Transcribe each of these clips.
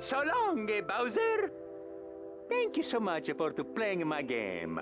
So long, Bowser. Thank you so much for playing my game.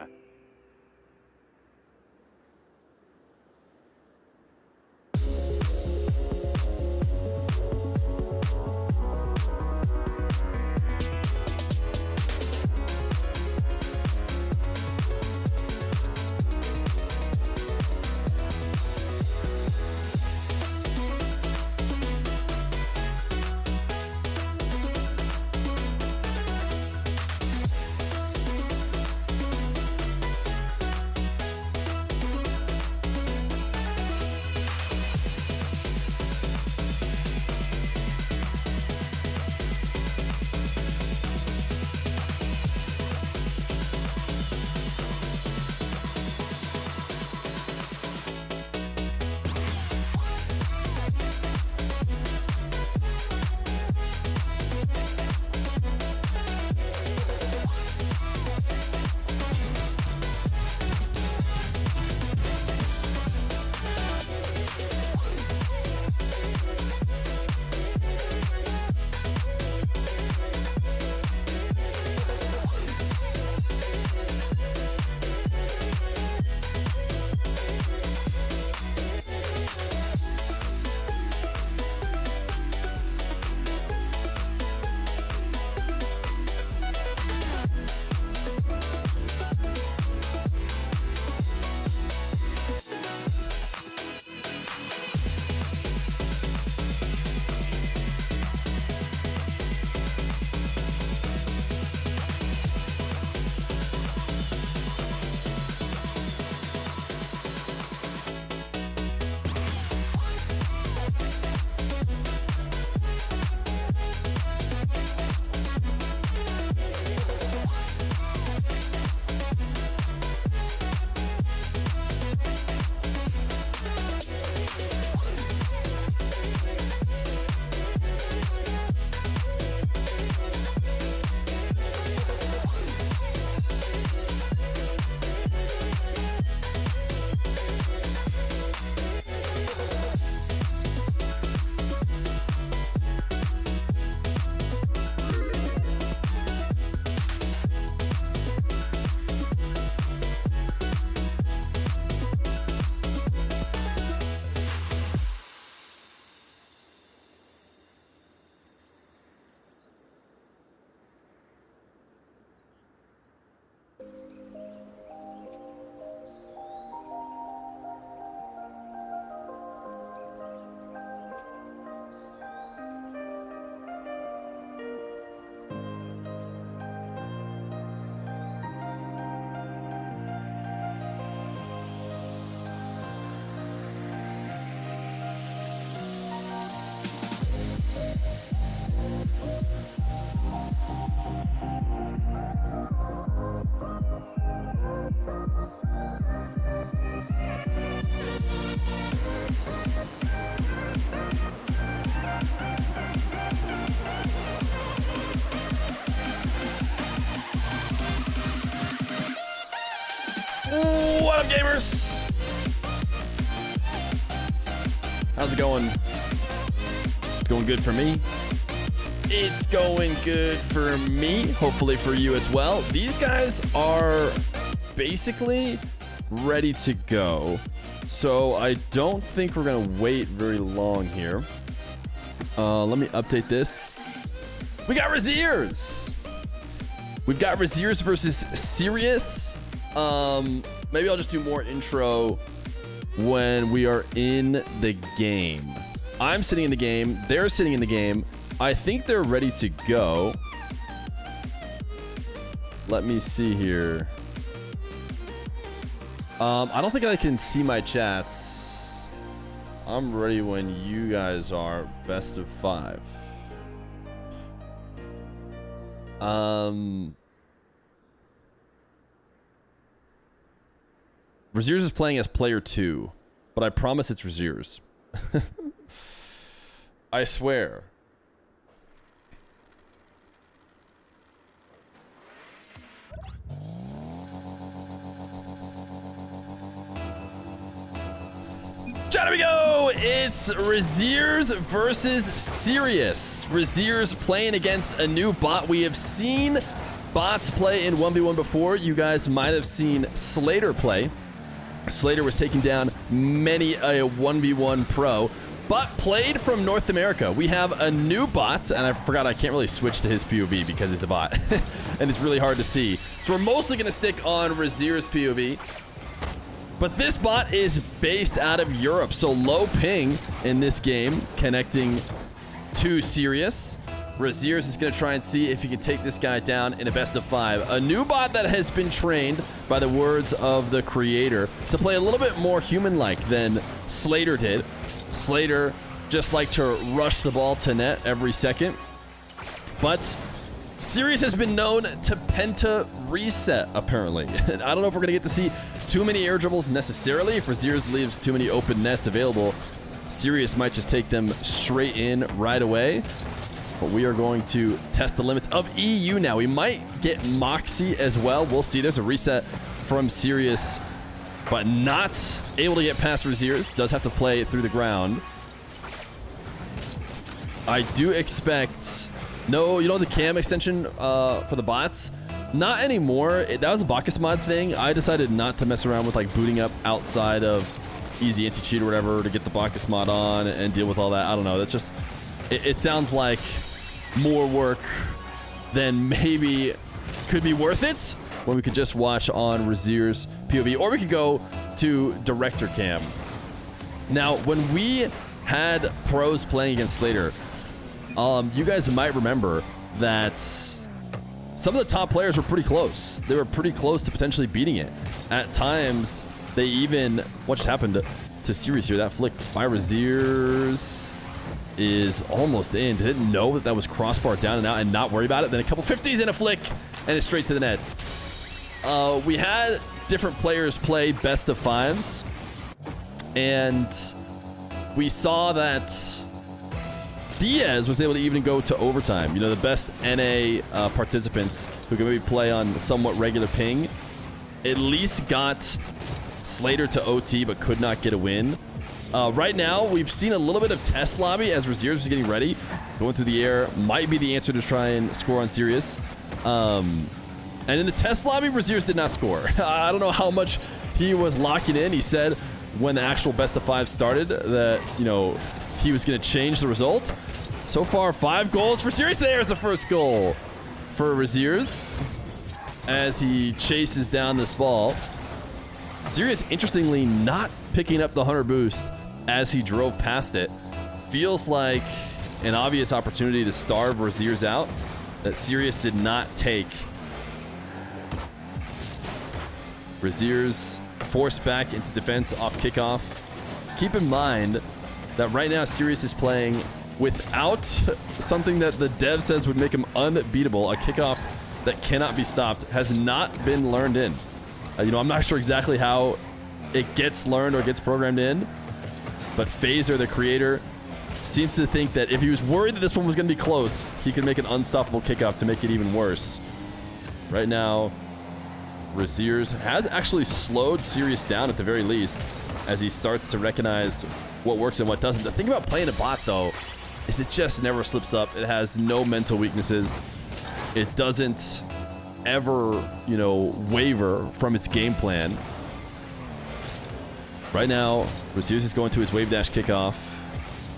What up, gamers? How's it going? It's going good for me. It's going good for me. Hopefully for you as well. These guys are basically ready to go. So I don't think we're going to wait very long here. Let me update this. We got Raziers. We've got Raziers versus Sirius. Maybe I'll just do more intro when we are in the game. I'm sitting in the game. They're sitting in the game. I think they're ready to go. Let me see here. I don't think I can see my chats. I'm ready when you guys are. Best of 5. Raziers is playing as player 2, but I promise it's Raziers. I swear. There we go. It's Raziers versus Sirius. Raziers playing against a new bot. We have seen bots play in 1v1 before. You guys might have seen Slater play. Slater was taking down many a 1v1 pro, but played from North America. We have a new bot, and I forgot I can't really switch to his POV because he's a bot, and it's really hard to see. So we're mostly going to stick on Razier's POV. But this bot is based out of Europe, so low ping in this game, connecting to Sirius. Raziers is going to try and see if he can take this guy down in a best of 5. A new bot that has been trained, by the words of the creator, to play a little bit more human-like than Slater did. Slater just liked to rush the ball to net every second. But Sirius has been known to penta reset, apparently. I don't know if we're going to get to see too many air dribbles necessarily. If Raziers leaves too many open nets available, Sirius might just take them straight in right away. But we are going to test the limits of EU now. We might get Moxie as well. We'll see. There's a reset from Sirius, but not able to get past Raziers. Does have to play through the ground. I do expect... No, you know the cam extension for the bots? Not anymore. That was a Bacchus mod thing. I decided not to mess around with like booting up outside of easy anti-cheat or whatever to get the Bacchus mod on and deal with all that. I don't know. That's just... It sounds like more work than maybe could be worth it when we could just watch on Razier's POV, or we could go to director cam. Now, when we had pros playing against Slater, you guys might remember that some of the top players were pretty close. They were pretty close to potentially beating it. At times, they even... What just happened to Sirius here? That flick by Raziers is almost in. Didn't know that that was crossbar down and out and not worry about it. Then a couple 50s and a flick, and it's straight to the nets. We had different players play best of 5s, and we saw that Diaz was able to even go to overtime. You know, the best NA participants who can maybe play on somewhat regular ping at least got Slater to OT, but could not get a win. Right now, we've seen a little bit of test lobby as Raziers was getting ready. Going through the air might be the answer to try and score on Sirius. And in the test lobby, Raziers did not score. I don't know how much he was locking in. He said when the actual best of 5 started that, you know, he was going to change the result. So far, 5 goals for Sirius. There's the first goal for Raziers as he chases down this ball. Sirius, interestingly, not picking up the 100 boost as he drove past it. Feels like an obvious opportunity to starve Raziers out that Sirius did not take. Raziers forced back into defense off kickoff. Keep in mind that right now Sirius is playing without something that the dev says would make him unbeatable. A kickoff that cannot be stopped has not been learned in. You know, I'm not sure exactly how it gets learned or gets programmed in, but Phaser, the creator, seems to think that if he was worried that this one was going to be close, he could make an unstoppable kickoff to make it even worse. Right now, Raziers has actually slowed Sirius down at the very least as he starts to recognize what works and what doesn't. The thing about playing a bot, though, is it just never slips up. It has no mental weaknesses. It doesn't ever, you know, waver from its game plan. Right now, Raziers is going to his wave dash kickoff.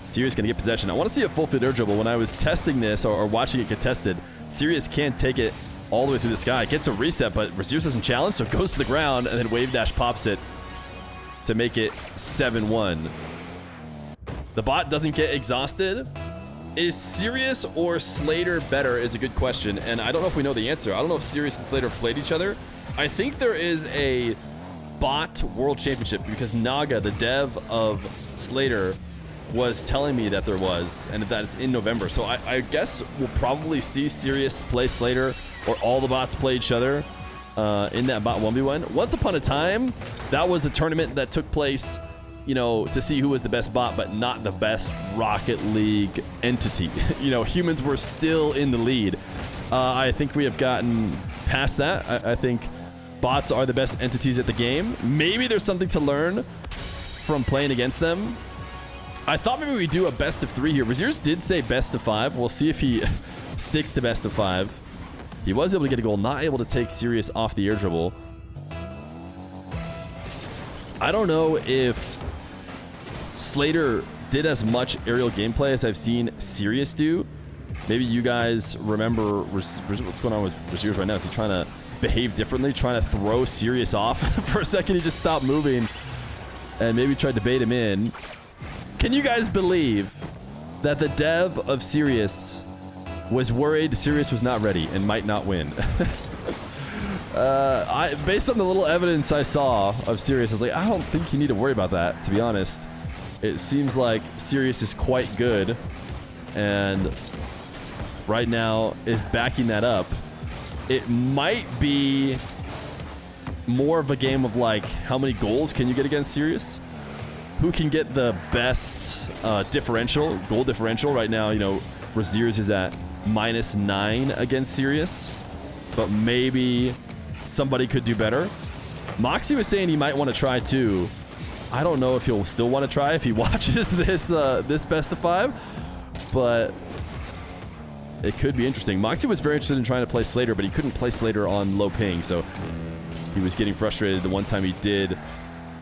Sirius going to get possession. I want to see a full field air dribble. When I was testing this or watching it get tested, Sirius can't take it all the way through the sky. Gets a reset, but Raziers doesn't challenge, so it goes to the ground, and then wave dash pops it to make it 7-1. The bot doesn't get exhausted. Is Sirius or Slater better is a good question, and I don't know if we know the answer. I don't know if Sirius and Slater played each other. I think there is a bot world championship because Naga, the dev of Slater, was telling me that there was, and that it's in November. So I guess we'll probably see Sirius play Slater or all the bots play each other in that bot 1v1. Once upon a time, that was a tournament that took place, you know, to see who was the best bot, but not the best Rocket League entity. You know, humans were still in the lead. I think we have gotten past that. I think bots are the best entities at the game. Maybe there's something to learn from playing against them. I thought maybe we'd do a best of 3 here. Braziers did say best of 5. We'll see if he sticks to best of 5. He was able to get a goal, not able to take Sirius off the air dribble. I don't know if Slater did as much aerial gameplay as I've seen Sirius do. Maybe you guys remember what's going on with Braziers right now. Is he trying to behave differently, trying to throw Sirius off? For a second, he just stopped moving and maybe tried to bait him in. Can you guys believe that the dev of Sirius was worried Sirius was not ready and might not win? Based on the little evidence I saw of Sirius, I was like, I don't think you need to worry about that, to be honest. It seems like Sirius is quite good, and right now is backing that up. It might be more of a game of like, how many goals can you get against Sirius? Who can get the best differential, goal differential? Right now, you know, Braziers is at -9 against Sirius, but maybe somebody could do better. Moxie was saying he might want to try too. I don't know if he'll still want to try if he watches this this best of 5, but it could be interesting. Moxie was very interested in trying to play Slater, but he couldn't play Slater on low ping, so he was getting frustrated the one time he did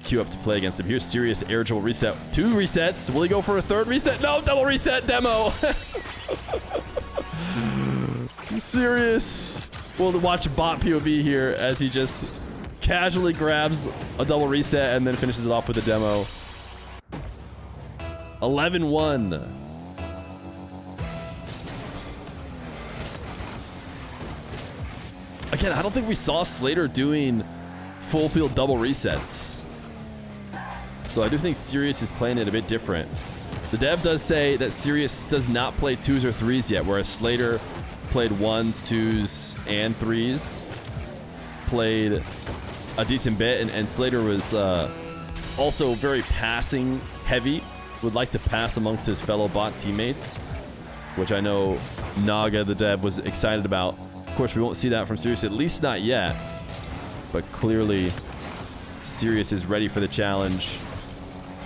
queue up to play against him. Here's Sirius air dribble reset. 2 resets. Will he go for a 3rd reset? No, double reset demo. Sirius. We'll watch bot POV here as he just casually grabs a double reset and then finishes it off with a demo. 11-1. Again, I don't think we saw Slater doing full field double resets. So I do think Sirius is playing it a bit different. The dev does say that Sirius does not play 2s or 3s yet, whereas Slater played 1s, 2s, and 3s. Played a decent bit, and Slater was also very passing heavy. Would like to pass amongst his fellow bot teammates, which I know Naga, the dev, was excited about. Of course, we won't see that from Sirius, at least not yet. But clearly, Sirius is ready for the challenge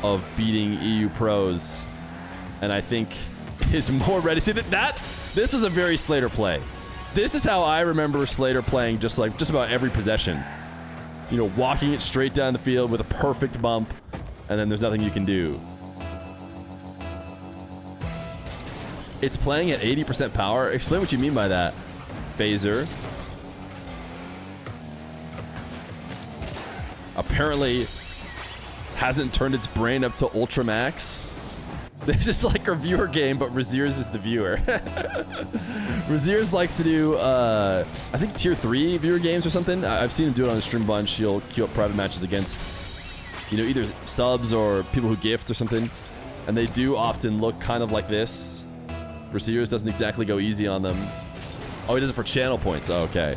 of beating EU pros, and I think is more ready. See this was a very Slater play. This is how I remember Slater playing, just about every possession. You know, walking it straight down the field with a perfect bump, and then there's nothing you can do. It's playing at 80% power. Explain what you mean by that, Phaser. Apparently hasn't turned its brain up to ultra max. This is like a viewer game, but Braziers is the viewer. Braziers likes to do, I think tier 3 viewer games or something. I've seen him do it on the stream bunch. He'll queue up private matches against, you know, either subs or people who gift or something. And they do often look kind of like this. Braziers doesn't exactly go easy on them. Oh, he does it for channel points. Oh, okay.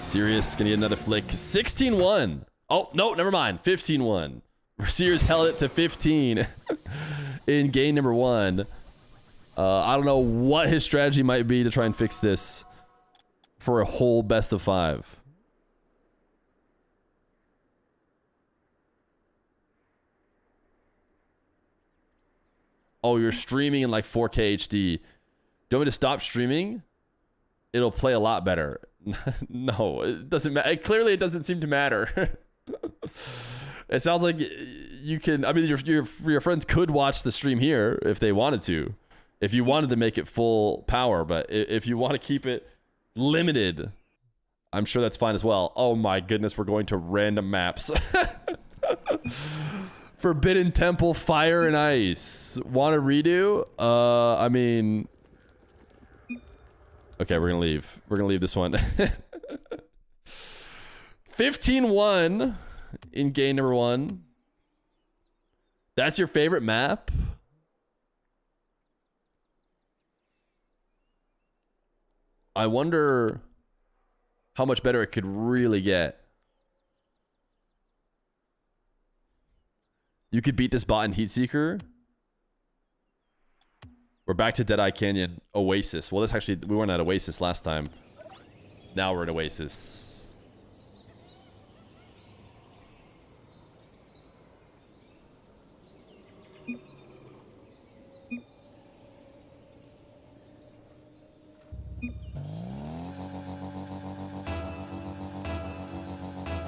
Sirius gonna get another flick. 16-1. Oh, no, never mind. 15-1. Braziers held it to 15 in game number 1. I don't know what his strategy might be to try and fix this for a whole best of 5. Oh, you're streaming in like 4K HD. Do you want me to stop streaming? It'll play a lot better. No, it doesn't matter. Clearly, it doesn't seem to matter. It sounds like you can... I mean, your friends could watch the stream here if they wanted to. If you wanted to make it full power. But if you want to keep it limited, I'm sure that's fine as well. Oh my goodness, we're going to random maps. Forbidden Temple, Fire and Ice. Want to redo? I mean... Okay, we're going to leave. We're going to leave this one. 15-1 in game number 1. That's your favorite map? I wonder how much better it could really get. You could beat this bot in Heatseeker. We're back to Deadeye Canyon. Oasis. Well, this actually, we weren't at Oasis last time. Now we're at Oasis.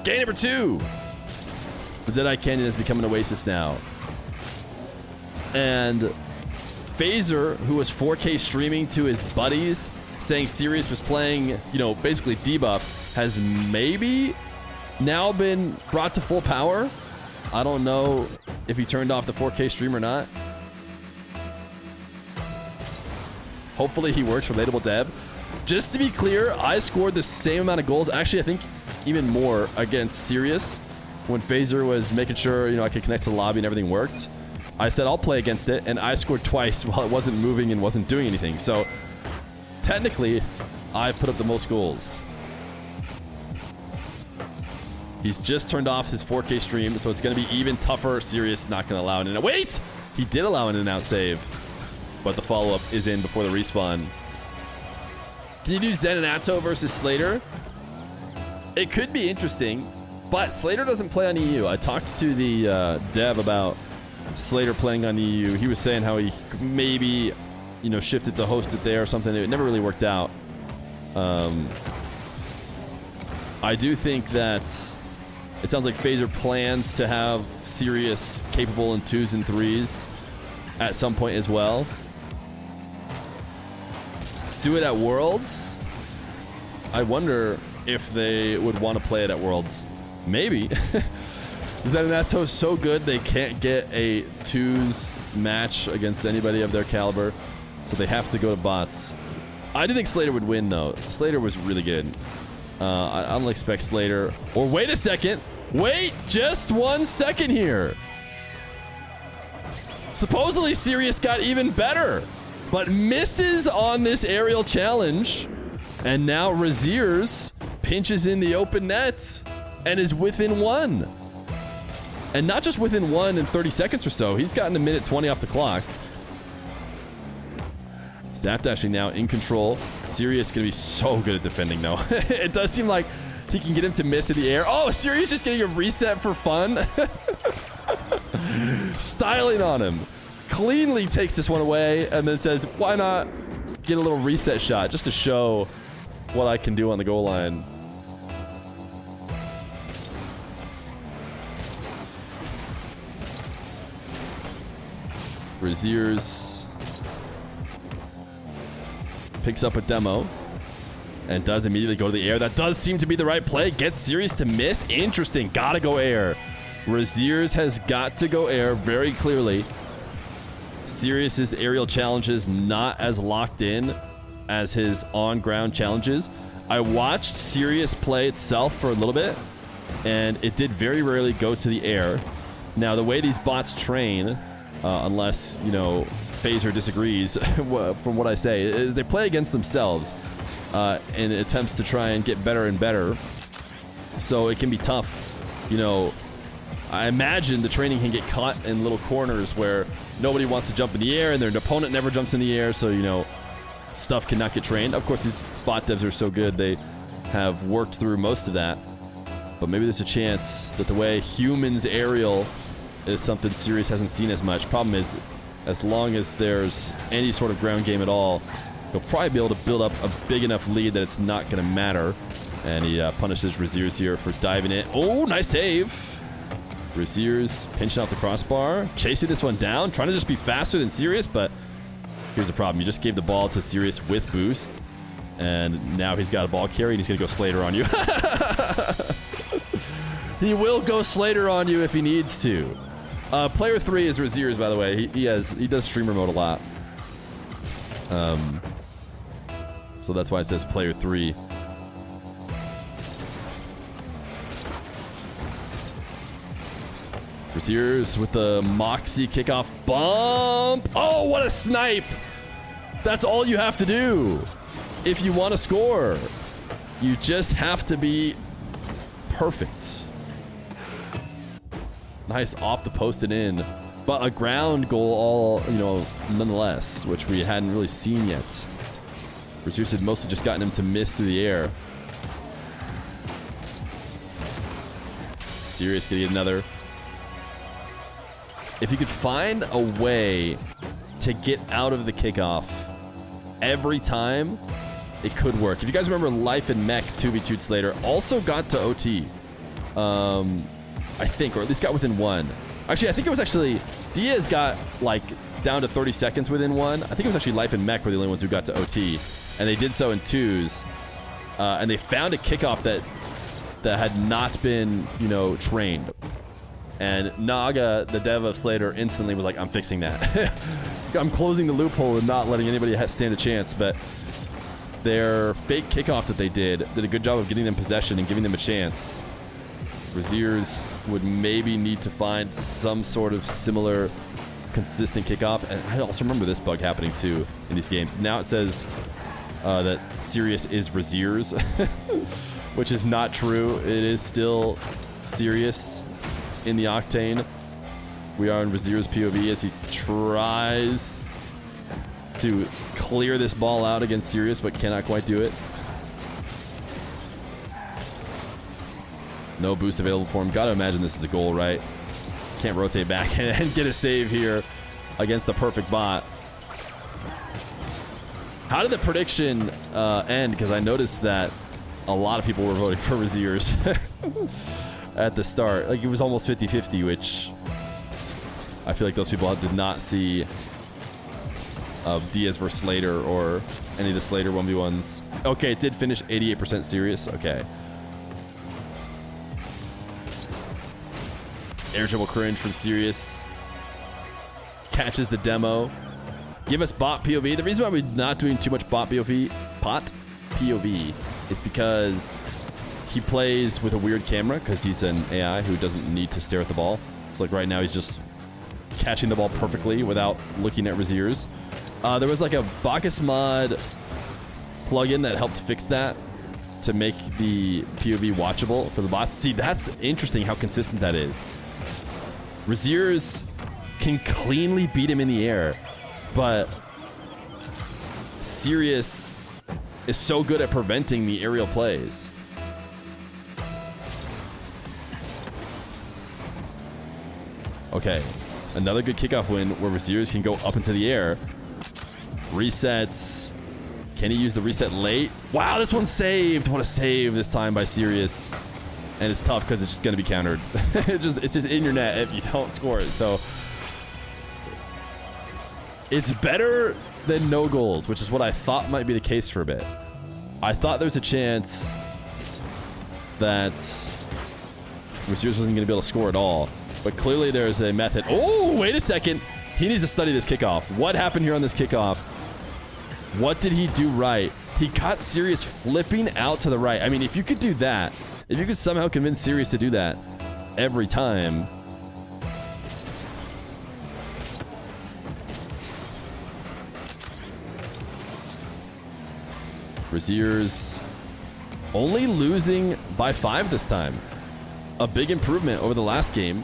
Game number 2. The Deadeye Canyon has become an Oasis now. And Phaser, who was 4K streaming to his buddies, saying Sirius was playing, you know, basically debuffed, has maybe now been brought to full power. I don't know if he turned off the 4K stream or not. Hopefully he works for Relatable Deb. Just to be clear, I scored the same amount of goals. Actually, I think even more against Sirius when Phaser was making sure, you know, I could connect to the lobby and everything worked. I said I'll play against it, and I scored twice while it wasn't moving and wasn't doing anything. So technically, I put up the most goals. He's just turned off his 4K stream, so it's going to be even tougher. Sirius not going to allow an in-out. Wait! He did allow an in-out save, but the follow-up is in before the respawn. Can you do Zen and Atto versus Slater? It could be interesting, but Slater doesn't play on EU. I talked to the dev about Slater playing on EU. He was saying how he maybe, you know, shifted to host it there or something. It never really worked out. I do think that it sounds like Phaser plans to have Sirius capable in 2s and 3s at some point as well. Do it at Worlds? I wonder if they would want to play it at Worlds. Maybe. Zenanato is so good they can't get a 2s match against anybody of their caliber, so they have to go to bots. I do think Slater would win, though. Slater was really good. I don't expect Slater... Or wait a second! Wait just 1 second here! Supposedly Sirius got even better, but misses on this aerial challenge. And now Raziers pinches in the open net and is within 1. And not just within 1 in 30 seconds or so. He's gotten a minute 20 off the clock. Snap dashing now in control. Sirius going to be so good at defending, though. It does seem like he can get him to miss in the air. Oh, Sirius just getting a reset for fun. Styling on him. Cleanly takes this one away and then says, why not get a little reset shot just to show what I can do on the goal line. Raziers picks up a demo and does immediately go to the air. That does seem to be the right play. Gets Sirius to miss. Interesting. Gotta go air. Raziers has got to go air very clearly. Sirius's aerial challenges not as locked in as his on-ground challenges. I watched Sirius play itself for a little bit, and it did very rarely go to the air. Now, the way these bots train, unless, you know, Phaser disagrees from what I say, is they play against themselves in attempts to try and get better and better. So it can be tough. You know, I imagine the training can get caught in little corners where nobody wants to jump in the air and their opponent never jumps in the air, so, you know, stuff cannot get trained. Of course, these bot devs are so good, they have worked through most of that. But maybe there's a chance that the way humans aerial is something Sirius hasn't seen as much. Problem is, as long as there's any sort of ground game at all, he'll probably be able to build up a big enough lead that it's not going to matter. And he punishes Raziers here for diving in. Oh, nice save. Raziers pinching out the crossbar, chasing this one down, trying to just be faster than Sirius, but here's the problem. You just gave the ball to Sirius with boost, and now he's got a ball carry, and he's going to go Slater on you. He will go Slater on you if he needs to. Player 3 is Raziers, by the way. He does streamer mode a lot. So that's why it says player 3. Raziers with the Moxie kickoff bump. Oh, what a snipe! That's all you have to do if you want to score. You just have to be perfect. Nice off the post and in, but a ground goal all, you know, nonetheless, which we hadn't really seen yet. Raziers had mostly just gotten him to miss through the air. Sirius gonna get another. If you could find a way to get out of the kickoff every time, it could work. If you guys remember, Life and Mech 2v2 Slater also got to OT. I think, or at least got within 1. Actually, I think it was actually Diaz got like down to 30 seconds within 1. I think it was actually Life and Mech were the only ones who got to OT, and they did so in 2s. And they found a kickoff that had not been, you know, trained. And Naga, the dev of Slater, instantly was like, I'm fixing that. I'm closing the loophole and not letting anybody stand a chance. But their fake kickoff that they did a good job of getting them possession and giving them a chance. Braziers would maybe need to find some sort of similar consistent kickoff. And I also remember this bug happening too in these games. Now it says that Sirius is Braziers, which is not true. It is still Sirius in the Octane. We are in Braziers' POV as he tries to clear this ball out against Sirius, but cannot quite do it. No boost available for him. Gotta imagine this is a goal, right? Can't rotate back and get a save here against the perfect bot. How did the prediction end? Because I noticed that a lot of people were voting for Braziers at the start. Like, it was almost 50-50, which I feel like those people did not see Diaz versus Slater or any of the Slater 1v1s. Okay, it did finish 88% Sirius. Okay. Air dribble cringe from Sirius. Catches the demo. Give us bot POV. The reason why we're not doing too much bot POV is because he plays with a weird camera because he's an AI who doesn't need to stare at the ball. So like right now he's just catching the ball perfectly without looking at Braziers. There was like a Bacchus mod plugin that helped fix that to make the POV watchable for the bots. See, that's interesting how consistent that is. Braziers can cleanly beat him in the air, but Sirius is so good at preventing the aerial plays. Okay, another good kickoff win where Braziers can go up into the air. Resets. Can he use the reset late? Wow, this one's saved. What a save this time by Sirius. And it's tough because it's just going to be countered. It's just in your net if you don't score it. So it's better than no goals, which is what I thought might be the case for a bit. I thought there was a chance that Braziers wasn't going to be able to score at all. But clearly there's a method. Oh, wait a second. He needs to study this kickoff. What happened here on this kickoff? What did he do right? He caught Sirius flipping out to the right. I mean, if you could do that, if you could somehow convince Sirius to do that every time. Braziers only losing by 5 this time. A big improvement over the last game.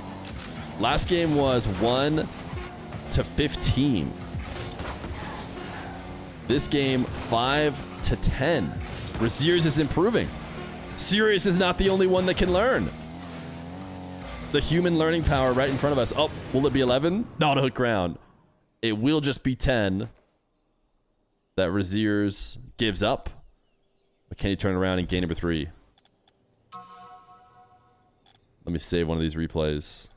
Last game was 1-15. This game 5-10. Braziers is improving. Sirius is not the only one that can learn. The human learning power right in front of us. Oh, will it be 11? Not a hook ground. It will just be 10 that Braziers gives up. But can he turn around and gain number 3? Let me save one of these replays.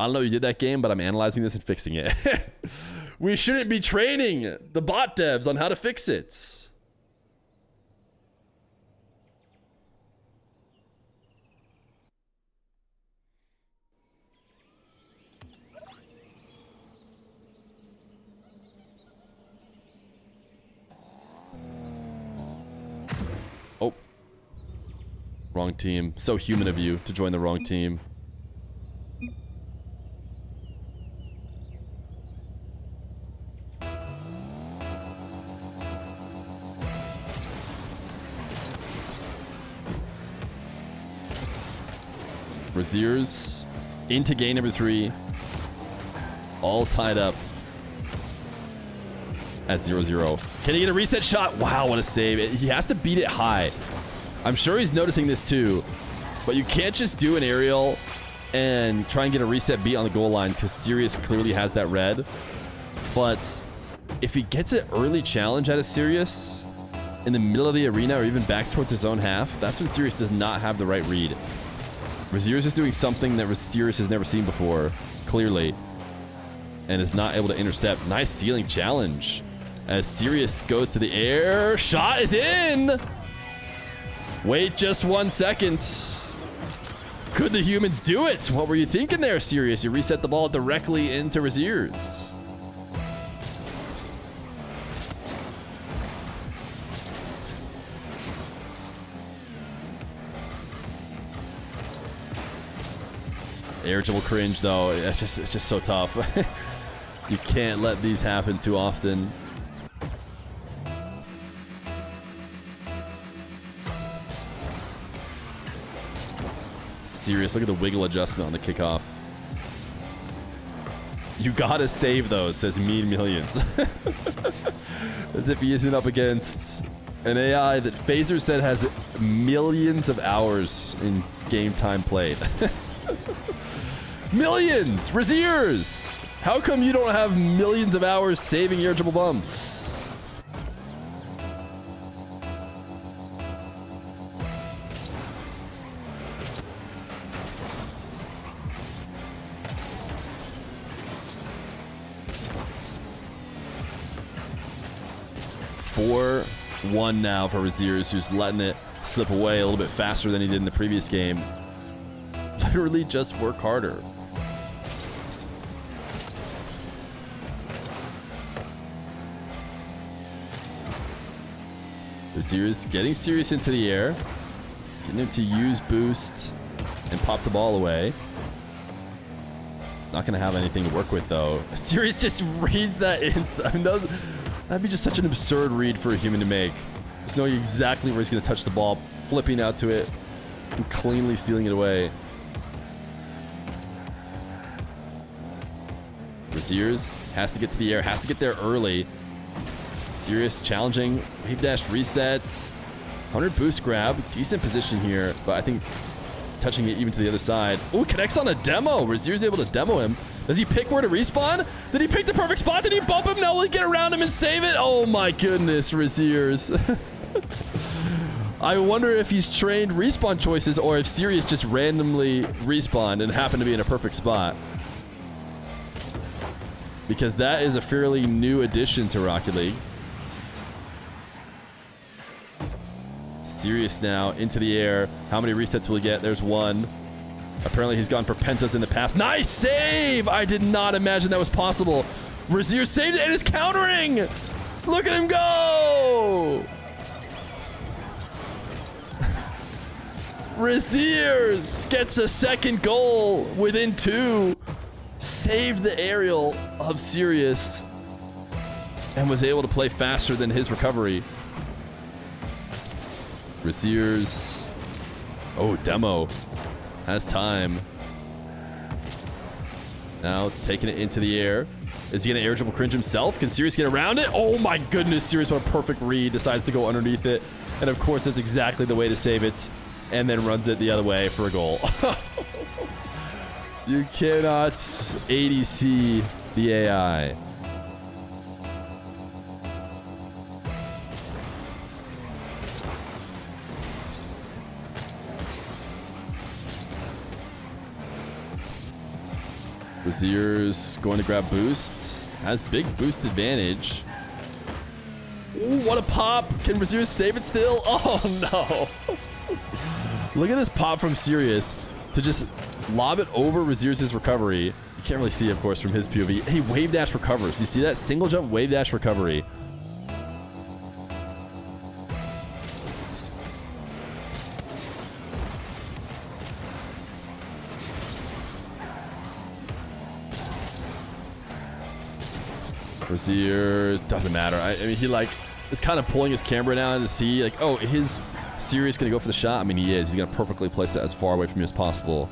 I don't know if you did that game, but I'm analyzing this and fixing it. We shouldn't be training the bot devs on how to fix it. Oh. Wrong team. So human of you to join the wrong team. Braziers into game number 3. All tied up at 0-0. Can he get a reset shot? Wow, what a save. He has to beat it high. I'm sure he's noticing this too. But you can't just do an aerial and try and get a reset beat on the goal line because Sirius clearly has that red. But if he gets an early challenge out of Sirius in the middle of the arena or even back towards his own half, that's when Sirius does not have the right read. Sirius is doing something that Sirius has never seen before, clearly, and is not able to intercept. Nice ceiling challenge as Sirius goes to the air. Shot is in! Wait just 1 second. Could the humans do it? What were you thinking there, Sirius? You reset the ball directly into Raziers. Irritable cringe, though. It's just so tough. You can't let these happen too often. Serious. Look at the wiggle adjustment on the kickoff. You gotta save those, says Mean Millions. As if he isn't up against an AI that Phaser said has millions of hours in game time played. Millions! Raziers! How come you don't have millions of hours saving irritable bumps? Four, 1 now for Raziers, who's letting it slip away a little bit faster than he did in the previous game. Literally just work harder. Raziers getting Sirius into the air. Getting him to use boost and pop the ball away. Not going to have anything to work with, though. Sirius just reads that instant. I mean, that'd be just such an absurd read for a human to make. Just knowing exactly where he's going to touch the ball, flipping out to it, and cleanly stealing it away. Raziers has to get to the air, has to get there early. Sirius challenging, wave dash resets, 100 boost grab, decent position here, but I think touching it even to the other side. Oh, connects on a demo. Raziers able to demo him. Does he pick where to respawn? Did he pick the perfect spot? Did he bump him? No, will he get around him and save it? Oh my goodness, Raziers. I wonder if he's trained respawn choices or if Sirius just randomly respawned and happened to be in a perfect spot. Because that is a fairly new addition to Rocket League. Sirius now into the air. How many resets will he get? There's one. Apparently he's gone for pentas in the past. Nice save! I did not imagine that was possible. Razier saved it and is countering! Look at him go! Razier gets a second goal within 2. Saved the aerial of Sirius and was able to play faster than his recovery. Raziers. Oh, demo. Has time. Now taking it into the air. Is he going to irritable cringe himself? Can Sirius get around it? Oh my goodness, Sirius, what a perfect read. Decides to go underneath it. And of course, that's exactly the way to save it. And then runs it the other way for a goal. You cannot ADC the AI. Raziers going to grab boost. Has big boost advantage. Ooh, what a pop. Can Raziers save it still? Oh, no. Look at this pop from Sirius to just lob it over Raziers' recovery. You can't really see, of course, from his POV. Hey, wave dash recovers. You see that? Single jump wave dash recovery. Raziers, doesn't matter. I mean, he like is kind of pulling his camera down to see like, oh, is Sirius gonna go for the shot? I mean, he is. He's gonna perfectly place it as far away from you as possible.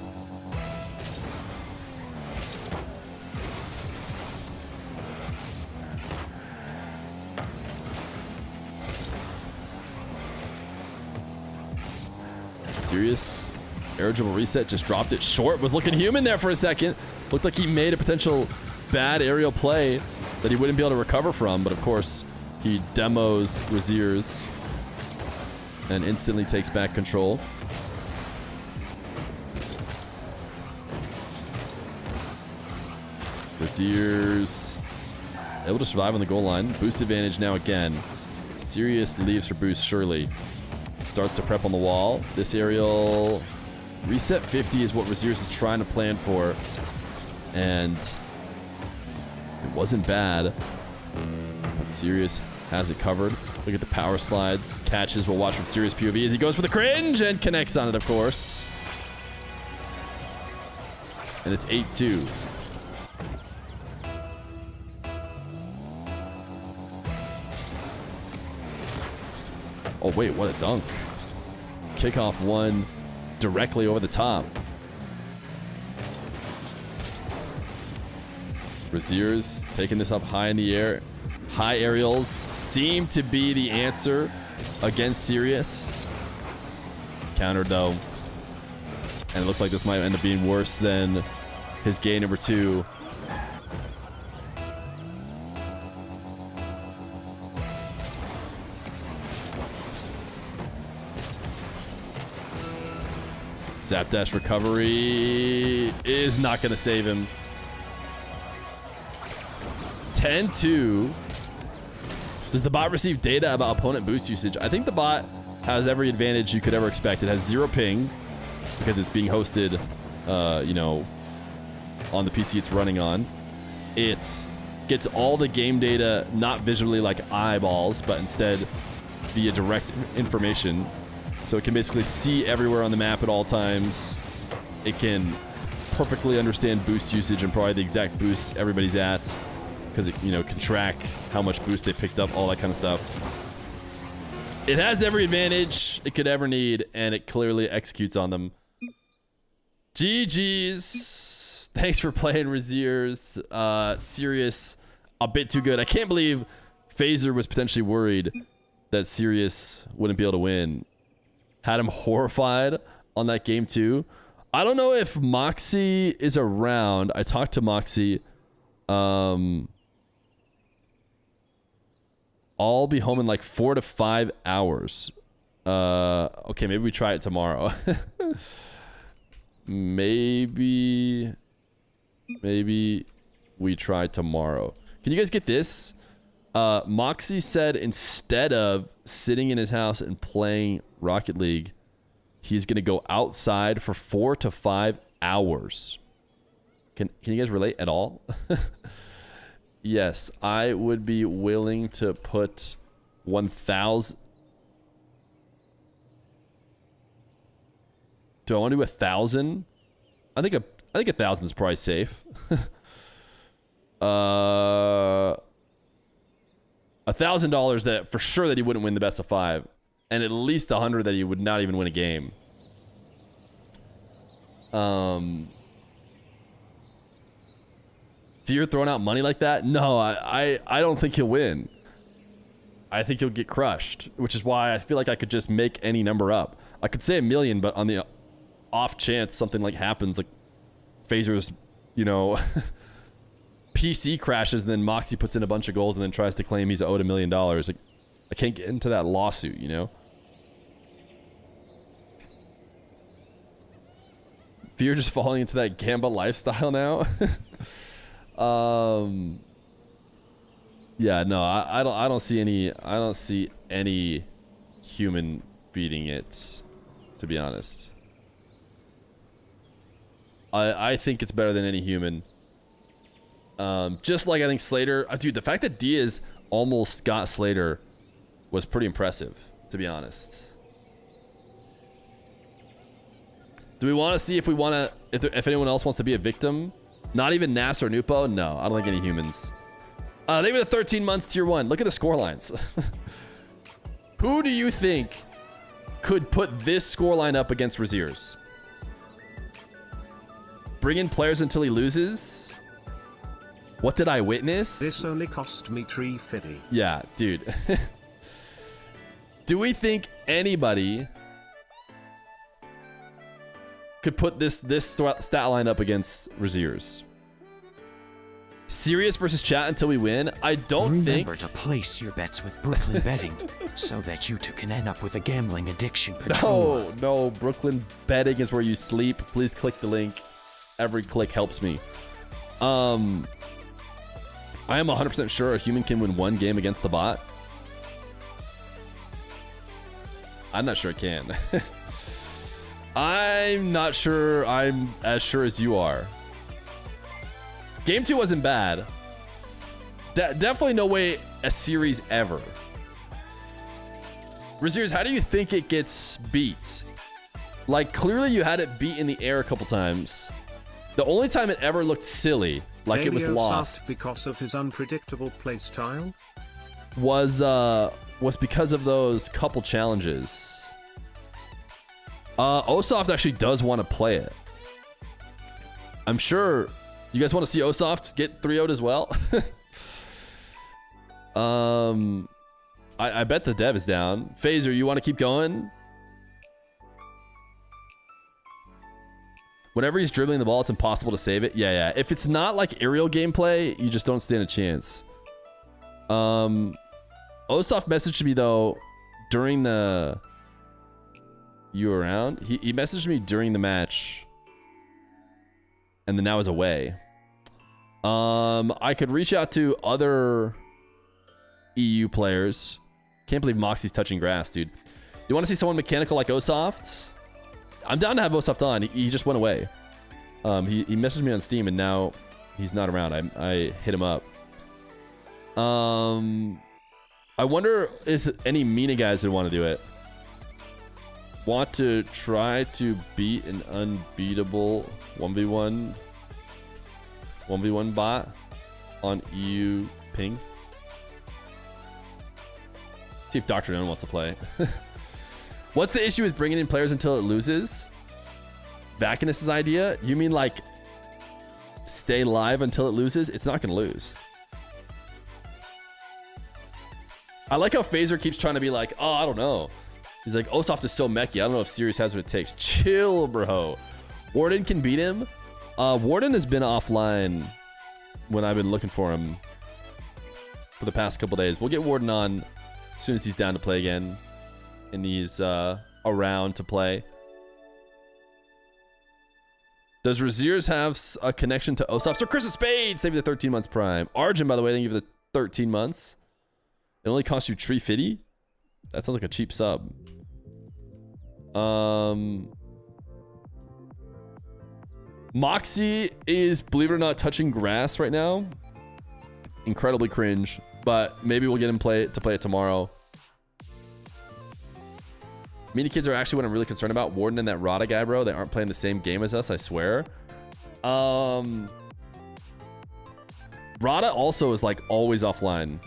Serious air dribble reset, just dropped it short. Was looking human there for a second. Looked like he made a potential bad aerial play that he wouldn't be able to recover from, but of course he demos Raziers and instantly takes back control. Raziers able to survive on the goal line. Boost advantage now again. Serious leaves for boost, surely. Starts to prep on the wall. This aerial reset 50 is what Raziers is trying to plan for. And it wasn't bad. But Serious has it covered. Look at the power slides. Catches. We'll watch from Serious POV as he goes for the cringe and connects on it, of course. And it's 8-2. Oh, wait, what a dunk. Kickoff one directly over the top. Raziers taking this up high in the air. High aerials seem to be the answer against Serious. Countered, though. And it looks like this might end up being worse than his game number 2. Zap dash recovery is not going to save him. 10-2. Does the bot receive data about opponent boost usage? I think the bot has every advantage you could ever expect. It has 0 ping because it's being hosted, you know, on the PC it's running on. It gets all the game data, not visually like eyeballs, but instead via direct information. So it can basically see everywhere on the map at all times. It can perfectly understand boost usage and probably the exact boost everybody's at, because it, you know, can track how much boost they picked up, all that kind of stuff. It has every advantage it could ever need, and it clearly executes on them. GG's. Thanks for playing, Raziers. Serious, a bit too good. I can't believe Phaser was potentially worried that Serious wouldn't be able to win. Had him horrified on that game too. I don't know if Moxie is around. I talked to Moxie. I'll be home in like 4 to 5 hours. Okay, maybe we try it tomorrow. maybe we try tomorrow. Can you guys get this? Moxie said instead of sitting in his house and playing Rocket League, he's going to go outside for 4 to 5 hours. Can you guys relate at all? Yes, I would be willing to put 1,000. Do I want to do 1,000? I think 1,000 is probably safe. $1,000 that for sure that he wouldn't win the best of 5, and at least 100 that he would not even win a game. Feer throwing out money like that? No, I don't think he'll win. I think he'll get crushed, which is why I feel like I could just make any number up. I could say 1 million, but on the off chance something like happens, like Phaser's, you know, PC crashes, and then Moxie puts in a bunch of goals and then tries to claim he's owed $1 million. Like, I can't get into that lawsuit, you know? Fear just falling into that Gamba lifestyle now. Yeah, no, I don't see any human beating it, to be honest. I think it's better than any human. Just like I think Slater, dude, the fact that Diaz almost got Slater was pretty impressive, to be honest. Do we want to see if we want to, if anyone else wants to be a victim? Not even Nas or Nupo? No, I don't think any humans. They were the 13 months tier 1. Look at the score lines. Who do you think could put this scoreline up against Raziers? Bring in players until he loses? What did I witness? This only cost me $3.50. Yeah, dude. Do we think anybody could put this stat line up against Razier's. Serious versus chat until we win. I don't think. Remember to place your bets with Brooklyn Betting so that you too can end up with a gambling addiction control. No, Brooklyn Betting is where you sleep. Please click the link. Every click helps me. I am 100% sure a human can win one game against the bot. I'm not sure it can. I'm not sure I'm as sure as you are. Game 2 wasn't bad. Definitely no way a series ever. Razier's, how do you think it gets beat? Like, clearly you had it beat in the air a couple times. The only time it ever looked silly, like it was lost, because of his unpredictable playstyle, was because of those couple challenges. Osoft actually does want to play it. I'm sure you guys want to see Osoft get 3-0'd as well. I bet the dev is down. Phaser, you want to keep going? Whenever he's dribbling the ball, it's impossible to save it. Yeah. If it's not like aerial gameplay, you just don't stand a chance. Osoft messaged me though during the... You were around? He messaged me during the match. And then now is away. I could reach out to other EU players. Can't believe Moxie's touching grass, dude. You want to see someone mechanical like Osoft? I'm down to have Osoft on. He just went away. He messaged me on Steam and now he's not around. I hit him up. I wonder if any Mina guys would want to do it. Want to try to beat an unbeatable 1v1 bot on EU ping? See if Dr. None wants to play. What's the issue with bringing in players until it loses? Vacanus' idea? You mean like stay live until it loses? It's not going to lose. I like how Phaser keeps trying to be like, oh, I don't know. He's like, Osoft is so mechy. I don't know if Sirius has what it takes. Chill, bro. Warden can beat him. Warden has been offline when I've been looking for him for the past couple days. We'll get Warden on as soon as he's down to play again and he's around to play. Does Razier's have a connection to Osoft? Sir Chris of Spades, thank you for the 13 months prime. Arjun, by the way, thank you for the 13 months. It only costs you $350. That sounds like a cheap sub. Moxie is, believe it or not, touching grass right now. Incredibly cringe, but maybe we'll get him to play it tomorrow. Mini kids are actually what I'm really concerned about. Warden and that Rada guy, bro. They aren't playing the same game as us, I swear. Rada also is like always offline.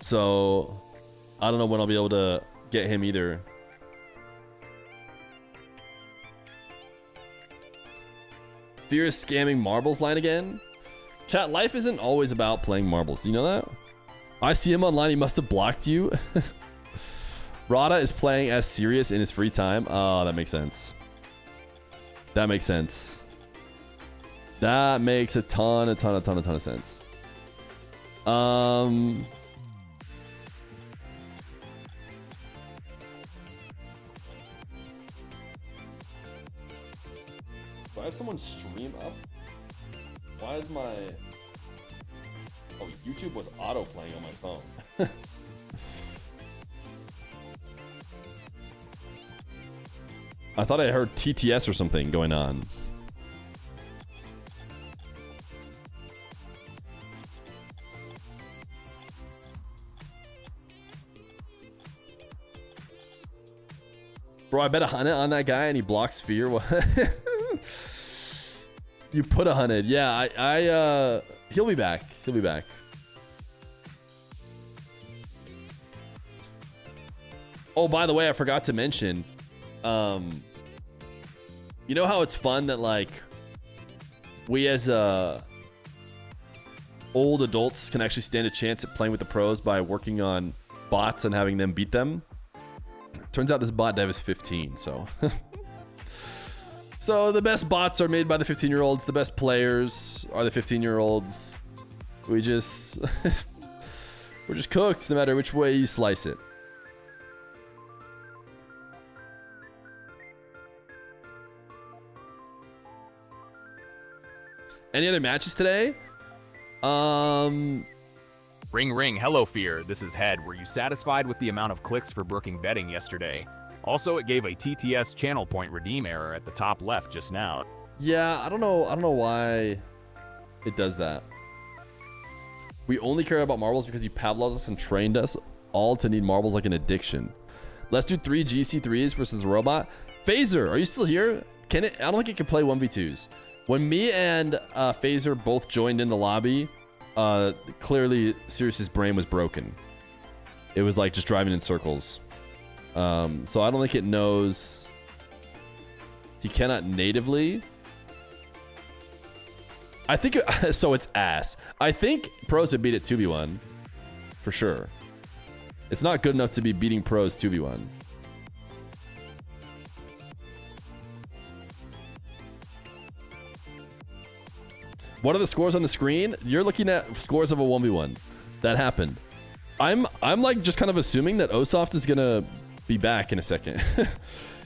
So I don't know when I'll be able to get him either. Fear is scamming marbles line again. Chat, life isn't always about playing marbles. You know that? I see him online. He must have blocked you. Rada is playing as serious in his free time. Oh, that makes sense. That makes sense. That makes a ton of sense. Do I have someone stream up? Why is my... Oh, YouTube was auto-playing on my phone. I thought I heard TTS or something going on. Bro, I bet 100 on that guy and he blocks Fear. What? You put 100. Yeah, he'll be back. He'll be back. Oh, by the way, I forgot to mention, you know how it's fun that like we as old adults can actually stand a chance at playing with the pros by working on bots and having them beat them? Turns out this bot dev is 15, so So the best bots are made by the 15-year-olds. The best players are the 15-year-olds. We just... we're just cooked no matter which way you slice it. Any other matches today? Ring ring, hello Feer. This is Head. Were you satisfied with the amount of clicks for brooking betting yesterday? Also, it gave a TTS channel point redeem error at the top left just now. Yeah, I don't know why it does that. We only care about marbles because you Pavloved us and trained us all to need marbles like an addiction. Let's do 3 GC3s versus a robot. Phaser, are you still here? Can it? I don't think it can play 1v2s. When me and Phaser both joined in the lobby, clearly Sirius's brain was broken. It was like just driving in circles. So I don't think it knows. He cannot natively. I think so. It's ass. I think pros would beat it 2v1 for sure. It's not good enough to be beating pros 2v1. What are the scores on the screen? You're looking at scores of a 1v1. That happened. I'm like just kind of assuming that Osoft is gonna be back in a second.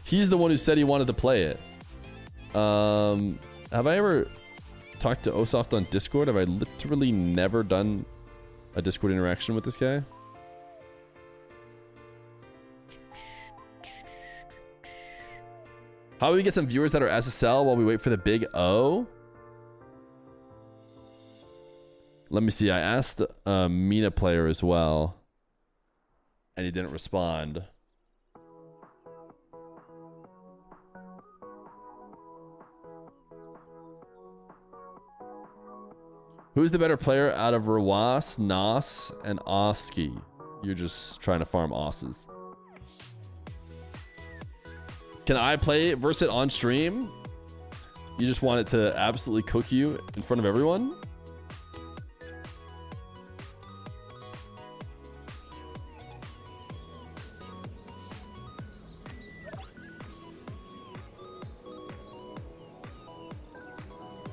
He's the one who said he wanted to play it. Have I ever talked to Osoft on Discord? Have I literally never done a Discord interaction with this guy? How do we get some viewers that are SSL while we wait for the big O? Let me see. I asked a Mina player as well, and he didn't respond. Who's the better player out of Rawas, Nas, and Oski? You're just trying to farm osses. Can I play versus it on stream? You just want it to absolutely cook you in front of everyone?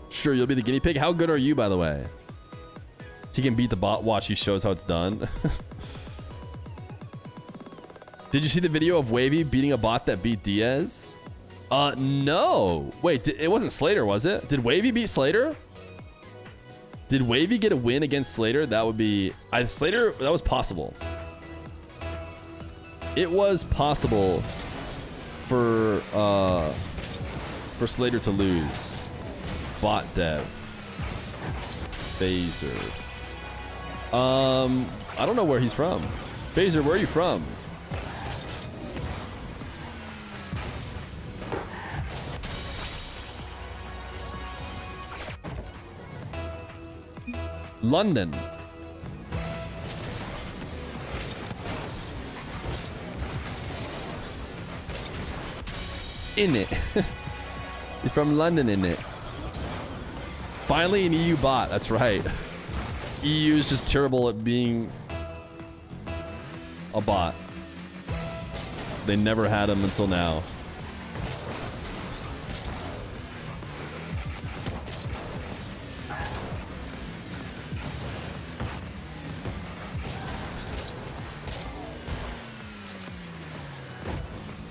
Sure, you'll be the guinea pig. How good are you, by the way? He can beat the bot. Watch, he shows how it's done. Did you see the video of Wavy beating a bot that beat Diaz? No. Wait, it wasn't Slater, was it? Did Wavy beat Slater? Did Wavy get a win against Slater? That would be... Slater, that was possible. It was possible for Slater to lose. Bot dev. Phaser. I don't know where he's from. Phaser, where are you from? London. In it. He's from London, in it. Finally an EU bot, that's right. EU is just terrible at being a bot. They never had him until now.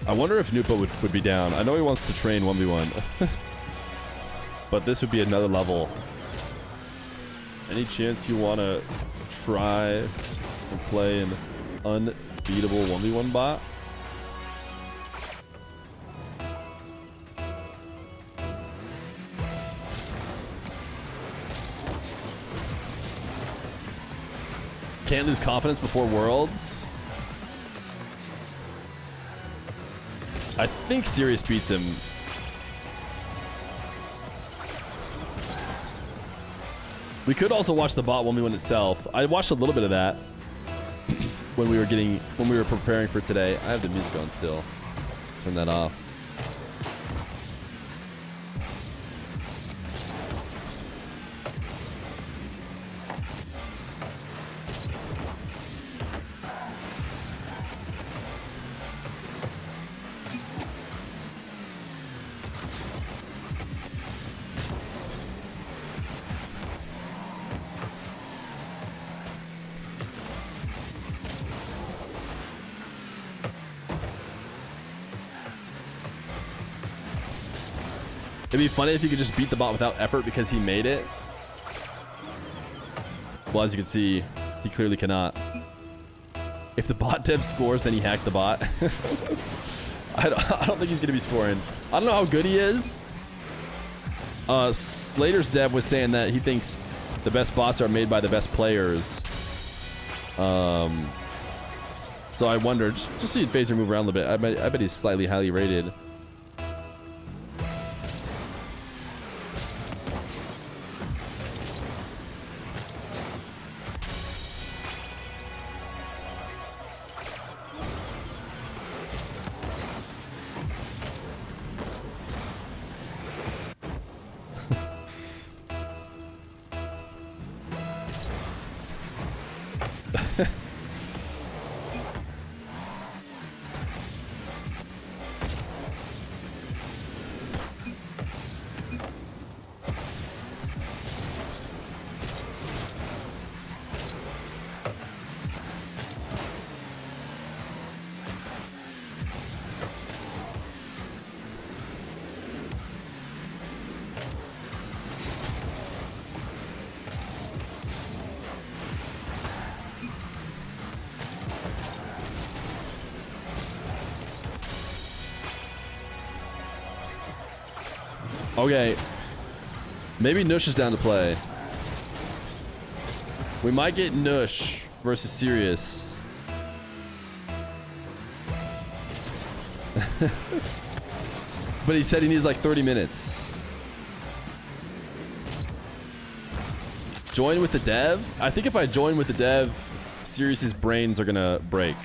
I wonder if Nupa would be down. I know he wants to train 1v1. But this would be another level. Any chance you want to try and play an unbeatable 1v1 bot? Can't lose confidence before Worlds. I think Sirius beats him. We could also watch the bot 1v1 itself. I watched a little bit of that when we were preparing for today. I have the music on still. Turn that off. It'd be funny if you could just beat the bot without effort because he made it. Well, as you can see, he clearly cannot. If the bot dev scores, then he hacked the bot. I don't think he's going to be scoring. I don't know how good he is. Slater's dev was saying that he thinks the best bots are made by the best players. So I wonder, just see Phaser move around a little bit. I bet he's slightly highly rated. Okay. Maybe Nush is down to play. We might get Nush versus Sirius. But he said he needs like 30 minutes. Join with the dev? I think if I join with the dev, Sirius's brains are gonna break.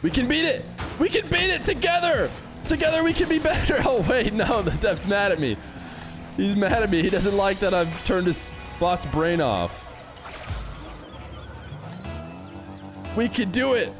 We can beat it! We can beat it together! Together we can be better! Oh wait, no, the dev's mad at me. He's mad at me. He doesn't like that I've turned his bot's brain off. We can do it!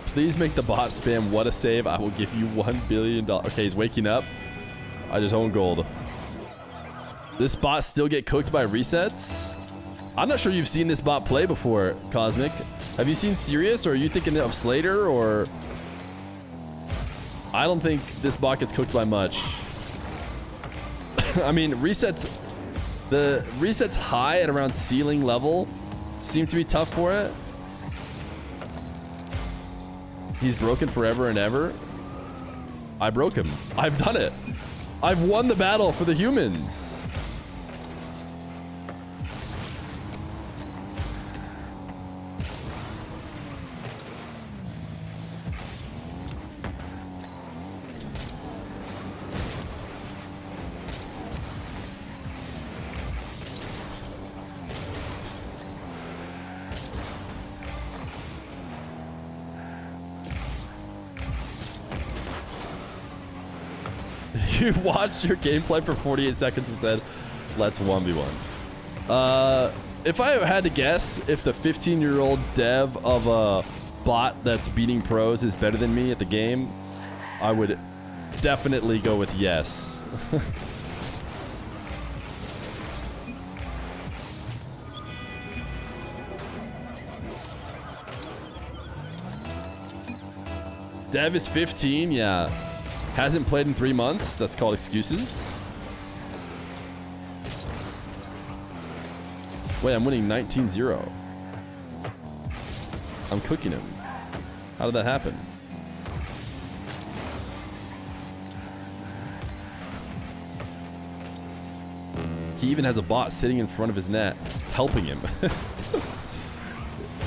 Please make the bot spam what a save. I will give you $1 billion. Okay, he's waking up. I just own gold. This bot still get cooked by resets? I'm not sure you've seen this bot play before, Cosmic. Have you seen Sirius, or are you thinking of Slater, or... I don't think this bot gets cooked by much. I mean, resets... The resets high at around ceiling level seem to be tough for it. He's broken forever and ever. I broke him. I've done it. I've won the battle for the humans. You watched your gameplay for 48 seconds and said, let's 1v1. If I had to guess if the 15-year-old dev of a bot that's beating pros is better than me at the game, I would definitely go with yes. Dev is 15, yeah. Hasn't played in 3 months. That's called excuses. Wait, I'm winning 19-0. I'm cooking him. How did that happen? He even has a bot sitting in front of his net, helping him.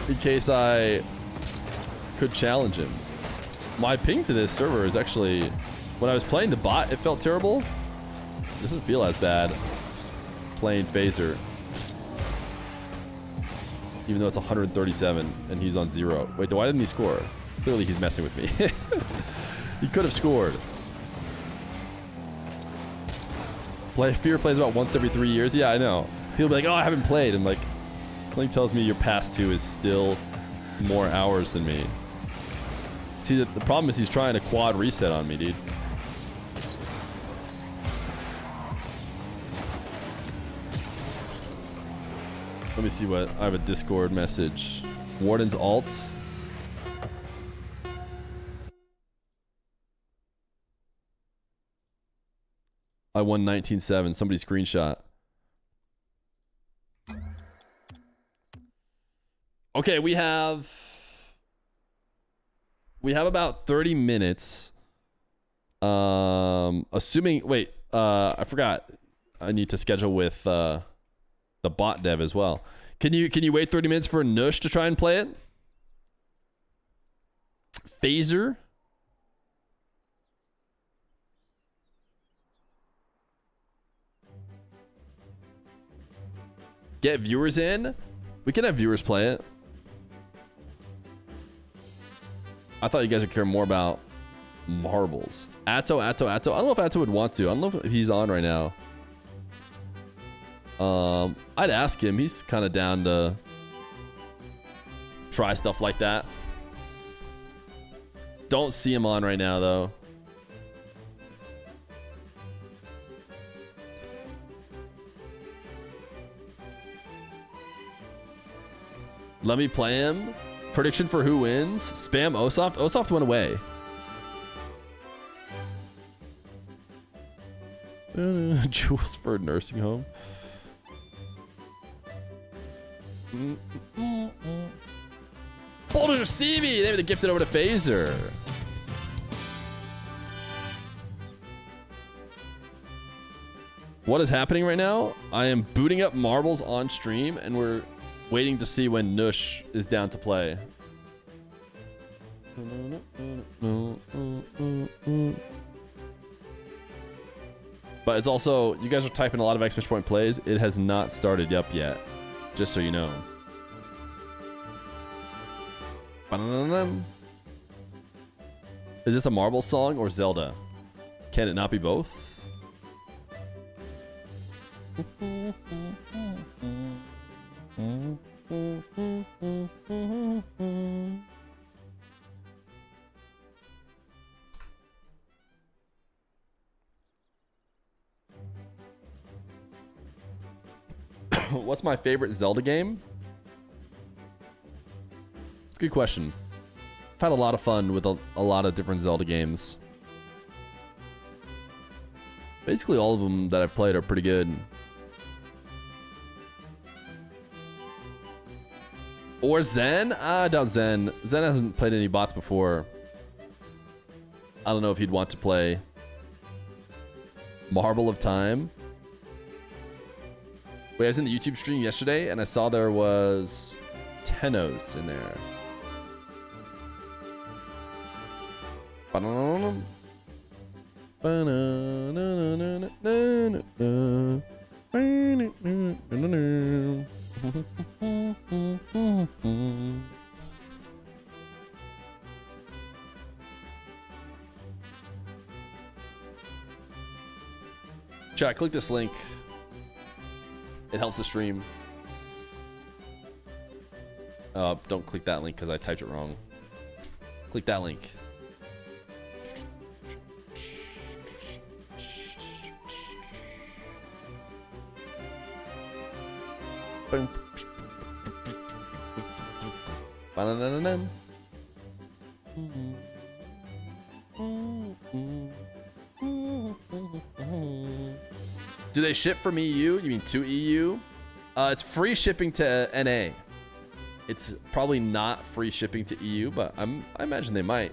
In case I could challenge him. My ping to this server is actually... When I was playing the bot, it felt terrible. It doesn't feel as bad playing Phaser. Even though it's 137 and he's on 0. Wait, why didn't he score? Clearly he's messing with me. He could have scored. Fear plays about once every 3 years. Yeah, I know. People be like, oh, I haven't played. And like, something tells me your past 2 is still more hours than me. See, the problem is he's trying to quad reset on me, dude. Let me see what... I have a Discord message. Warden's alt. I won 19-7. Somebody screenshot. Okay, we have about 30 minutes. Assuming... Wait, I forgot. I need to schedule with... the bot dev as well. Can you wait 30 minutes for Nush to try and play it? Phaser. Get viewers in? We can have viewers play it. I thought you guys would care more about marbles. Atto. I don't know if Atto would want to. I don't know if he's on right now. I'd ask him. He's kind of down to try stuff like that. Don't see him on right now, though. Let me play him. Prediction for who wins. Spam Osoft. Osoft went away. Jewels for a nursing home. Boulders or Stevie! They were gifted over to Phaser. What is happening right now? I am booting up marbles on stream, and we're waiting to see when Nush is down to play. But it's also, you guys are typing a lot of exclamation point plays. It has not started up yet. Just so you know. Is this a Marble song or Zelda? Can it not be both? What's my favorite Zelda game? It's a good question. I've had a lot of fun with a lot of different Zelda games. Basically all of them that I've played are pretty good. Or Zen? I doubt Zen. Zen hasn't played any bots before. I don't know if he'd want to play Marble of Time. Wait, I was in the YouTube stream yesterday and I saw there was Tenos in there. Chat, click this link. It helps the stream. Don't click that link because I typed it wrong. Click that link. Boom. Ba-na-na-na-na. Do they ship from EU? You mean to EU? It's free shipping to NA. It's probably not free shipping to EU, but I imagine they might.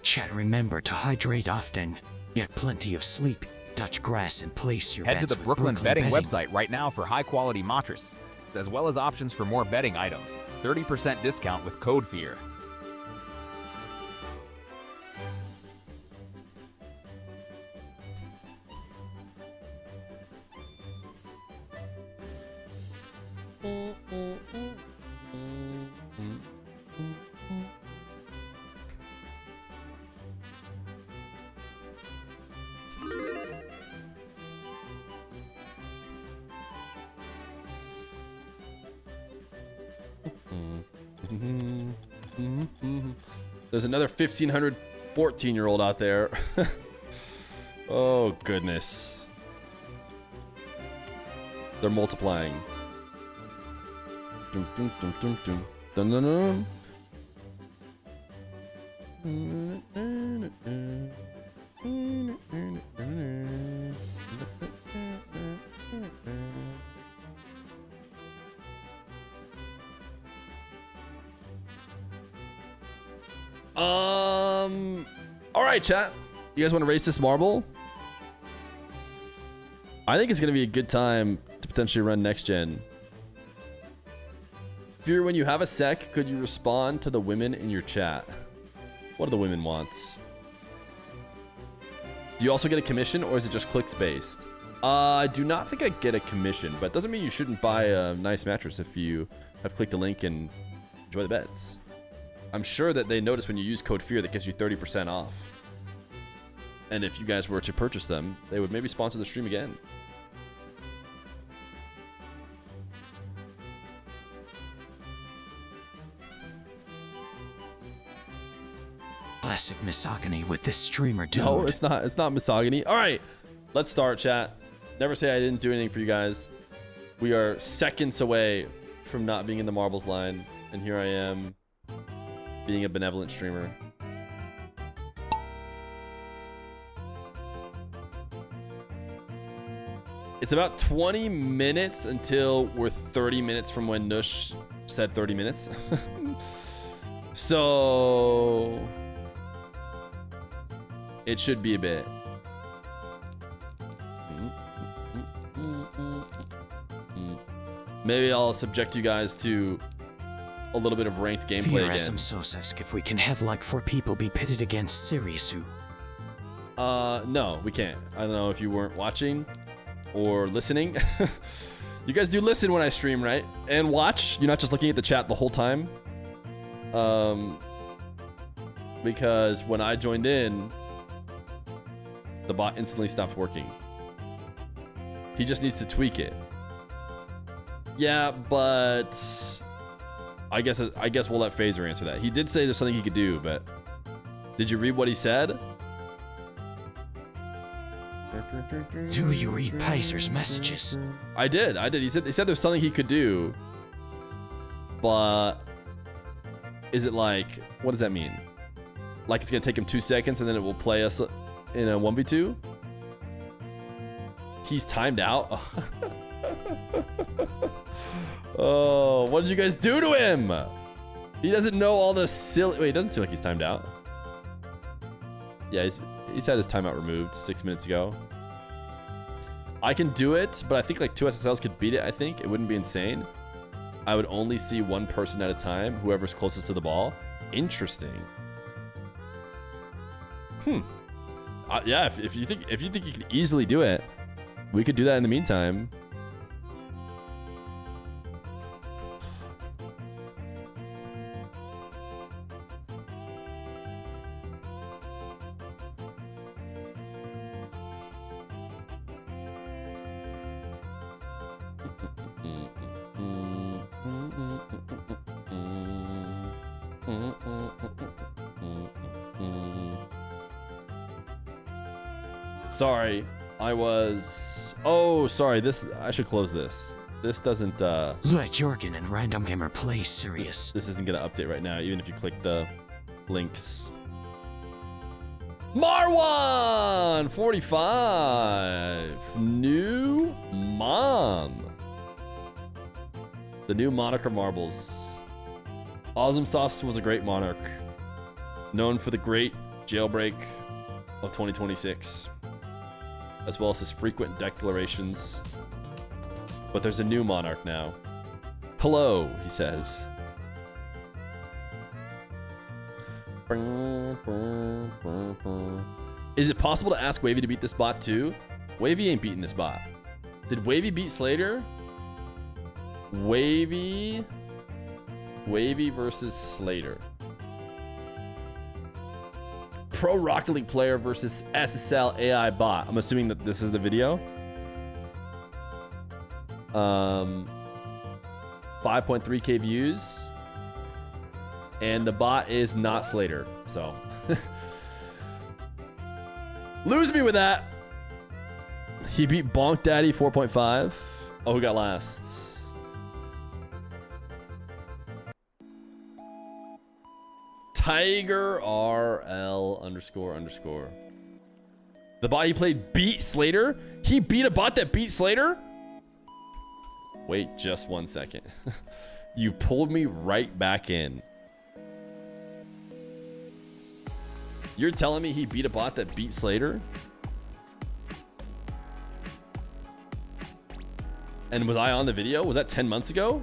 Chat, remember to hydrate often, get plenty of sleep, touch grass, and place your Head to bets the with Brooklyn Betting website right now for high-quality mattress, as well as options for more betting items. 30% discount with code Feer. There's another 1,500 14-year-old out there. Oh, goodness. They're multiplying. Dun, dun, dun, dun, dun. Dun, dun, dun. All right, chat. You guys want to race this marble? I think it's going to be a good time to potentially run next gen. Fear, when you have a sec, could you respond to the women in your chat? What do the women want? Do you also get a commission, or is it just clicks based? I do not think I get a commission, but it doesn't mean you shouldn't buy a nice mattress if you have clicked the link and enjoy the beds. I'm sure that they notice when you use code FEAR that gives you 30% off. And if you guys were to purchase them, they would maybe sponsor the stream again. Classic misogyny with this streamer, dude. No, it's not. It's not misogyny. All right, let's start, chat. Never say I didn't do anything for you guys. We are seconds away from not being in the marbles line, and here I am, being a benevolent streamer. It's about 20 minutes until we're 30 minutes from when Nush said 30 minutes. So it should be a bit. Maybe I'll subject you guys to a little bit of ranked gameplay again. Sosask, if we can have like 4 people be pitted against Siriusu. No, we can't. I don't know if you weren't watching or listening. You guys do listen when I stream, right? And watch. You're not just looking at the chat the whole time. Because when I joined in, the bot instantly stopped working. He just needs to tweak it. Yeah, but I guess we'll let Phaser answer that. He did say there's something he could do, but did you read what he said? Do you read Paiser's messages? I did. He said there's something he could do, but is it like, what does that mean? Like it's gonna take him 2 seconds and then it will play us in a 1v2? He's timed out. Oh, what did you guys do to him? He doesn't know all the silly. Wait, it doesn't seem like he's timed out. Yeah, he's had his timeout removed 6 minutes ago. I can do it, but I think like 2 SSLs could beat it. I think it wouldn't be insane. I would only see one person at a time, whoever's closest to the ball. Interesting. Yeah, if you think you can easily do it, we could do that in the meantime. Sorry, I was... Oh, sorry, I should close this. This doesn't, Let Jorgen and Random Gamer play serious. This isn't gonna update right now, even if you click the links. Marwan! 45! New mom. The new monarch of marbles. Awesome Sauce was a great monarch. Known for the great jailbreak of 2026. As well as his frequent declarations. But there's a new monarch now. Hello, he says. Is it possible to ask Wavy to beat this bot too? Wavy ain't beating this bot. Did Wavy beat Slater? Wavy versus Slater. Pro Rocket League player versus SSL AI bot. I'm assuming that this is the video. 5.3k views. And the bot is not Slater. So lose me with that. He beat Bonk Daddy 4.5. Oh, who got last? Tiger RL __. The bot he played beat Slater? He beat a bot that beat Slater? Wait just 1 second. You pulled me right back in. You're telling me he beat a bot that beat Slater? And was I on the video? Was that 10 months ago?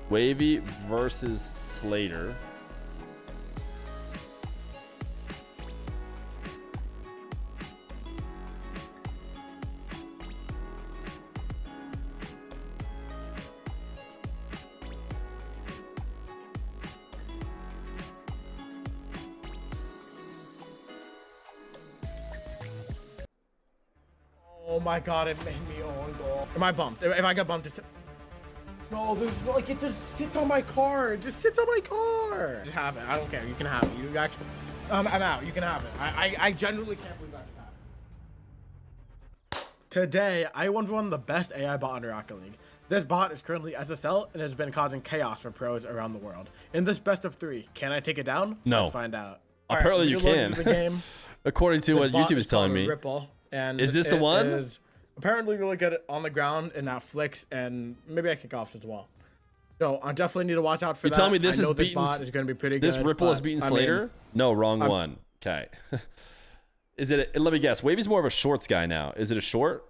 Wavy versus Slater. Oh my god, it made me own goal. Am I bumped? If I got bumped, it's... No, there's like, it just sits on my car. It just sits on my car. Just have it. I don't care. You can have it. You actually... I'm out. You can have it. I genuinely can't believe I can have it. Today, I won one of the best AI bot in Rocket League. This bot is currently SSL and has been causing chaos for pros around the world. In this best of 3, can I take it down? No. Let's find out. Apparently you can. The game. According to what YouTube is telling me. Ripple, and is this the one? Is apparently really good on the ground and that flicks, and maybe I kick off as well. So I definitely need to watch out for that. You telling me this I know is beating? This bot is going to be pretty this good. Ripple is beating Slater? No, wrong one. Okay. Is it? Let me guess. Wavy's more of a shorts guy now. Is it a short?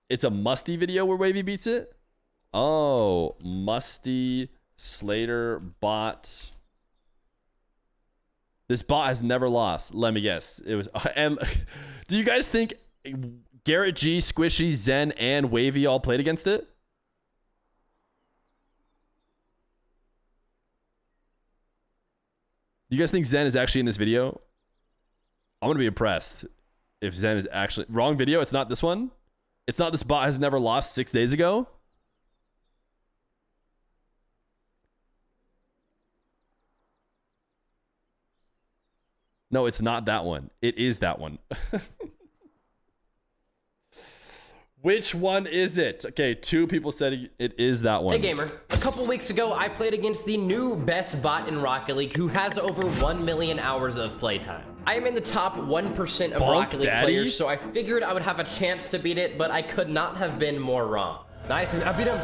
It's a Musty video where Wavy beats it? Oh, Musty, Slater, bot. This bot has never lost. Let me guess. It was. And do you guys think Garrett G, Squishy, Zen, and Wavy all played against it? You guys think Zen is actually in this video? I'm gonna be impressed if Zen is actually wrong video. It's not this one. It's not this bot has never lost 6 days ago. No, it's not that one. It is that one. Which one is it? Okay, 2 people said it is that one. Hey gamer, a couple weeks ago I played against the new best bot in Rocket League who has over 1 million hours of playtime. I am in the top 1% of Rocket League players, so I figured I would have a chance to beat it, but I could not have been more wrong. Nice, and I beat him.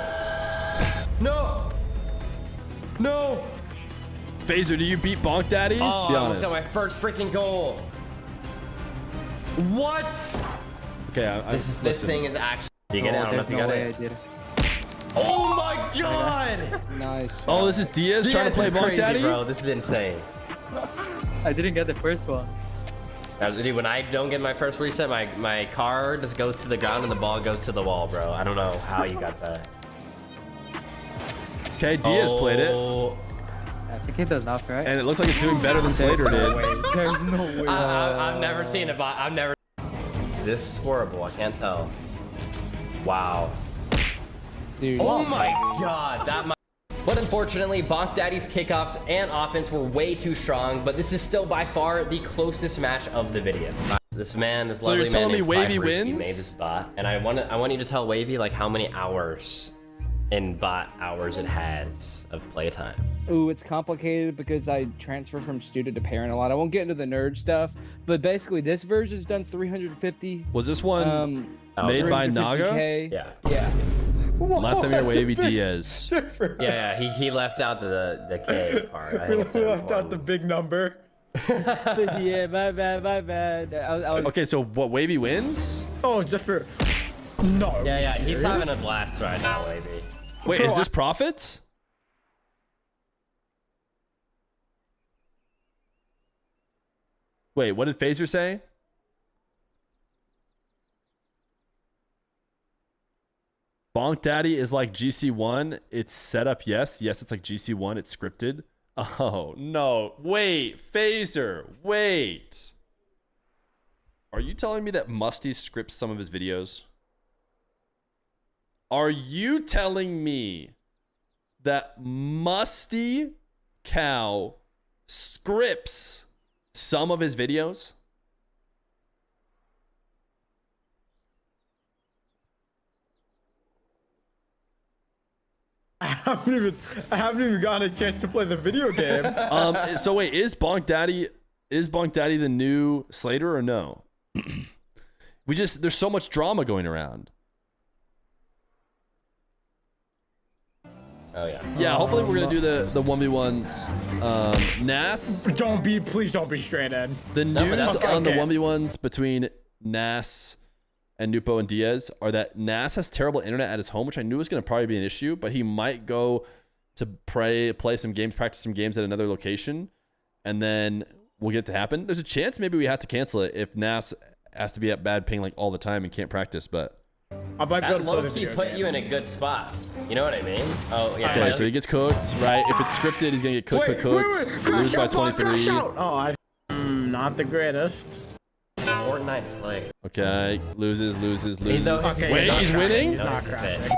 No! No! Phaser, do you beat Bonk Daddy? Oh, I almost got my first freaking goal. What? Okay, this thing is actually. You get it? I don't know if you got it. Oh my god! Nice. Oh, this is Diaz trying to play Bonk crazy, Daddy? Bro, this is insane. I didn't get the first one. Dude, when I don't get my first reset, my car just goes to the ground and the ball goes to the wall, bro. I don't know how you got that. Okay, Diaz played it. I think it does enough, right? And it looks like it's doing better than Slater did. There's no way. I've never seen a bot. I've never. This is horrible. I can't tell. Wow. Dude. Oh my god, that might. But unfortunately, Bonk Daddy's kickoffs and offense were way too strong, but this is still by far the closest match of the video. This man, this lovely man telling me named Wavy Five Risky wins? made this bot, and I want you to tell Wavy like how many hours in bot hours it has of playtime. Ooh, it's complicated because I transfer from student to parent a lot. I won't get into the nerd stuff, but basically this version's done 350. Was this one made by Naga? 350K. Yeah. Yeah. Left Wavy Diaz. Yeah, he left out the K part. I think it's left out the big number. Yeah, my bad. I was... Okay, so what, Wavy wins? Oh, just for... No. Yeah, he's having a blast right now, Wavy. Wait, is this profit? Wait, what did Phaser say? Bonk Daddy is like GC1. It's set up, yes. Yes, it's like GC1. It's scripted. Oh, no. Wait, Phaser. Wait. Are you telling me that Musty scripts some of his videos? Are you telling me that Musty Cow scripts some of his videos? I haven't even gotten a chance to play the video game. So wait, is Bonk Daddy the new Slater or no? There's so much drama going around. Oh yeah. Yeah, hopefully we're gonna do the 1v1s. Nas. Please don't be straight Ed. The news Okay, on the okay. 1v1s between Nas and Nupo and Diaz are that Nas has terrible internet at his home, which I knew was gonna probably be an issue, but he might go to play some games, practice some games at another location, and then we'll get it to happen. There's a chance maybe we have to cancel it if Nas has to be at bad ping like all the time and can't practice, but I might be able That to play the low-key video put game. you in a good spot. You know what I mean? Oh, yeah. okay, so he gets cooked, right? If it's scripted, he's gonna get cooked, lose by 23. Oh, not the greatest. Fortnite flag. Okay, loses. Okay, Wait, he's winning? He's not crashing.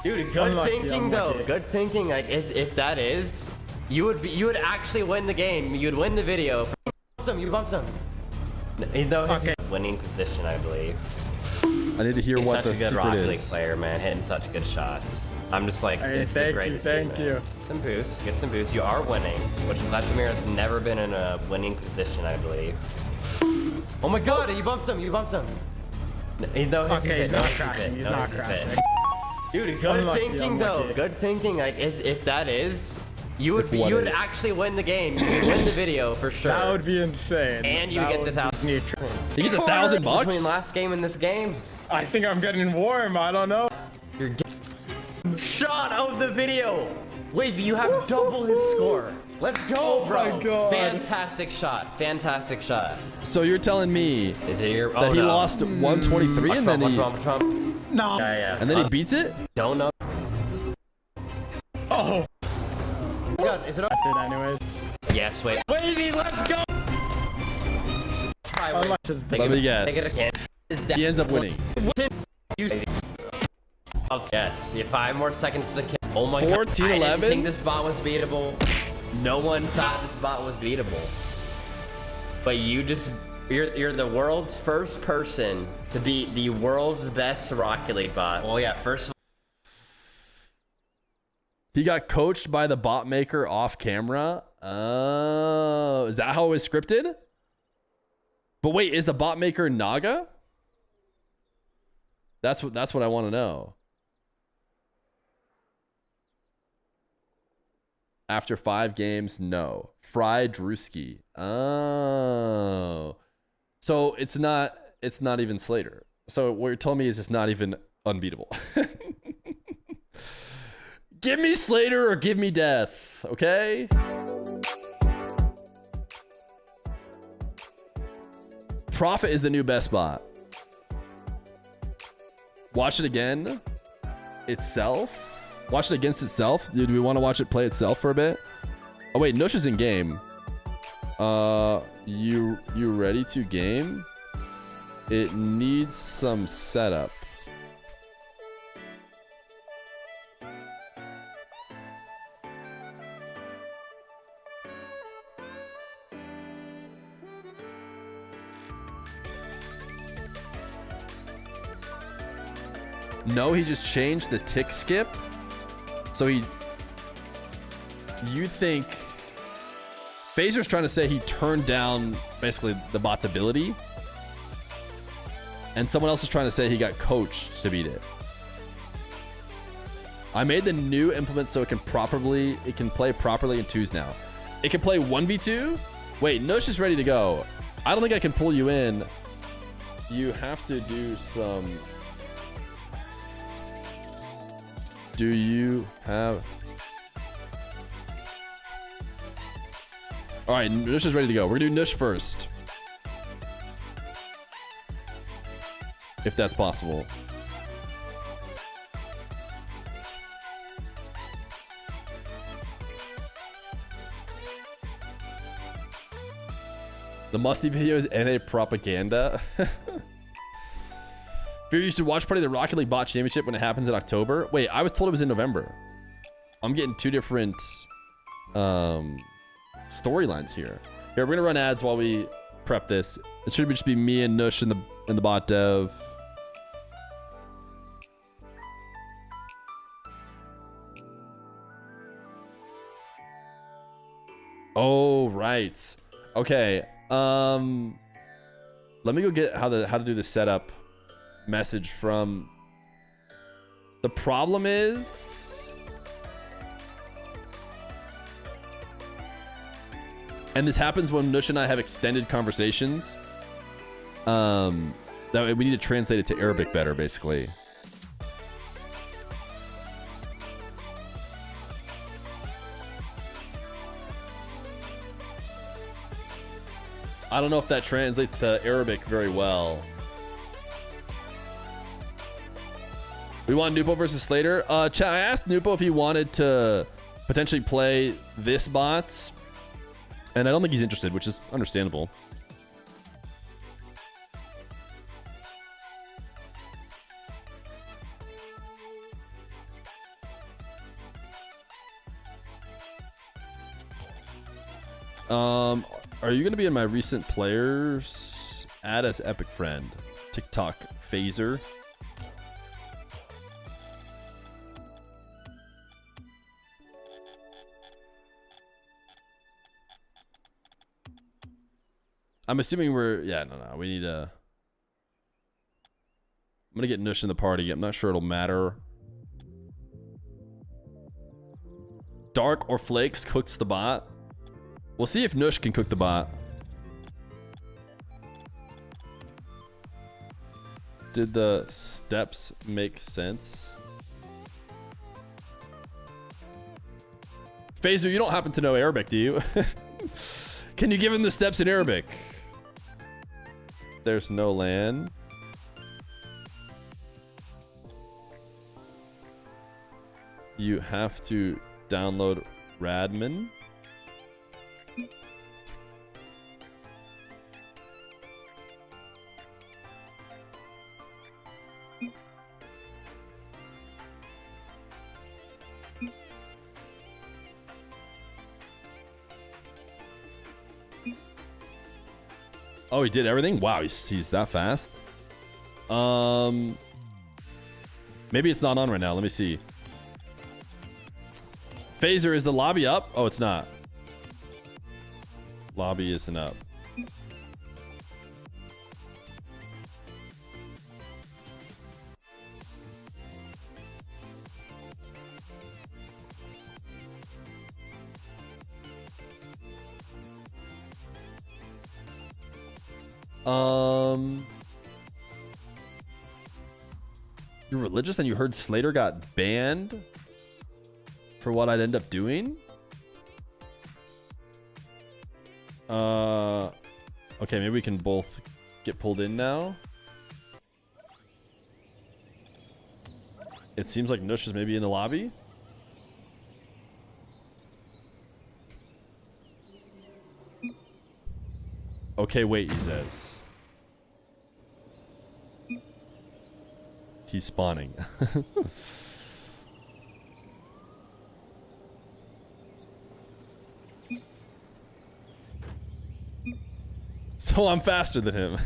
Dude, good Unlucky, thinking though. unlucky. Good thinking. Like if that is, you would actually win the game. You'd win the video. You bumped him. Though his Okay. winning position, I believe. I need to hear He's what such the a good secret Rocket League is. player, man. Hitting such good shots. I'm just like, Hey, it's thank great you, to see, thank man. you. Get some boosts. Get some boosts. You are winning, which Vladimir has never been in a winning position, I believe. Oh my God! You bumped him. You bumped him. No, Okay, he's not crashing. He's not crashing. Dude, good Unlucky, thinking though. unlucky. Good thinking. Like if that is, you would what you would is? actually win the game. You would win the video for sure. That would be insane. and you That get the would be 1,000. neutral. He gets $1,000 Between last game and this game, I think I'm getting warm. I don't know. you're shot of the video. Wait, you have double his score. Let's go, Oh bro. my God. Fantastic shot. Fantastic shot. So you're telling me Is it your? that Oh, he no. lost 123 and then Trump. he No. Yeah. and then he beats it? Don't know. Oh, Oh my God, is it? that's it anyways. Yes. Wait. Wavy, let's go. Try, wait. Unless it's Let me guess. Take it again. Is that- He ends up winning. Yes, you have 5 more seconds to kill. Oh my 14, God. I 11? didn't think this bot was beatable. No one thought this bot was beatable. But you're the world's first person to beat the world's best Rocket League bot. Well, yeah, first of He got coached by the bot maker off camera. Oh, is that how it was scripted? But wait, is the bot maker Naga? That's what I want to know. After 5 games, no. Fry Drewski. Oh. So it's not even Slater. So what you're telling me is it's not even unbeatable. Give me Slater or give me death, okay? Profit is the new best bot. Watch it again. Itself. Watch it against itself. Do we want to watch it play itself for a bit? Oh wait, Nush is in game. You ready to game? It needs some setup. No, he just changed the tick skip. So you think Phaser's trying to say he turned down basically the bot's ability, and someone else is trying to say he got coached to beat it. I made the new implement so it can play properly in 2s now. It can play 1v2. Wait, Nush is ready to go. I don't think I can pull you in. You have to do some. Do you have? All right, Nush is ready to go. We're gonna do Nush first, if that's possible. The Musty video is NA propaganda. Fear, you should watch party the Rocket League bot championship when it happens in October. Wait, I was told it was in November. I'm getting two different storylines here. Here, we're gonna run ads while we prep this. It should just be me and Nush in the bot dev. Oh, right. Okay. Let me go get how to do the setup message from. The problem is, and this happens when Nush and I have extended conversations, that we need to translate it to Arabic better, basically. I don't know if that translates to Arabic very well. We want Nupo versus Slater. Chat, I asked Nupo if he wanted to potentially play this bot, and I don't think he's interested, which is understandable. Are you going to be in my recent players? Add as epic friend. TikTok phaser. I'm assuming we're... Yeah, no. We need a... I'm going to get Nush in the party. I'm not sure it'll matter. Dark or Flakes cooks the bot. We'll see if Nush can cook the bot. Did the steps make sense? Phaser, you don't happen to know Arabic, do you? Can you give him the steps in Arabic? There's no LAN. You have to download Radman. Oh, he did everything? Wow, he's that fast. Maybe it's not on right now. Let me see. Phaser, is the lobby up? Oh, it's not. Lobby isn't up. You're religious and you heard Slater got banned for what I'd end up doing? Okay, maybe we can both get pulled in now. It seems like Nush is maybe in the lobby. Okay, wait, he says. He's spawning. So I'm faster than him.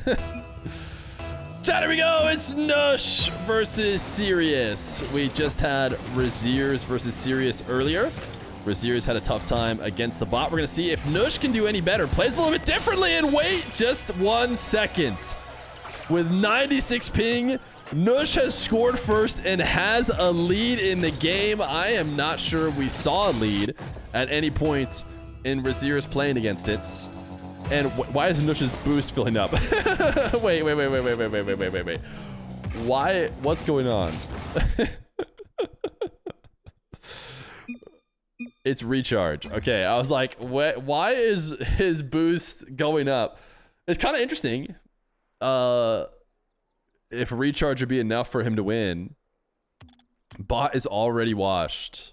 Chat, here we go. It's Nush versus Sirius. We just had Raziers versus Sirius earlier. Raziers had a tough time against the bot. We're going to see if Nush can do any better. Plays a little bit differently, and wait just 1 second. With 96 ping, Nush has scored first and has a lead in the game. I am not sure we saw a lead at any point in Raziers playing against it. And why is Nush's boost filling up? Wait. Why? What's going on? It's recharge. Okay, I was like, why is his boost going up? It's kind of interesting. If recharge would be enough for him to win. Bot is already washed.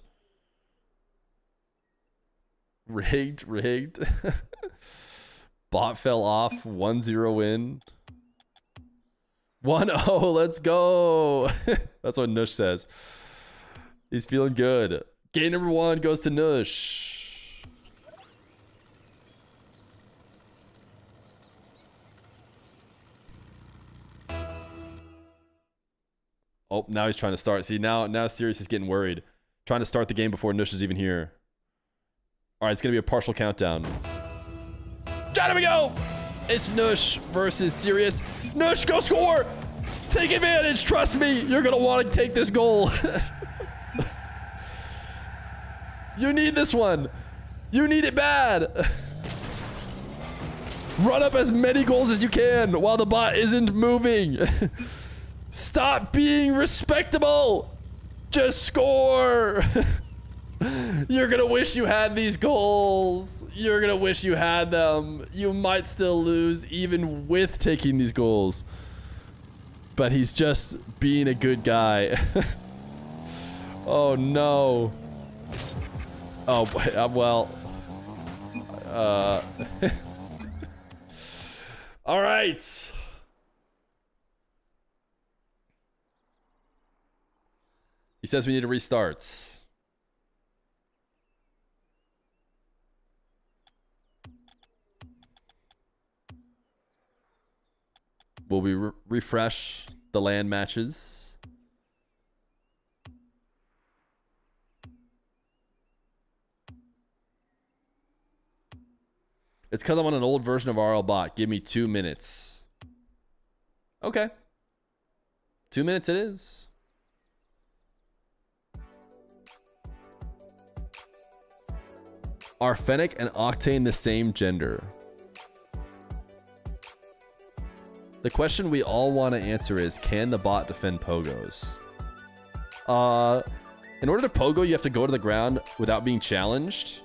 Rigged. Bot fell off. 1-0 win. 1-0, let's go. That's what Nush says. He's feeling good. Game number 1 goes to Nush. Oh, now he's trying to start. See, now Sirius is getting worried. Trying to start the game before Nush is even here. All right, it's going to be a partial countdown. There we go. It's Nush versus Sirius. Nush, go score. Take advantage. Trust me. You're going to want to take this goal. You need this one. You need it bad. Run up as many goals as you can while the bot isn't moving. Stop being respectable. Just score. You're gonna wish you had these goals. You're gonna wish you had them. You might still lose even with taking these goals. But he's just being a good guy. Oh no. Oh, well. All right. He says we need to restart. Will we refresh the LAN matches? It's because I'm on an old version of RL bot. Give me 2 minutes. Okay. 2 minutes it is. Are Fennec and Octane the same gender? The question we all want to answer is, can the bot defend pogos? In order to pogo, you have to go to the ground without being challenged.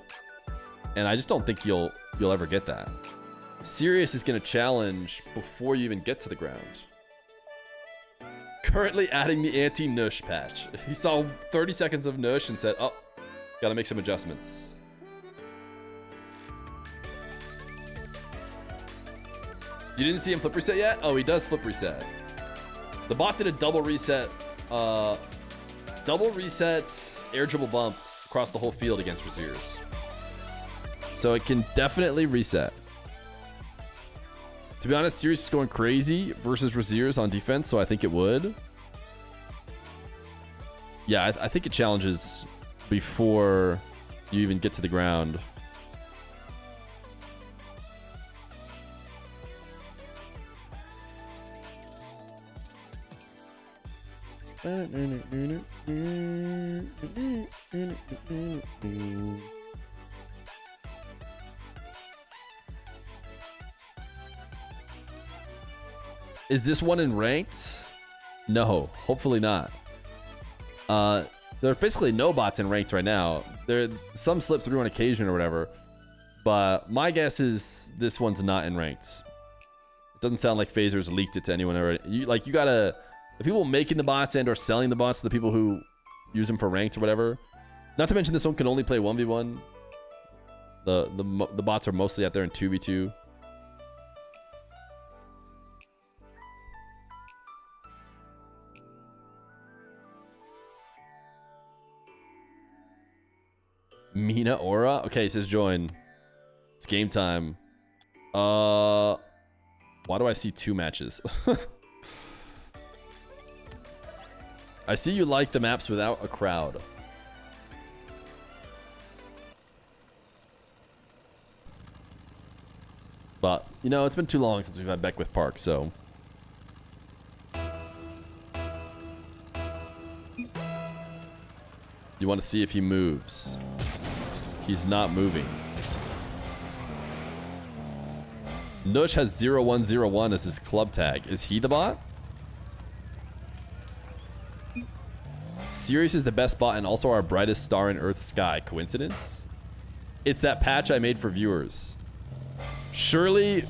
And I just don't think you'll ever get that. Sirius is going to challenge before you even get to the ground. Currently adding the anti-Nush patch. He saw 30 seconds of Nush and said, oh, gotta make some adjustments. You didn't see him flip reset yet? Oh, he does flip reset. The bot did a double reset air dribble bump across the whole field against Raziers. So it can definitely reset. To be honest, Sirius is going crazy versus Raziers on defense, so I think it would. Yeah, I think it challenges before you even get to the ground. Is this one in ranked? No, hopefully not. There are basically no bots in ranked right now. Some slip through on occasion or whatever, but my guess is this one's not in ranked. It doesn't sound like Phasers leaked it to anyone already. You gotta, the people making the bots and or selling the bots to the people who use them for ranked or whatever. Not to mention this one can only play 1v1. The bots are mostly out there in 2v2. Mina Aura? Okay, he says join. It's game time. Why do I see 2 matches? I see you like the maps without a crowd. But, you know, it's been too long since we've had Beckwith Park, so... You want to see if he moves. He's not moving. Nush has 0101 as his club tag. Is he the bot? Sirius is the best bot and also our brightest star in Earth's sky. Coincidence? It's that patch I made for viewers. Surely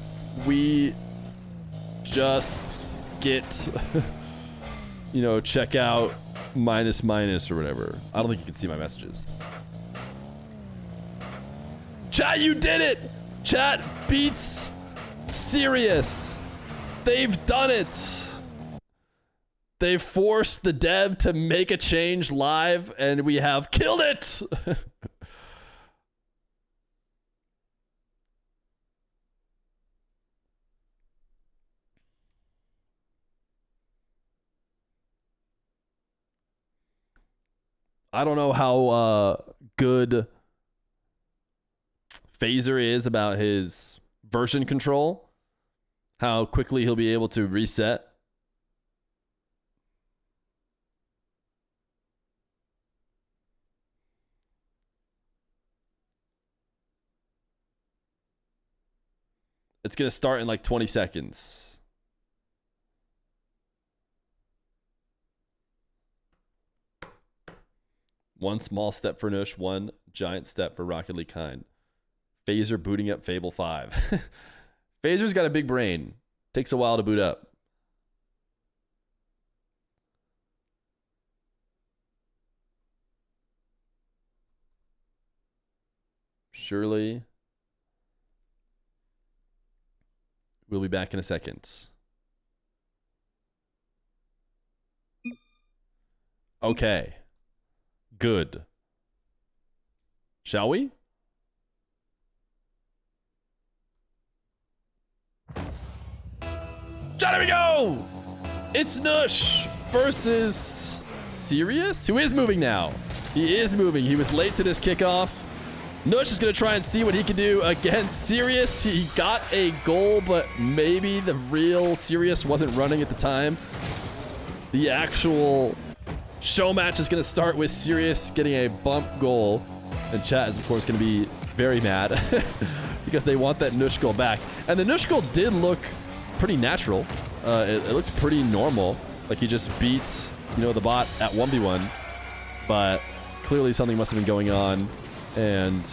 we just get, you know, check out minus or whatever. I don't think you can see my messages. Chat, you did it! Chat beats Sirius. They've done it. They forced the dev to make a change live, and we have killed it. I don't know how good Phaser is about his version control, how quickly he'll be able to reset. It's going to start in like 20 seconds. One small step for Nush, one giant step for Rocket League Kind. Phaser booting up Fable 5. Phaser's got a big brain. Takes a while to boot up. Surely. We'll be back in a second. Okay. Good. Shall we? There we go! It's Nush versus Sirius, who is moving now. He is moving. He was late to this kickoff. Nush is going to try and see what he can do against Sirius. He got a goal, but maybe the real Sirius wasn't running at the time. The actual show match is going to start with Sirius getting a bump goal. And chat is, of course, going to be very mad because they want that Nush goal back. And the Nush goal did look pretty natural. It looks pretty normal. Like he just beats, you know, the bot at 1v1. But clearly something must have been going on. And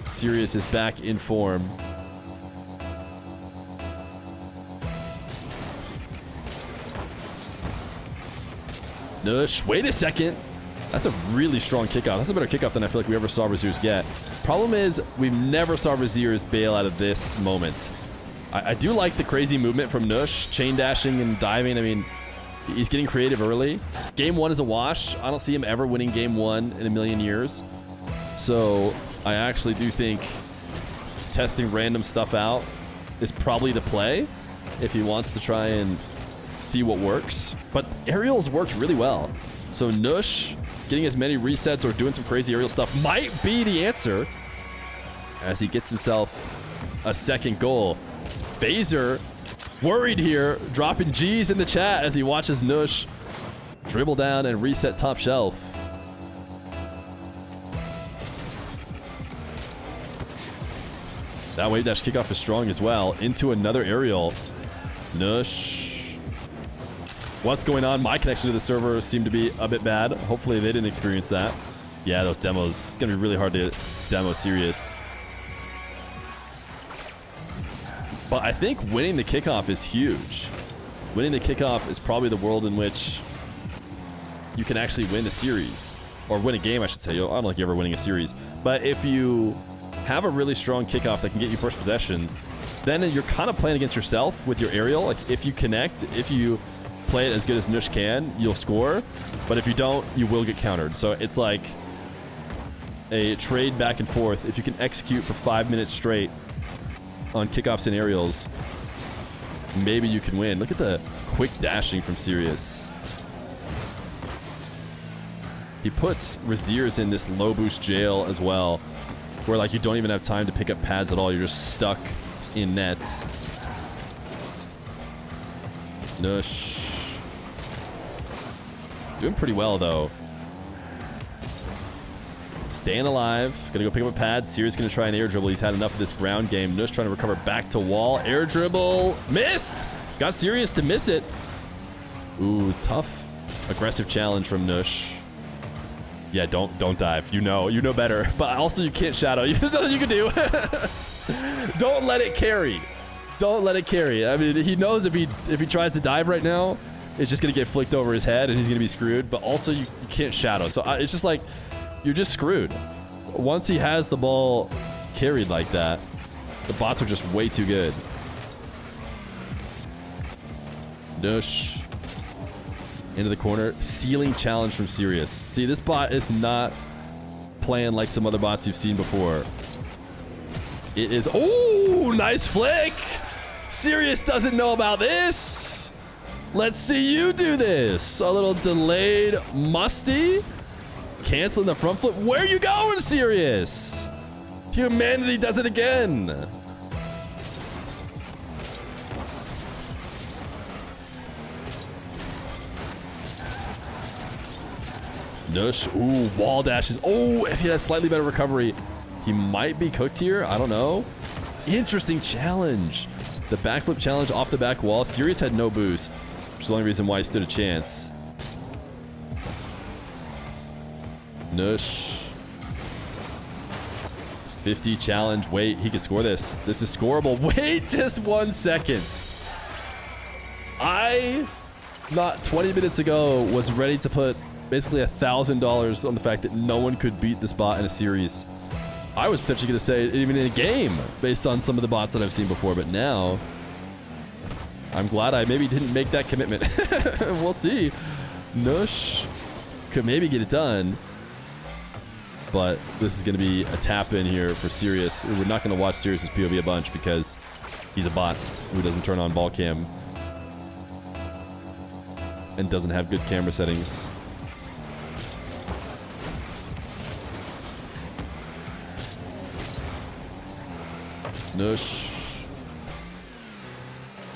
Sirius is back in form. Nush, wait a second. That's a really strong kickoff. That's a better kickoff than I feel like we ever saw Razier's get. Problem is, we've never saw Razier's bail out of this moment. I do like the crazy movement from Nush, chain dashing and diving. I mean, he's getting creative early. Game 1 is a wash. I don't see him ever winning game 1 in a million years. So I actually do think testing random stuff out is probably the play if he wants to try and see what works. But aerials worked really well. So Nush getting as many resets or doing some crazy aerial stuff might be the answer as he gets himself a second goal. Phaser worried here, dropping G's in the chat as he watches Nush dribble down and reset top shelf. That wave dash kickoff is strong as well. Into another aerial. Nush. What's going on? My connection to the server seemed to be a bit bad. Hopefully they didn't experience that. Yeah, those demos. It's going to be really hard to demo Sirius. But I think winning the kickoff is huge. Winning the kickoff is probably the world in which you can actually win a series. Or win a game, I should say. I don't like you ever winning a series. But if you have a really strong kickoff that can get you first possession, then you're kind of playing against yourself with your aerial. Like, if you connect, if you play it as good as Nush can, you'll score. But if you don't, you will get countered. So it's like a trade back and forth. If you can execute for 5 minutes straight on kickoffs and aerials, maybe you can win. Look at the quick dashing from Sirius. He puts Razier's in this low boost jail as well, where like you don't even have time to pick up pads at all. You're just stuck in nets. Nush. Doing pretty well though. Staying alive. Gonna go pick up a pad. Sirius gonna try an air dribble. He's had enough of this ground game. Nush trying to recover back to wall. Air dribble. Missed! Got Sirius to miss it. Ooh, tough. Aggressive challenge from Nush. Yeah, don't dive. You know better. But also you can't shadow. There's nothing you can do. Don't let it carry. Don't let it carry. I mean, he knows if he tries to dive right now, it's just gonna get flicked over his head and he's gonna be screwed. But also you can't shadow. So it's just like, you're just screwed. Once he has the ball carried like that, the bots are just way too good. Nush. into the corner. Ceiling challenge from Sirius. See, this bot is not playing like some other bots you've seen before. It is... Oh, nice flick. Sirius doesn't know about this. Let's see you do this. A little delayed musty. Canceling the front flip. Where you going, Sirius? Humanity does it again. Nush. Ooh, wall dashes. Oh, if he has slightly better recovery, he might be cooked here. I don't know. Interesting challenge. The backflip challenge off the back wall. Sirius had no boost, which is the only reason why he stood a chance. Nush. 50 challenge. Wait, he can score this. This is scoreable. Wait just 1 second. I, not 20 minutes ago, was ready to put basically $1,000 on the fact that no one could beat this bot in a series. I was potentially going to say even in a game based on some of the bots that I've seen before, but now I'm glad I maybe didn't make that commitment. We'll see. Nush could maybe get it done, but this is going to be a tap in here for Sirius. We're not going to watch Sirius's POV a bunch because he's a bot who doesn't turn on ball cam and doesn't have good camera settings. Nush.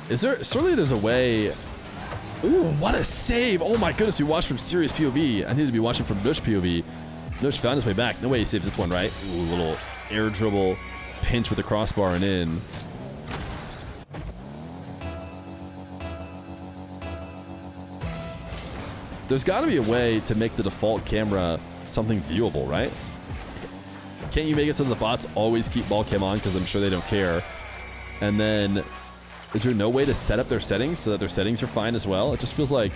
Is there... Surely there's a way... Ooh, what a save! Oh my goodness, we watched from Sirius POV. I need to be watching from Nush POV. Nush found his way back. No way he saves this one, right? Ooh, little air dribble pinch with the crossbar and in. There's got to be a way to make the default camera something viewable, right? Can't you make it so the bots always keep ball cam on because I'm sure they don't care? And then, is there no way to set up their settings so that their settings are fine as well? It just feels like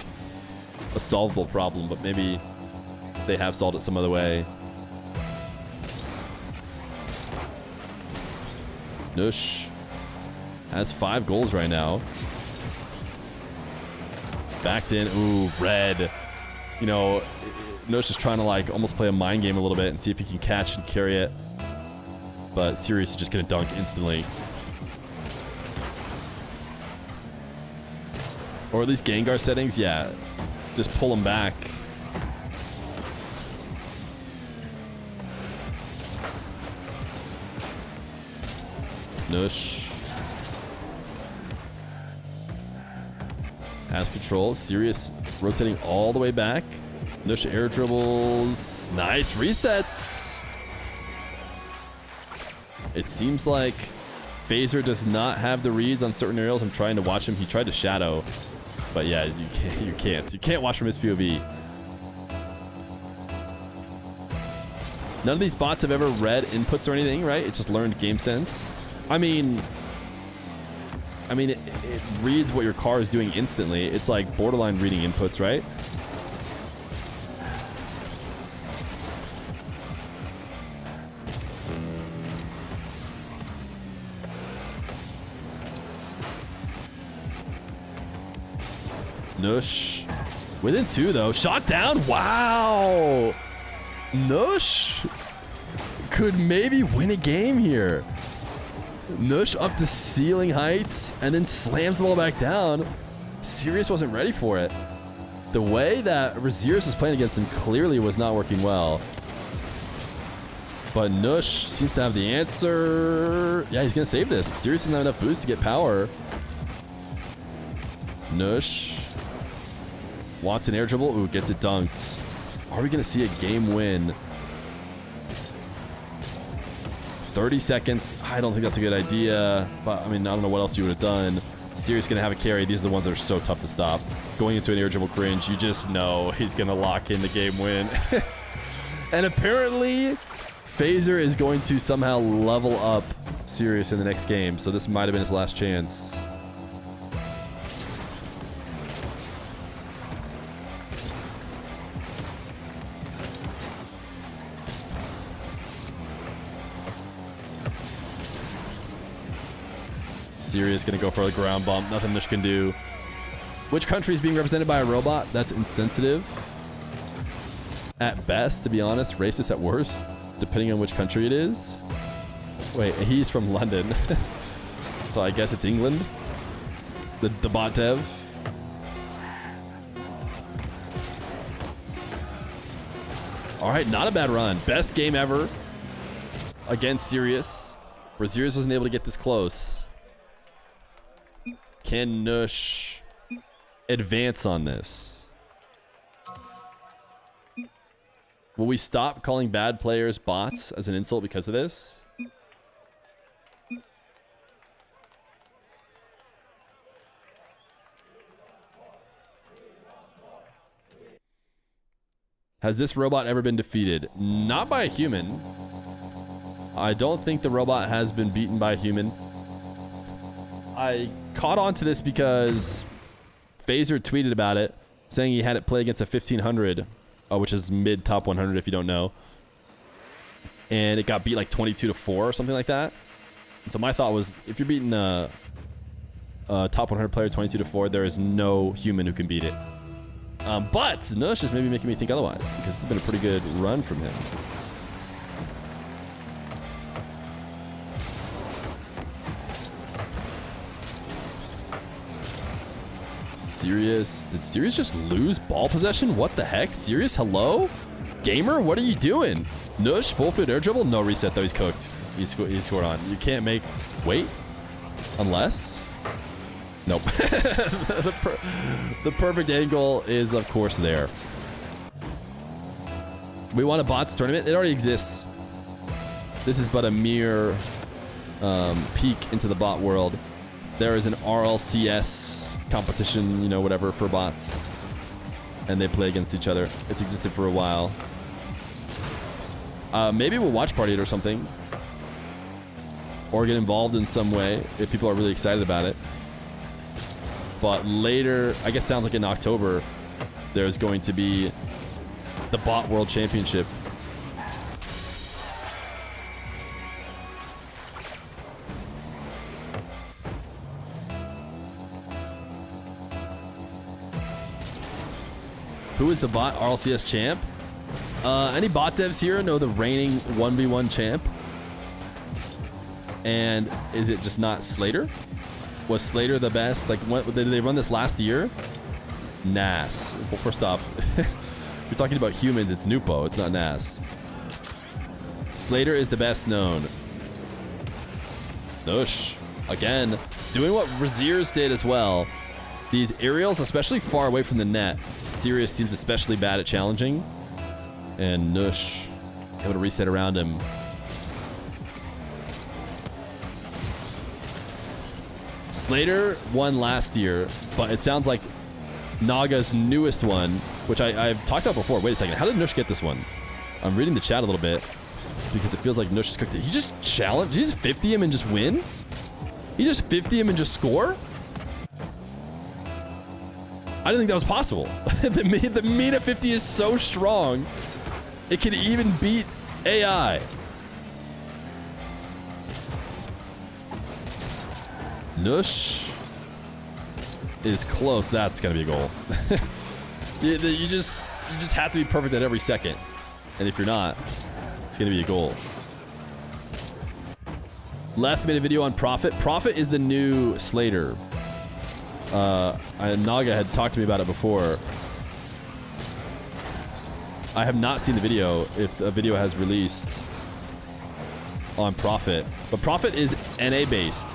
a solvable problem, but maybe they have solved it some other way. Nush has 5 goals right now. Backed in. Ooh, red. You know, Nush is trying to like almost play a mind game a little bit and see if he can catch and carry it. But Sirius is just going to dunk instantly. Or at least Gengar settings, yeah. Just pull him back. Nush has control. Sirius rotating all the way back. Nush air dribbles. Nice resets. It seems like Phaser does not have the reads on certain aerials. I'm trying to watch him. He tried to shadow, but yeah, you can't watch from his POV. None of these bots have ever read inputs or anything, right? It just learned game sense. I mean, it reads what your car is doing instantly. It's like borderline reading inputs, right? Nush within 2 though. Shot down. Wow. Nush could maybe win a game here. Nush up to ceiling heights and then slams the ball back down. Sirius wasn't ready for it. The way that Raziris was playing against him clearly was not working well. But Nush seems to have the answer. Yeah, he's going to save this. Sirius doesn't have enough boost to get power. Nush wants an air dribble. Ooh, gets it dunked. Are we going to see a game win? 30 seconds. I don't think that's a good idea. But, I mean, I don't know what else you would have done. Sirius going to have a carry. These are the ones that are so tough to stop. Going into an air dribble cringe, you just know he's going to lock in the game win. And apparently, Phaser is going to somehow level up Sirius in the next game. So this might have been his last chance. Sirius gonna go for the ground bump. Nothing Nush can do. Which country is being represented by a robot? That's insensitive at best, to be honest. Racist at worst, depending on which country it is. Wait, he's from London. So I guess it's England. The bot dev. All right, not a bad run. Best game ever against Sirius. Where Sirius wasn't able to get this close. Can Nush advance on this? Will we stop calling bad players bots as an insult because of this? Has this robot ever been defeated? Not by a human. I don't think the robot has been beaten by a human. I caught on to this because Phaser tweeted about it, saying he had it play against a 1500, which is mid top 100 if you don't know. And it got beat like 22-4 or something like that. And so my thought was, if you're beating a top 100 player 22-4, there is no human who can beat it. But Nush is maybe making me think otherwise, because it's been a pretty good run from him. Sirius, did Sirius just lose ball possession? What the heck? Sirius, hello? Gamer, what are you doing? Nush, full field air dribble? No reset though, he's cooked. He scored on. You can't make, wait, unless? Nope. The perfect angle is, of course, there. We want a bots tournament. It already exists. This is but a mere peek into the bot world. There is an RLCS competition, you know, whatever, for bots. And they play against each other. It's existed for a while. Maybe we'll watch party it or something. Or get involved in some way if people are really excited about it. But later, I guess sounds like in October, there's going to be the Bot World Championship. Who is the bot RLCS champ? Any bot devs here know the reigning 1v1 champ? And is it just not Slater? Was Slater the best? Like, what, did they run this last year? Nas. Well, first off, if you're talking about humans, it's Nupo. It's not Nas. Slater is the best known. Nush. Again, doing what Razier's did as well. These aerials, especially far away from the net, Sirius seems especially bad at challenging. And Nush able to reset around him. Slater won last year, but it sounds like Naga's newest one, which I've talked about before. Wait a second. How did Nush get this one? I'm reading the chat a little bit because it feels like Nush has cooked it. He just challenged. He just 50 him and just win? He just 50 him and just score? I didn't think that was possible. The Mina 50 is so strong, it can even beat AI. Nush is close. That's gonna be a goal. you just have to be perfect at every second, and if you're not, it's gonna be a goal. Left made a video on Prophet. Prophet is the new Slater. Naga had talked to me about it before. I have not seen the video, if the video has released on Prophet, but Prophet is NA based.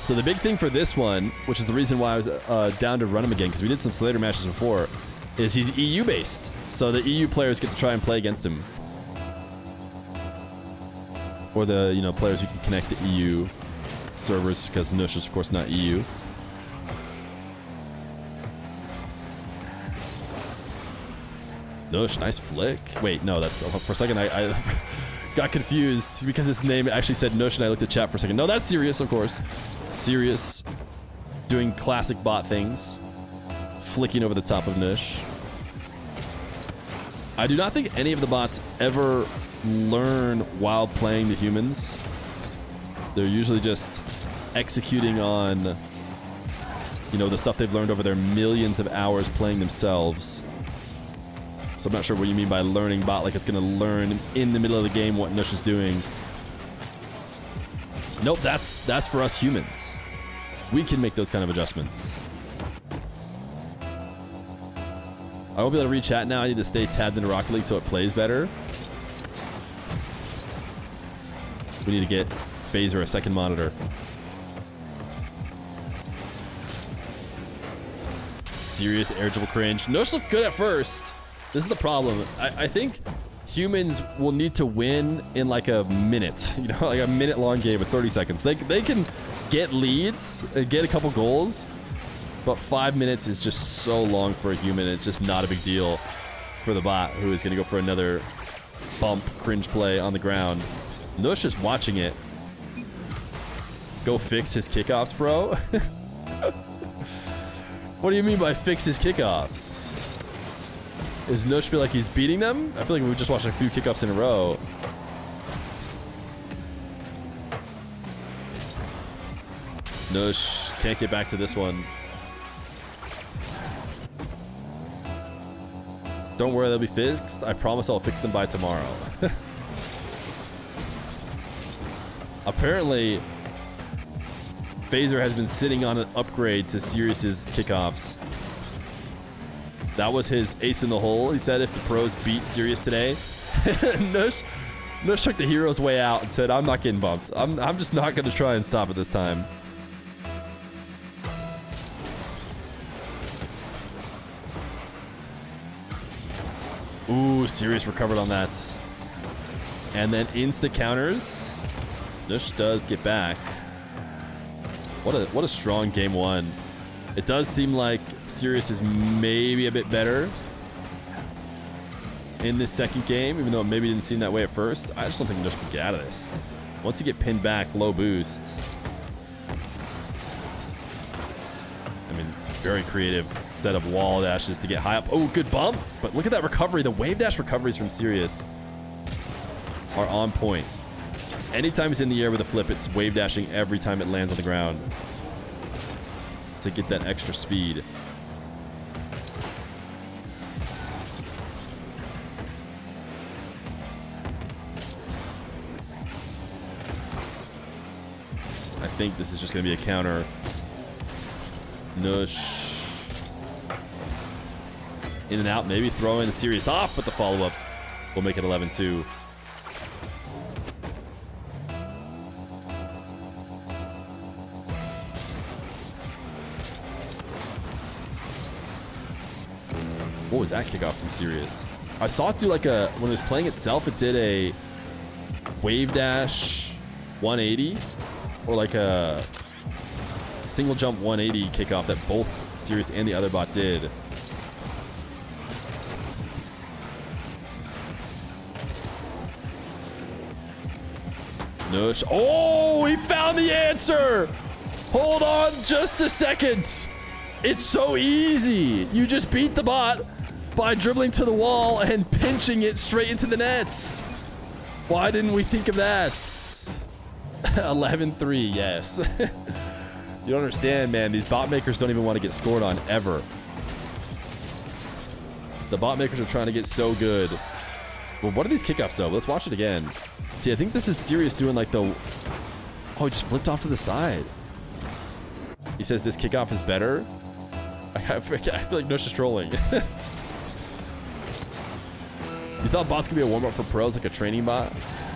So the big thing for this one, which is the reason why I was down to run him again, because we did some Slater matches before, is he's EU based. So the EU players get to try and play against him. Or the, you know, players who can connect to EU servers, because Nush is of course not EU. Nush, nice flick. Wait, no, that's, for a second I got confused because his name actually said Nush and I looked at chat for a second. No, that's Sirius, of course. Sirius doing classic bot things. Flicking over the top of Nush. I do not think any of the bots ever learn while playing the humans. They're usually just executing on you know, the stuff they've learned over their millions of hours playing themselves. So I'm not sure what you mean by learning bot, like it's going to learn in the middle of the game what Nush is doing. Nope, that's for us humans. We can make those kind of adjustments. I won't be able to read chat now. I need to stay tabbed into Rocket League so it plays better. We need to get Phaser a second monitor. Serious air dribble cringe. Nush looked good at first. This is the problem. I think humans will need to win in like a minute. You know, like a minute long game with 30 seconds. They can get leads, get a couple goals, but 5 minutes is just so long for a human. It's just not a big deal for the bot, who is going to go for another bump cringe play on the ground. Nush is watching it. Go fix his kickoffs, bro. What do you mean by fix his kickoffs? Does Nush feel like he's beating them? I feel like we just watched a few kickoffs in a row. Nush can't get back to this one. Don't worry, they'll be fixed. I promise I'll fix them by tomorrow. Apparently, Phaser has been sitting on an upgrade to Sirius's kickoffs. That was his ace in the hole. He said if the pros beat Sirius today, Nush took the hero's way out and said, I'm not getting bumped. I'm just not going to try and stop it this time. Ooh, Sirius recovered on that. And then insta counters. Nush does get back. What a strong game one. It does seem like Sirius is maybe a bit better in this second game, even though it maybe didn't seem that way at first. I just don't think Nush can get out of this. Once you get pinned back, low boost. I mean, very creative set of wall dashes to get high up. Oh, good bump. But look at that recovery. The wave dash recoveries from Sirius are on point. Anytime he's in the air with a flip, it's wave dashing every time it lands on the ground to get that extra speed. I think this is just going to be a counter. Nush. In and out, maybe throwing the Sirius off, but the follow-up will make it 11-2. What was that kickoff from Sirius? I saw it do like a, when it was playing itself, it did a wave dash 180 or like a single jump 180 kickoff that both Sirius and the other bot did. Nush. Oh, he found the answer. Hold on just a second. It's so easy. You just beat the bot by dribbling to the wall and pinching it straight into the nets. Why didn't we think of that? 11-3, yes. You don't understand, man. These bot makers don't even want to get scored on ever. The bot makers are trying to get so good. Well, what are these kickoffs, though? Let's watch it again. See, I think this is Sirius doing like the... Oh, he just flipped off to the side. He says this kickoff is better. I feel like Nush is trolling. You thought bots could be a warm-up for pros, like a training bot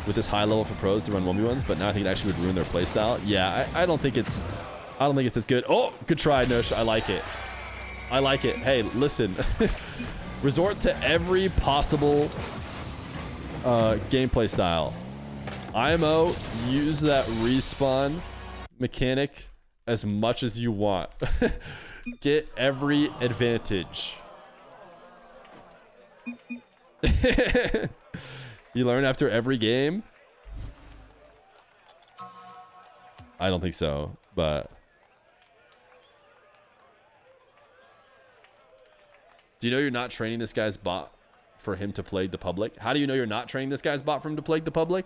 with this high level for pros to run 1v1s, but now I think it actually would ruin their playstyle. Yeah, I don't think it's as good. Oh, good try, Nush. I like it. I like it. Hey, listen. Resort to every possible gameplay style. IMO, use that respawn mechanic as much as you want. Get every advantage. You learn after every game? I don't think so, but... Do you know you're not training this guy's bot for him to plague the public? How do you know you're not training this guy's bot for him to plague the public?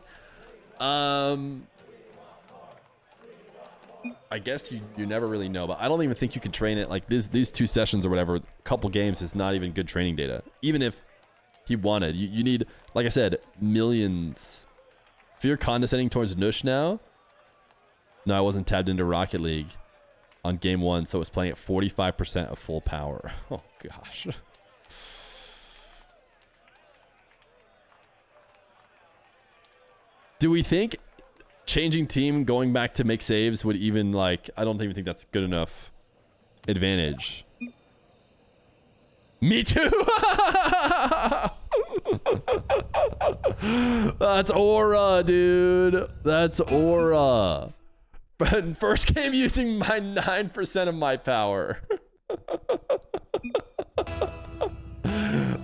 I I guess you never really know, but I don't even think you can train it. Like these 2 sessions or whatever, couple games is not even good training data. Even if he wanted, you need, like I said, millions. Fear condescending towards Nush now. No, I wasn't tabbed into Rocket League on game 1, so it was playing at 45% of full power. Oh gosh. Do we think changing team, going back to make saves would even, like, I don't even think that's good enough advantage. Me too. That's aura, dude. That's aura. But first game using my 9% of my power.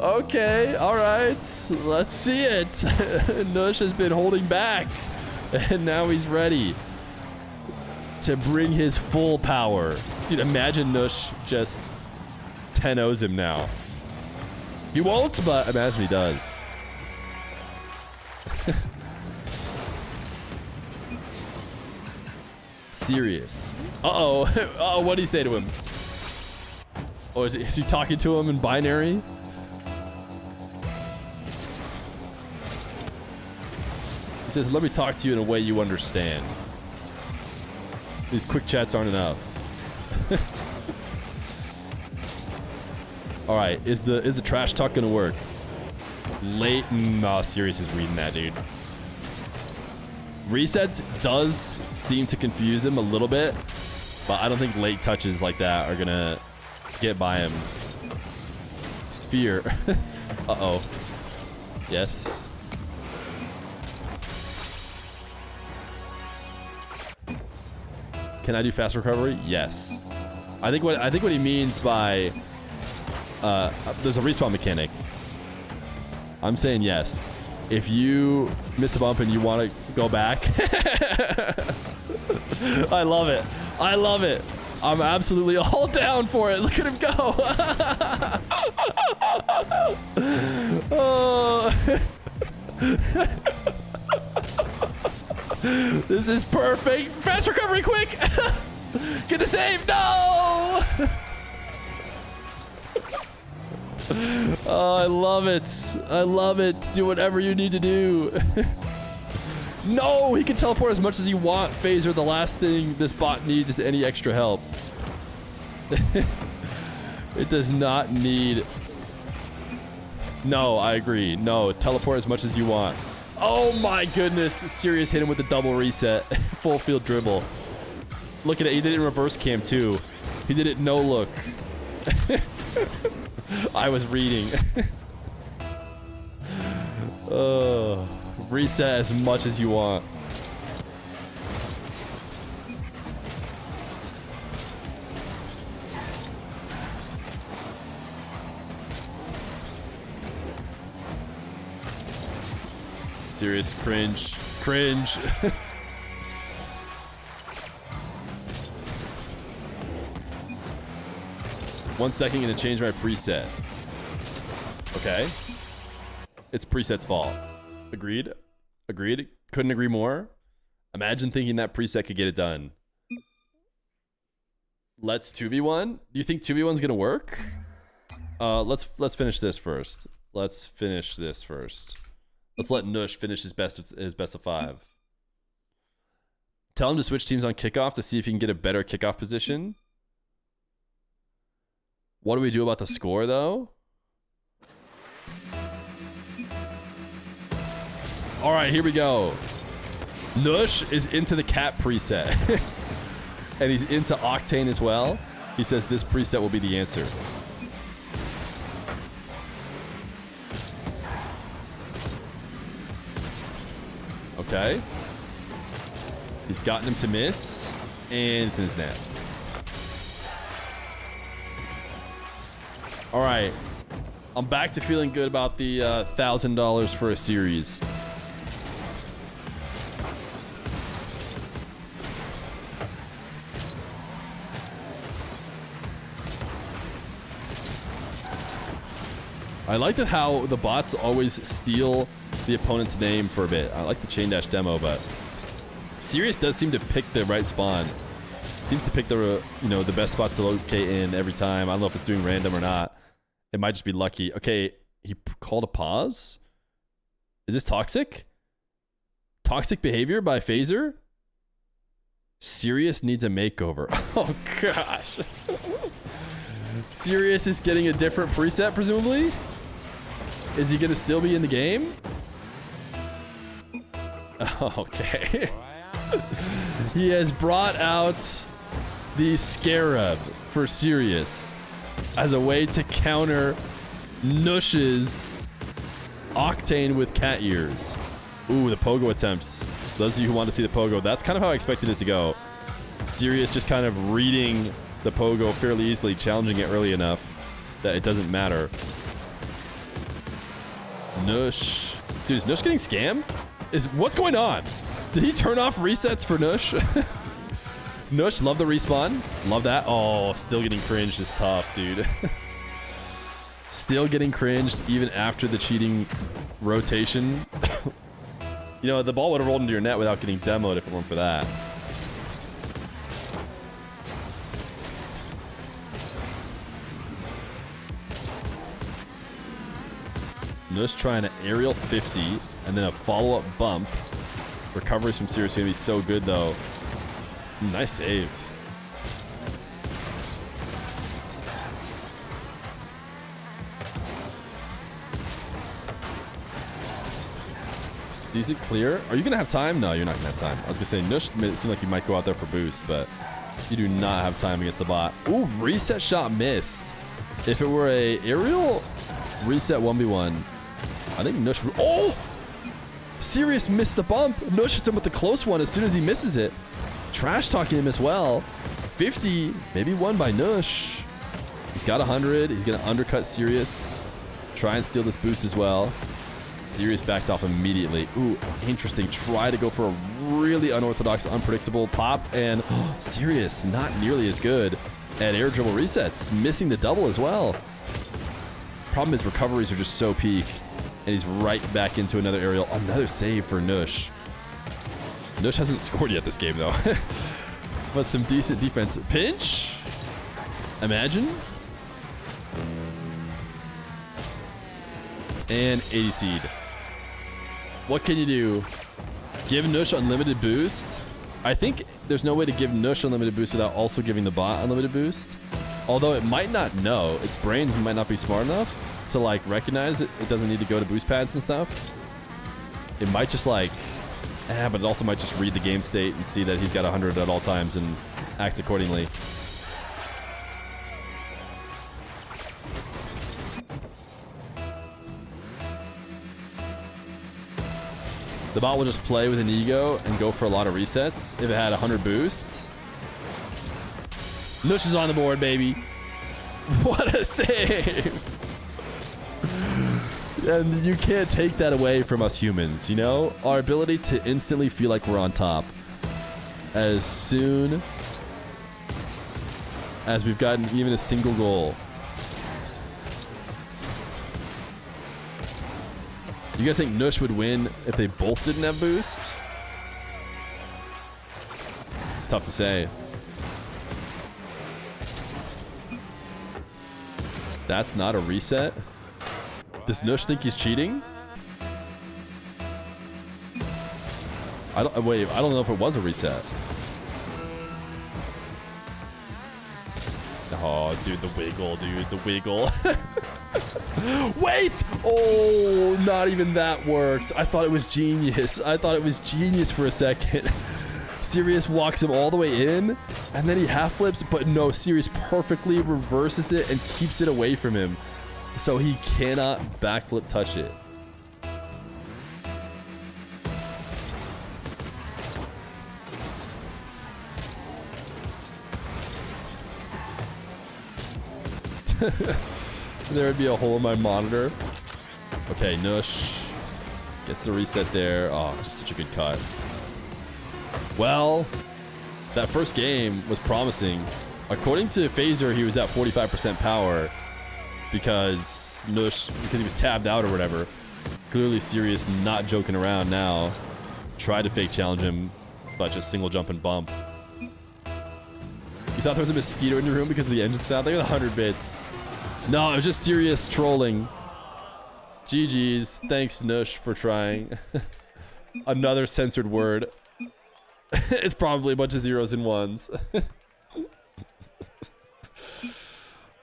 Okay, all right. Let's see it. Nush has been holding back. And now he's ready to bring his full power. Dude, imagine Nush just 10-0s him now. He won't, but imagine he does. Serious. Uh-oh. Uh-oh, what'd he say to him? Oh, is he talking to him in binary? He says, let me talk to you in a way you understand. These quick chats aren't enough. All right, is the trash talk gonna work? Late, nah, Sirius is reading that, dude. Resets does seem to confuse him a little bit, but I don't think late touches like that are gonna get by him. Fear. Uh-oh. Yes. Can I do fast recovery? Yes. I think what he means by there's a respawn mechanic. I'm saying yes. If you miss a bump and you want to go back, I love it. I love it. I'm absolutely all down for it. Look at him go. Oh. This is perfect. Fast recovery, quick. Get the save. No. Oh, I love it. I love it. Do whatever you need to do. No, he can teleport as much as you want, Phaser. The last thing this bot needs is any extra help. It does not need... No, I agree. No, teleport as much as you want. Oh my goodness. Sirius hit him with a double reset. Full field dribble. Look at it. He did it in reverse cam too. He did it no look. I was reading. Reset as much as you want. Serious cringe. Cringe. One second gonna change my preset. Okay. It's preset's fault. Agreed. Agreed. Couldn't agree more. Imagine thinking that preset could get it done. Let's 2v1. Do you think 2v1's gonna work? Let's finish this first. Let's finish this first. Let's let Nush finish his best of 5. Tell him to switch teams on kickoff to see if he can get a better kickoff position. What do we do about the score, though? All right, here we go. Nush is into the cap preset. And he's into Octane as well. He says this preset will be the answer. Okay. He's gotten him to miss. And it's in his net. All right. I'm back to feeling good about the $1,000 for a series. I like that how the bots always steal the opponent's name for a bit. I like the chain dash demo, but Sirius does seem to pick the right spawn. Seems to pick the, you know, the best spot to locate in every time. I don't know if it's doing random or not. It might just be lucky. Okay, he called a pause. Is this toxic? Toxic behavior by Phaser? Sirius needs a makeover. Oh, gosh. Sirius is getting a different preset, presumably? Is he going to still be in the game? Okay. He has brought out the Scarab for Sirius as a way to counter Nush's Octane with cat ears. Ooh, the pogo attempts. Those of you who want to see the pogo, that's kind of how I expected it to go. Sirius just kind of reading the pogo fairly easily, challenging it early enough that it doesn't matter. Nush. Dude, is Nush getting scammed? What's going on? Did he turn off resets for Nush? Nush, love the respawn. Love that. Oh, still getting cringed is tough, dude. Still getting cringed even after the cheating rotation. You know, the ball would have rolled into your net without getting demoed if it weren't for that. Nush trying to aerial 50 and then a follow-up bump. Recoveries from Sirius are going to be so good, though. Nice save. Decent clear. Are you going to have time? No, you're not going to have time. I was going to say, Nush made it seem like you might go out there for boost, but you do not have time against the bot. Ooh, reset shot missed. If it were a aerial reset 1v1, I think Nush would... Oh! Sirius missed the bump. Nush hits him with the close one as soon as he misses it. Trash talking him as well. 50, maybe won by Nush. He's got 100. He's going to undercut Sirius. Try and steal this boost as well. Sirius backed off immediately. Ooh, interesting. Try to go for a really unorthodox, unpredictable pop. And Sirius, not nearly as good at air dribble resets. Missing the double as well. Problem is recoveries are just so peak. And he's right back into another aerial. Another save for Nush. Nush hasn't scored yet this game, though. But some decent defense. Pinch? Imagine. And 80 seed. What can you do? Give Nush unlimited boost? I think there's no way to give Nush unlimited boost without also giving the bot unlimited boost. Although it might not know. Its brains might not be smart enough to like recognize it. It doesn't need to go to boost pads and stuff. It might just like, but it also might just read the game state and see that he's got 100 at all times and act accordingly. The bot will just play with an ego and go for a lot of resets if it had 100 boosts. Nush is on the board, baby. What a save. And you can't take that away from us humans, you know? Our ability to instantly feel like we're on top as soon as we've gotten even a single goal. You guys think Nush would win if they both didn't have boost? It's tough to say. That's not a reset. Does Nush think he's cheating? I don't know if it was a reset. Oh, dude, the wiggle, dude, the wiggle. Wait! Oh, not even that worked. I thought it was genius. I thought it was genius for a second. Sirius walks him all the way in, and then he half flips, but no, Sirius perfectly reverses it and keeps it away from him. So he cannot backflip touch it. There would be a hole in my monitor. Okay, Nush gets the reset there. Oh, just such a good cut. Well, that first game was promising. According to Phaser, he was at 45% power because he was tabbed out or whatever. Clearly Sirius not joking around now. Tried to fake challenge him, but just single jump and bump. You thought there was a mosquito in your room because of the engine sound? Look at the 100 bits. No, it was just serious trolling. GG's. Thanks, Nush, for trying. Another censored word. It's probably a bunch of zeros and ones.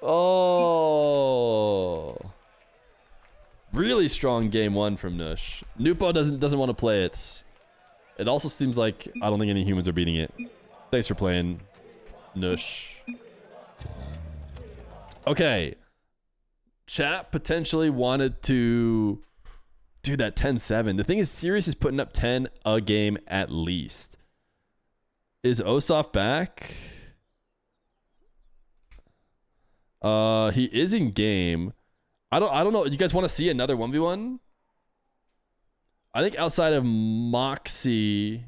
Oh. Really strong game one from Nush. Nupo doesn't want to play it. It also seems like I don't think any humans are beating it. Thanks for playing, Nush. Okay. Chat potentially wanted to do that 10-7. The thing is, Sirius is putting up 10 a game at least. Is Osaf back? He is in game. I don't know. You guys want to see another 1v1? I think outside of Moxie,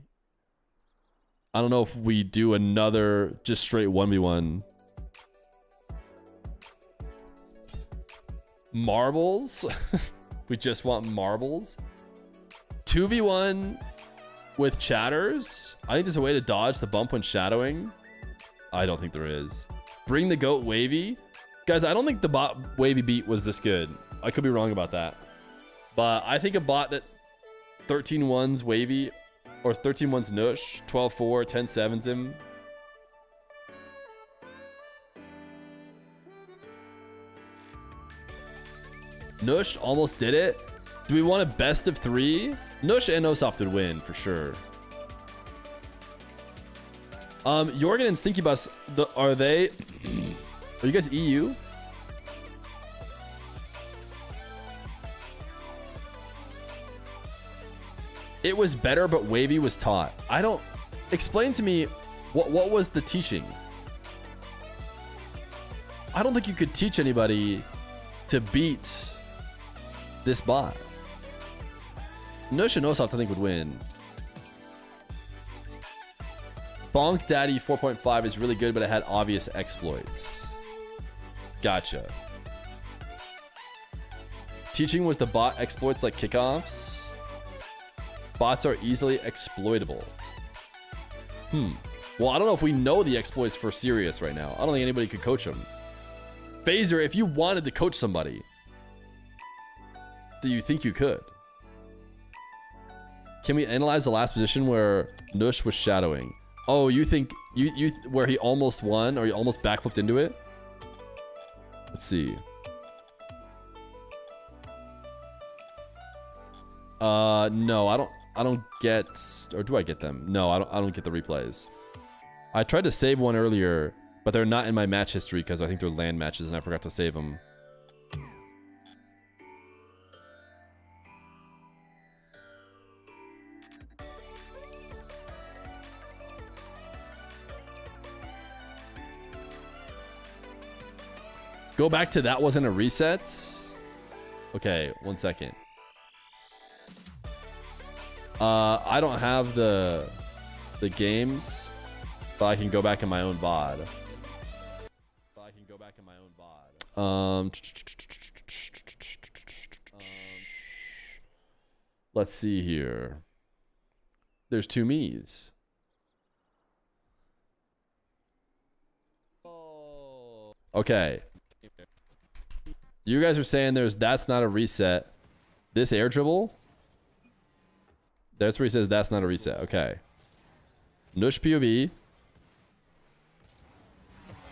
I don't know if we do another just straight 1v1. Marbles? We just want marbles. 2v1 with chatters? I think there's a way to dodge the bump when shadowing. I don't think there is. Bring the goat wavy. Guys, I don't think the bot wavy beat was this good. I could be wrong about that. But I think a bot that 13-1's wavy or 13-1's Nush, 12-4, 10-7's him. Nush almost did it. Do we want a best of 3? Nush and Osoft would win for sure. Jorgen and Stinky Bus, are they... Are you guys EU? It was better, but wavy was taught. I don't... Explain to me, what was the teaching? I don't think you could teach anybody to beat this bot. Nush and Osoft, I think, would win. Bonk Daddy 4.5 is really good, but it had obvious exploits. Gotcha. Teaching was the bot exploits like kickoffs. Bots are easily exploitable. Well, I don't know if we know the exploits for Sirius right now. I don't think anybody could coach them. Phaser, if you wanted to coach somebody, do you think you could? Can we analyze the last position where Nush was shadowing? Oh, you think you where he almost won or he almost backflipped into it? Let's see. No, I don't get, or do I get them? No, I don't get the replays. I tried to save one earlier, but they're not in my match history because I think they're LAN matches and I forgot to save them. Go back to that wasn't a reset. Okay, 1 second. I don't have the games, but I can go back in my own VOD. Let's see here. There's 2 me's. Okay. You guys are saying that's not a reset. This air dribble? That's where he says that's not a reset. Okay. Nush POV.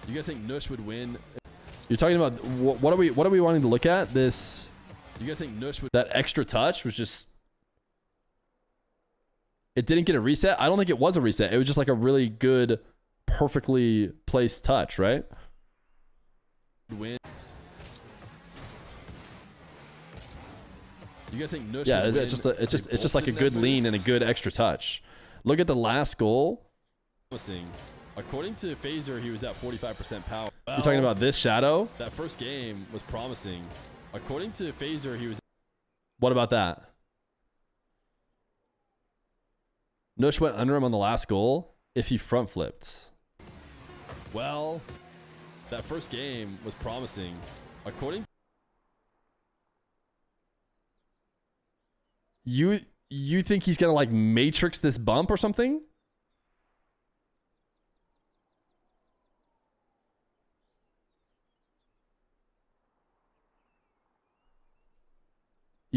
You guys think Nush would win? You're talking about what are we wanting to look at? This. You guys think Nush would, that extra touch was just, it didn't get a reset? I don't think it was a reset. It was just like a really good, perfectly placed touch, right? Win. You guys think Nush? Yeah, it's just like a good lean and a good extra touch. Look at the last goal. According to Phaser, he was at 45% power. You're talking about this shadow? That first game was promising. According to Phaser, he was. What about that? Nush went under him on the last goal if he front flipped. Well, that first game was promising. According. You think he's gonna like matrix this bump or something?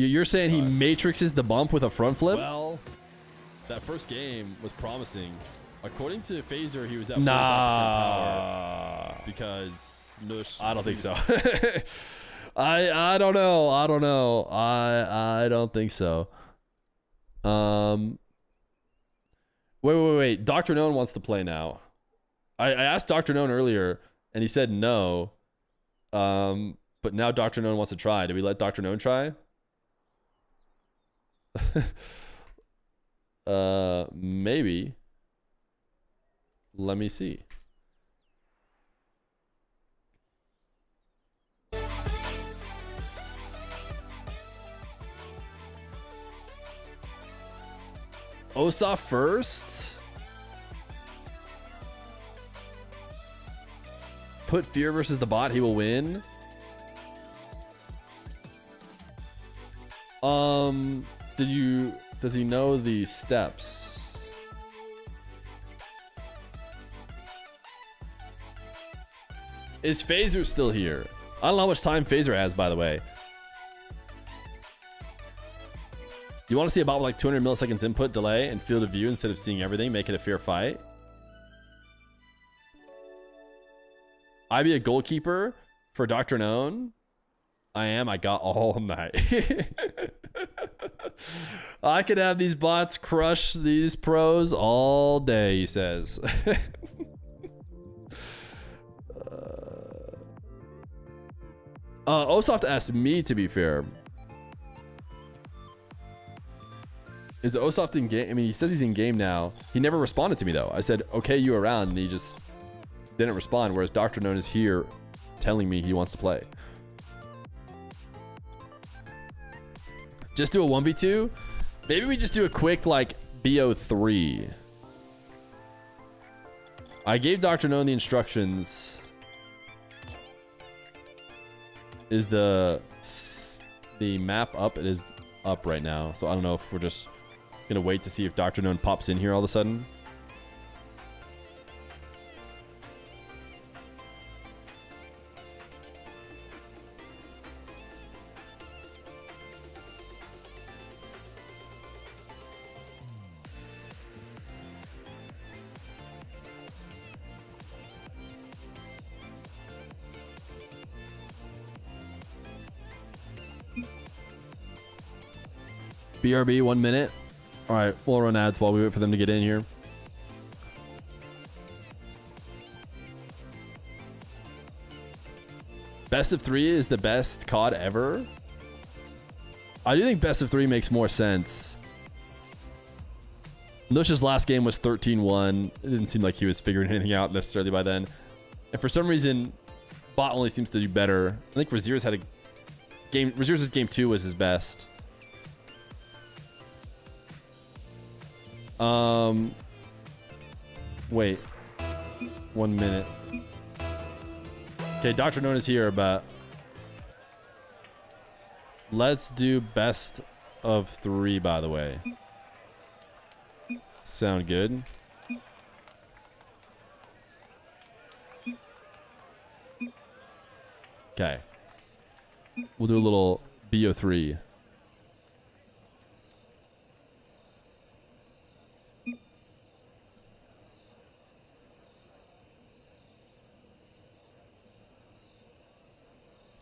You're saying he matrixes the bump with a front flip? Well, that first game was promising. According to Phaser, he was at 45% power because Nush. I don't think so. I don't know. I don't know. I don't think so. Wait. Dr. Known wants to play now. I asked Dr. Known earlier and he said no. But now Dr. Known wants to try. Did we let Dr. Known try? Maybe. Let me see. Osa first. Put Fear versus the bot, he will win. Does he know the steps? Is Phaser still here? I don't know how much time Phaser has, by the way. You want to see a bot with like 200 milliseconds input delay and field of view instead of seeing everything, make it a fair fight? I be a goalkeeper for Dr. Known? I am. I got all night. I could have these bots crush these pros all day, he says. Osoft asked me, to be fair. Is Osoft in game? I mean, he says he's in game now. He never responded to me, though. I said, okay, you around, and he just didn't respond, whereas Dr. Known is here telling me he wants to play. Just do a 1v2? Maybe we just do a quick, like, BO3. I gave Dr. Known the instructions. Is the map up? It is up right now. So I don't know if we're just gonna wait to see if Dr. Known pops in here all of a sudden. BRB, 1 minute. All right, we'll run ads while we wait for them to get in here. Best of 3 is the best COD ever. I do think best of 3 makes more sense. Nush's last game was 13-1. It didn't seem like he was figuring anything out necessarily by then. And for some reason, bot only seems to do better. I think Razir's had a game. Razir's game 2 was his best. Wait. 1 minute. Okay, Dr. Known is here, but let's do best of 3, by the way. Sound good? Okay. We'll do a little BO3.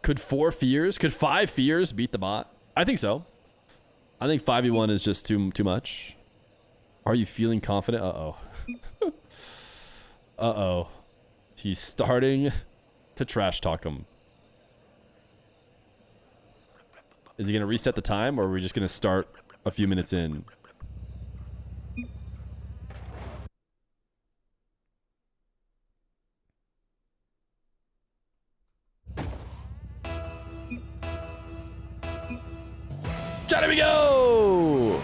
Could 4 Fears, could 5 Fears beat the bot? I think so. I think 5v1 is just too much. Are you feeling confident? Uh-oh. Uh-oh. He's starting to trash talk him. Is he going to reset the time, or are we just going to start a few minutes in? There we go!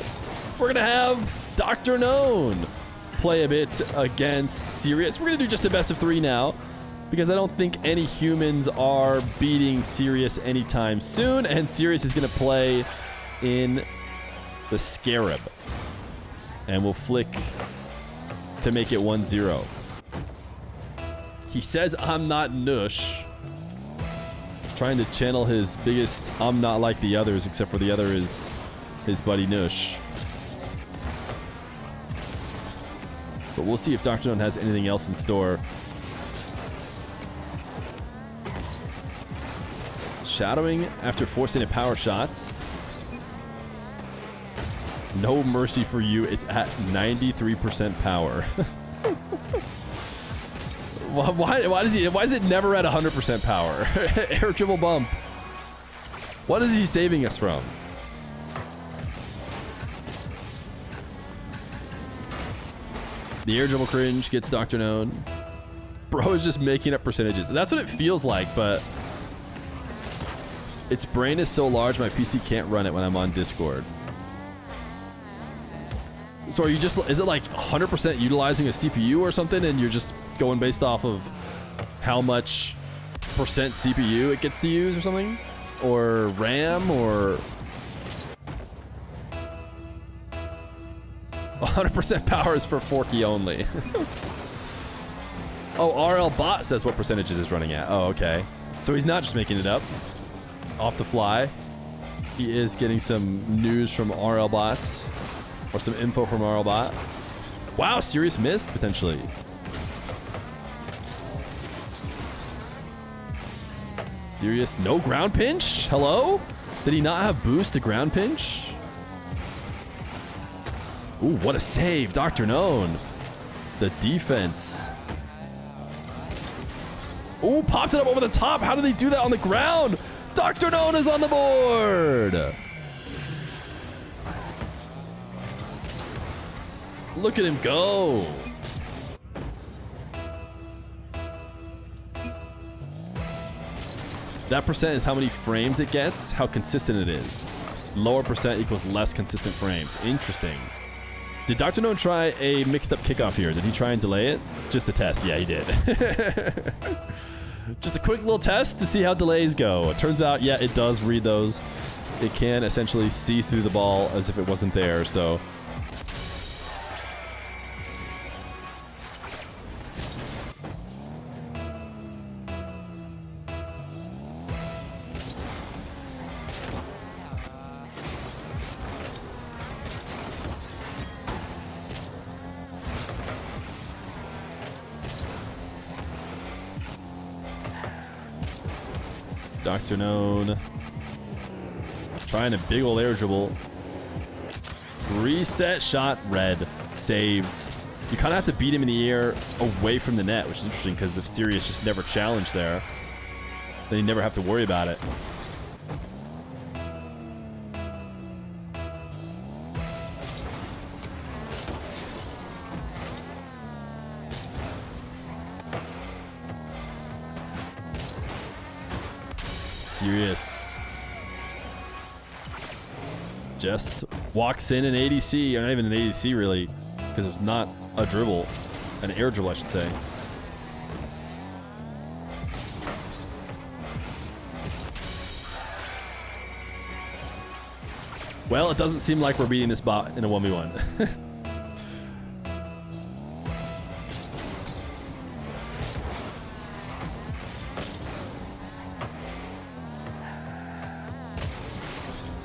We're going to have Dr. Known play a bit against Sirius. We're going to do just a best of 3 now, because I don't think any humans are beating Sirius anytime soon, and Sirius is going to play in the Scarab. And we'll flick to make it 1-0. He says I'm not Nush. Trying to channel his biggest I'm not like the others, except for the other is his buddy Nush. But we'll see if Dr. None has anything else in store. Shadowing after forcing a power shot. No mercy for you. It's at 93% power. Why is it never at 100% power? Air triple bump. What is he saving us from? The air dribble cringe gets Dr. Known. Bro is just making up percentages. That's what it feels like, but its brain is so large my PC can't run it when I'm on Discord. So are you just, is it like 100% utilizing a CPU or something and you're just going based off of how much percent CPU it gets to use or something? Or RAM or 100% power is for Forky only. Oh, RL Bot says what percentages is running at. Oh, okay. So he's not just making it up off the fly. He is getting some news from RL Bots. Or some info from RL Bot. Wow, serious missed, potentially. Serious, no ground pinch? Hello? Did he not have boost to ground pinch? Ooh, what a save, Dr. Known. The defense. Ooh, popped it up over the top. How did he do that on the ground? Dr. Known is on the board. Look at him go. That percent is how many frames it gets, how consistent it is. Lower percent equals less consistent frames. Interesting. Did Dr. Known try a mixed up kickoff here? Did he try and delay it? Just a test. Yeah, he did. Just a quick little test to see how delays go. It turns out, yeah, it does read those. It can essentially see through the ball as if it wasn't there, so... Dr. Known. Trying a big ol' air dribble. Reset shot, red. Saved. You kind of have to beat him in the air away from the net, which is interesting because if Sirius just never challenged there, then you never have to worry about it. Sirius just walks in an ADC, or not even an ADC really, because it's not a dribble, an air dribble I should say. Well, it doesn't seem like we're beating this bot in a 1v1.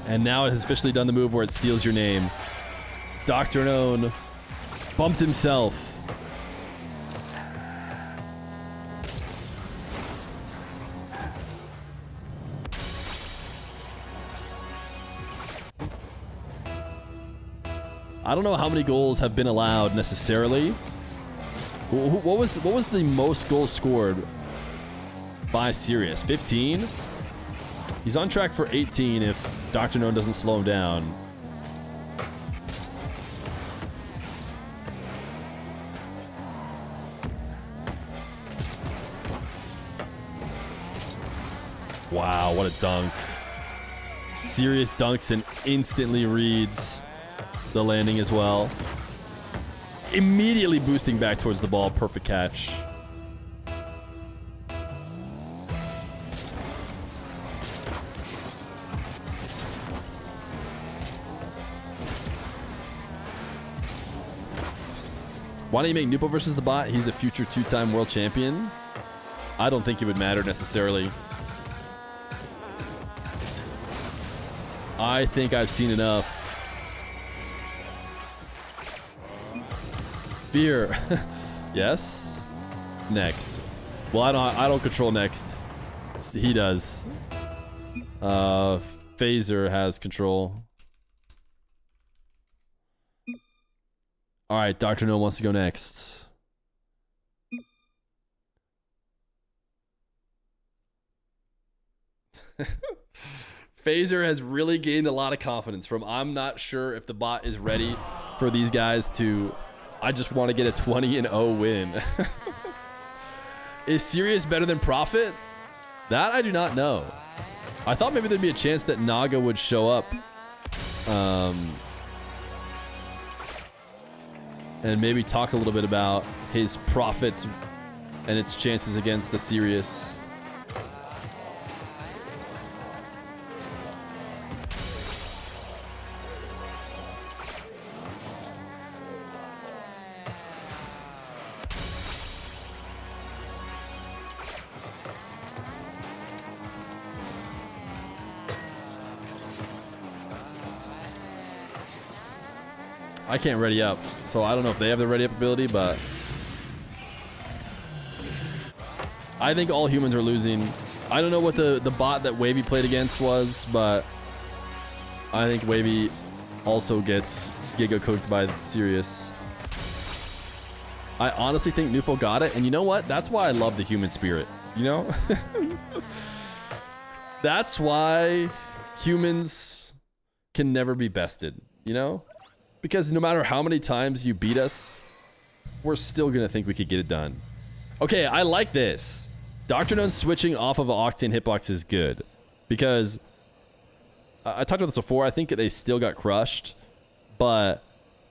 And now it has officially done the move where it steals your name. Dr. Known bumped himself. I don't know how many goals have been allowed necessarily. What was the most goals scored by Sirius? 15? He's on track for 18 if Dr. Known doesn't slow him down. Wow, what a dunk. Sirius dunks and instantly reads the landing as well. Immediately boosting back towards the ball. Perfect catch. Why don't you make Nupo versus the bot? He's a future 2-time world champion. I don't think it would matter necessarily. I think I've seen enough. Fear. Yes. Next. Well, I don't control next. He does. Phaser has control. All right, Dr. No wants to go next. Phaser has really gained a lot of confidence from I'm not sure if the bot is ready for these guys to I just want to get a 20-0 win. Is Sirius better than Prophet? That I do not know. I thought maybe there'd be a chance that Naga would show up. And maybe talk a little bit about his Prophet and its chances against the Sirius. I can't ready up, so I don't know if they have the ready up ability, but I think all humans are losing. I don't know what the bot that Wavy played against was, but I think Wavy also gets Giga cooked by Sirius. I honestly think Nupo got it, and you know what? That's why I love the human spirit, you know? That's why humans can never be bested, you know? Because no matter how many times you beat us, we're still going to think we could get it done. Okay, I like this. Dr. None switching off of an Octane hitbox is good. Because I talked about this before. I think they still got crushed. But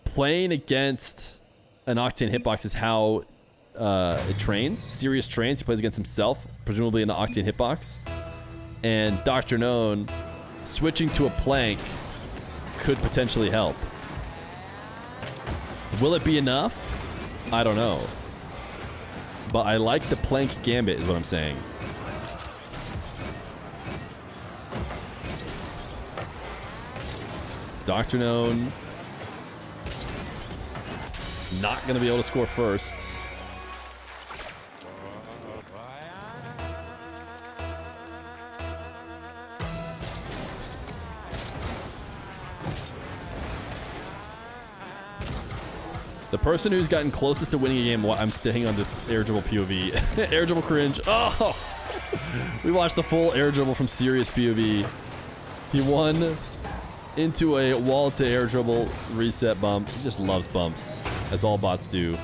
playing against an Octane hitbox is how it trains. Sirius trains. He plays against himself, presumably in the Octane hitbox. And Dr. None switching to a plank could potentially help. Will it be enough? I don't know. But I like the plank gambit is what I'm saying. Dr. Known not going to be able to score first. The person who's gotten closest to winning a game, I'm staying on this air dribble POV. Air dribble cringe. Oh! We watched the full air dribble from Sirius POV. He won into a wall to air dribble reset bump. He just loves bumps, as all bots do.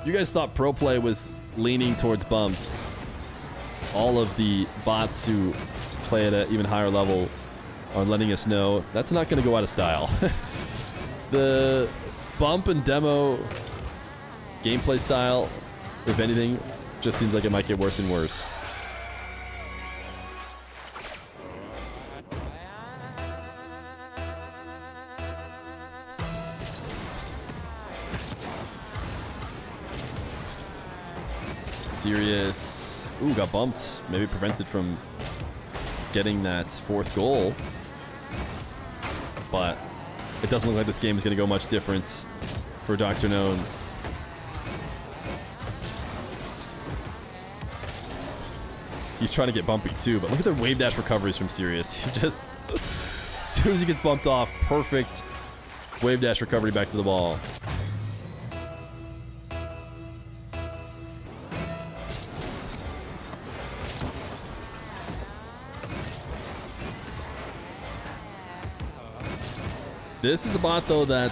You guys thought pro play was leaning towards bumps. All of the bots who play at an even higher level are letting us know that's not going to go out of style. The bump and demo gameplay style, if anything, just seems like it might get worse and worse. Sirius, ooh, got bumped. Maybe prevented from getting that fourth goal. But it doesn't look like this game is going to go much different for Dr. Known. He's trying to get bumpy too, but look at the wave dash recoveries from Sirius. He just, as soon as he gets bumped off, perfect wave dash recovery back to the ball. This is a bot, though, that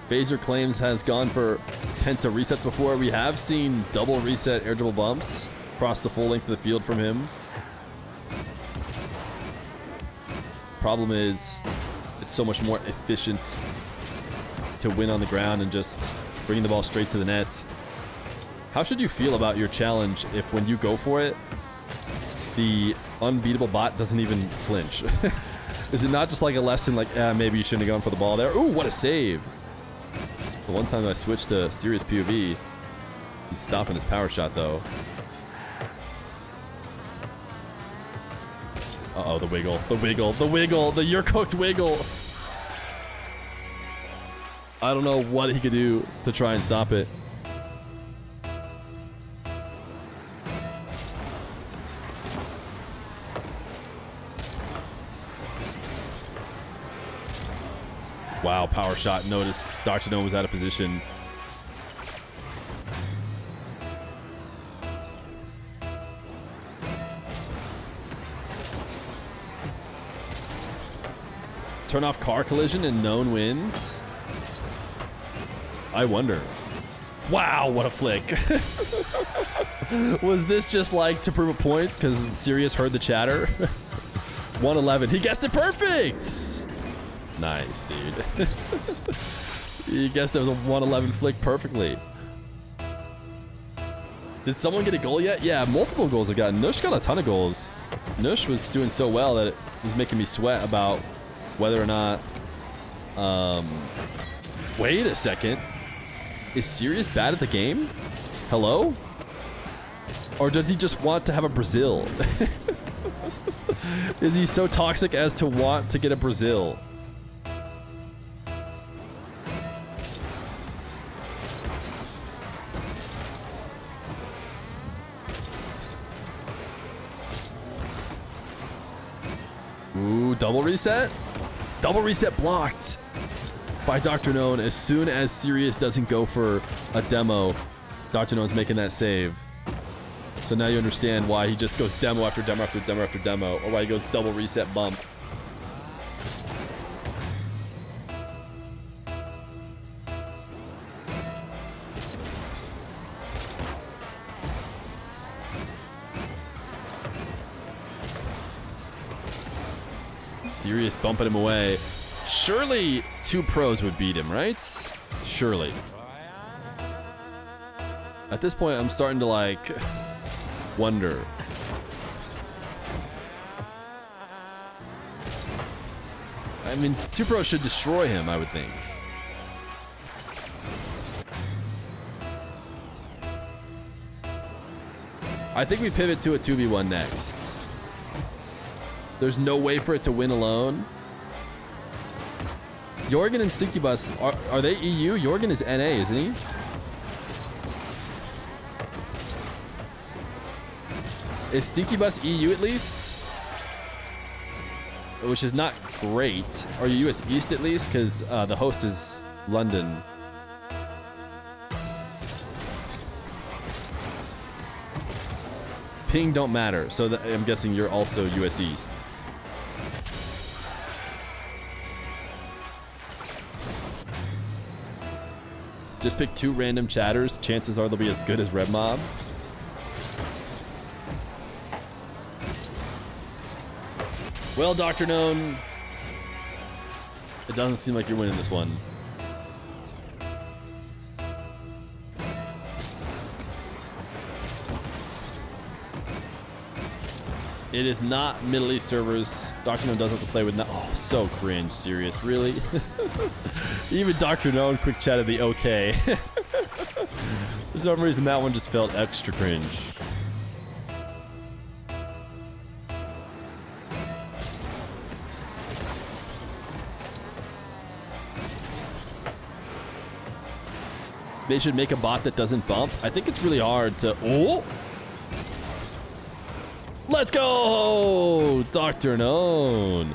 Phaser claims has gone for penta resets before. We have seen double reset air dribble bumps across the full length of the field from him. Problem is, it's so much more efficient to win on the ground and just bringing the ball straight to the net. How should you feel about your challenge if when you go for it, the unbeatable bot doesn't even flinch? Is it not just like a lesson like, maybe you shouldn't have gone for the ball there? Ooh, what a save. The one time I switched to Sirius POV, he's stopping his power shot, though. Uh-oh, the wiggle, the wiggle, the wiggle, the you're cooked wiggle. I don't know what he could do to try and stop it. Wow, power shot. Noticed Dr. No was out of position. Turn off car collision and known wins. I wonder. Wow, what a flick. Was this just like to prove a point because Sirius heard the chatter? 111. He guessed it perfect. Nice, dude. You guessed it was a 111 flick perfectly. Did someone get a goal yet? Yeah, multiple goals have gotten. Nush got a ton of goals. Nush was doing so well that it was making me sweat about whether or not... Wait a second. Is Sirius bad at the game? Hello? Or does he just want to have a Brazil? Is he so toxic as to want to get a Brazil? Ooh, double reset? Double reset blocked by Dr. Known. As soon as Sirius doesn't go for a demo, Dr. Known's making that save. So now you understand why he just goes demo after demo after demo after demo, or why he goes double reset bump. Sirius bumping him away. Surely 2 pros would beat him, right? Surely. At this point, I'm starting to like wonder. I mean, 2 pros should destroy him, I would think. I think we pivot to a 2v1 next. There's no way for it to win alone. Jorgen and Stinky Bus, are they EU? Jorgen is NA, isn't he? Is Stinky Bus EU at least? Which is not great. Are you US East at least? Because the host is London. Ping don't matter, so I'm guessing you're also US East. Just pick 2 random chatters. Chances are they'll be as good as Red Mob. Well, Dr. Known, it doesn't seem like you're winning this one. It is not Middle East servers. Dr. Known doesn't have to play with... Oh, so cringe. Serious. Really? Even Dr. Known quick chatted the okay. For some reason, that one just felt extra cringe. They should make a bot that doesn't bump. I think it's really hard to... Oh! Let's go! Dr. Known.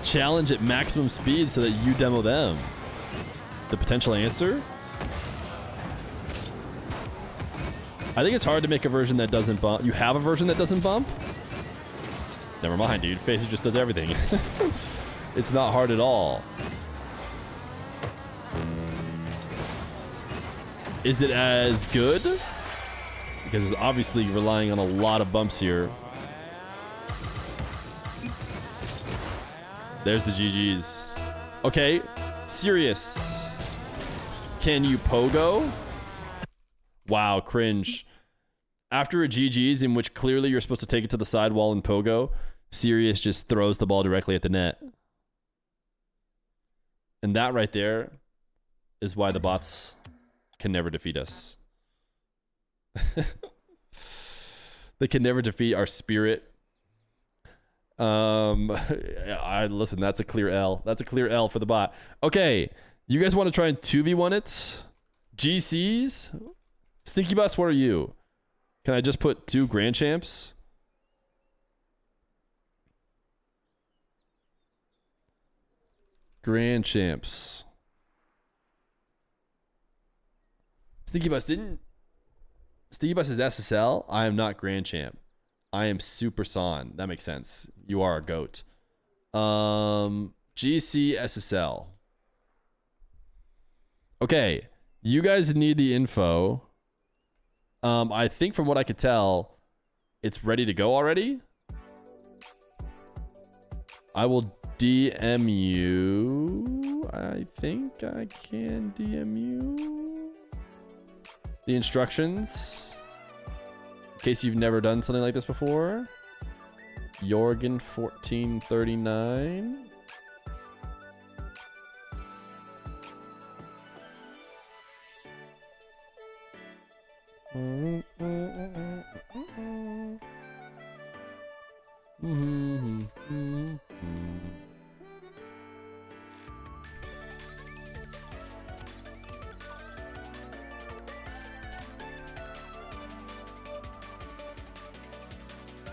Challenge at maximum speed so that you demo them. The potential answer? I think it's hard to make a version that doesn't bump. You have a version that doesn't bump? Never mind, dude. Phaser just does everything. It's not hard at all. Is it as good? Because it's obviously relying on a lot of bumps here. There's the GGs. Okay, Sirius. Can you pogo? Wow, cringe. After a GG's in which clearly you're supposed to take it to the sidewall and pogo, Sirius just throws the ball directly at the net. And that right there is why the bots can never defeat us. They can never defeat our spirit. Listen, that's a clear L. That's a clear L for the bot. Okay, you guys want to try and 2v1 it? GCs? Stinky Bus, what are you? Can I just put 2 Grand Champs? Grand Champs. Stinky Bus didn't... Stinky Bus is SSL. I am not Grand Champ. I am Super Son. That makes sense. You are a goat. GC SSL. Okay. You guys need the info. I think from what I could tell, it's ready to go already. I will DM you. I think I can DM you the instructions. In case you've never done something like this before. Jorgen 1439.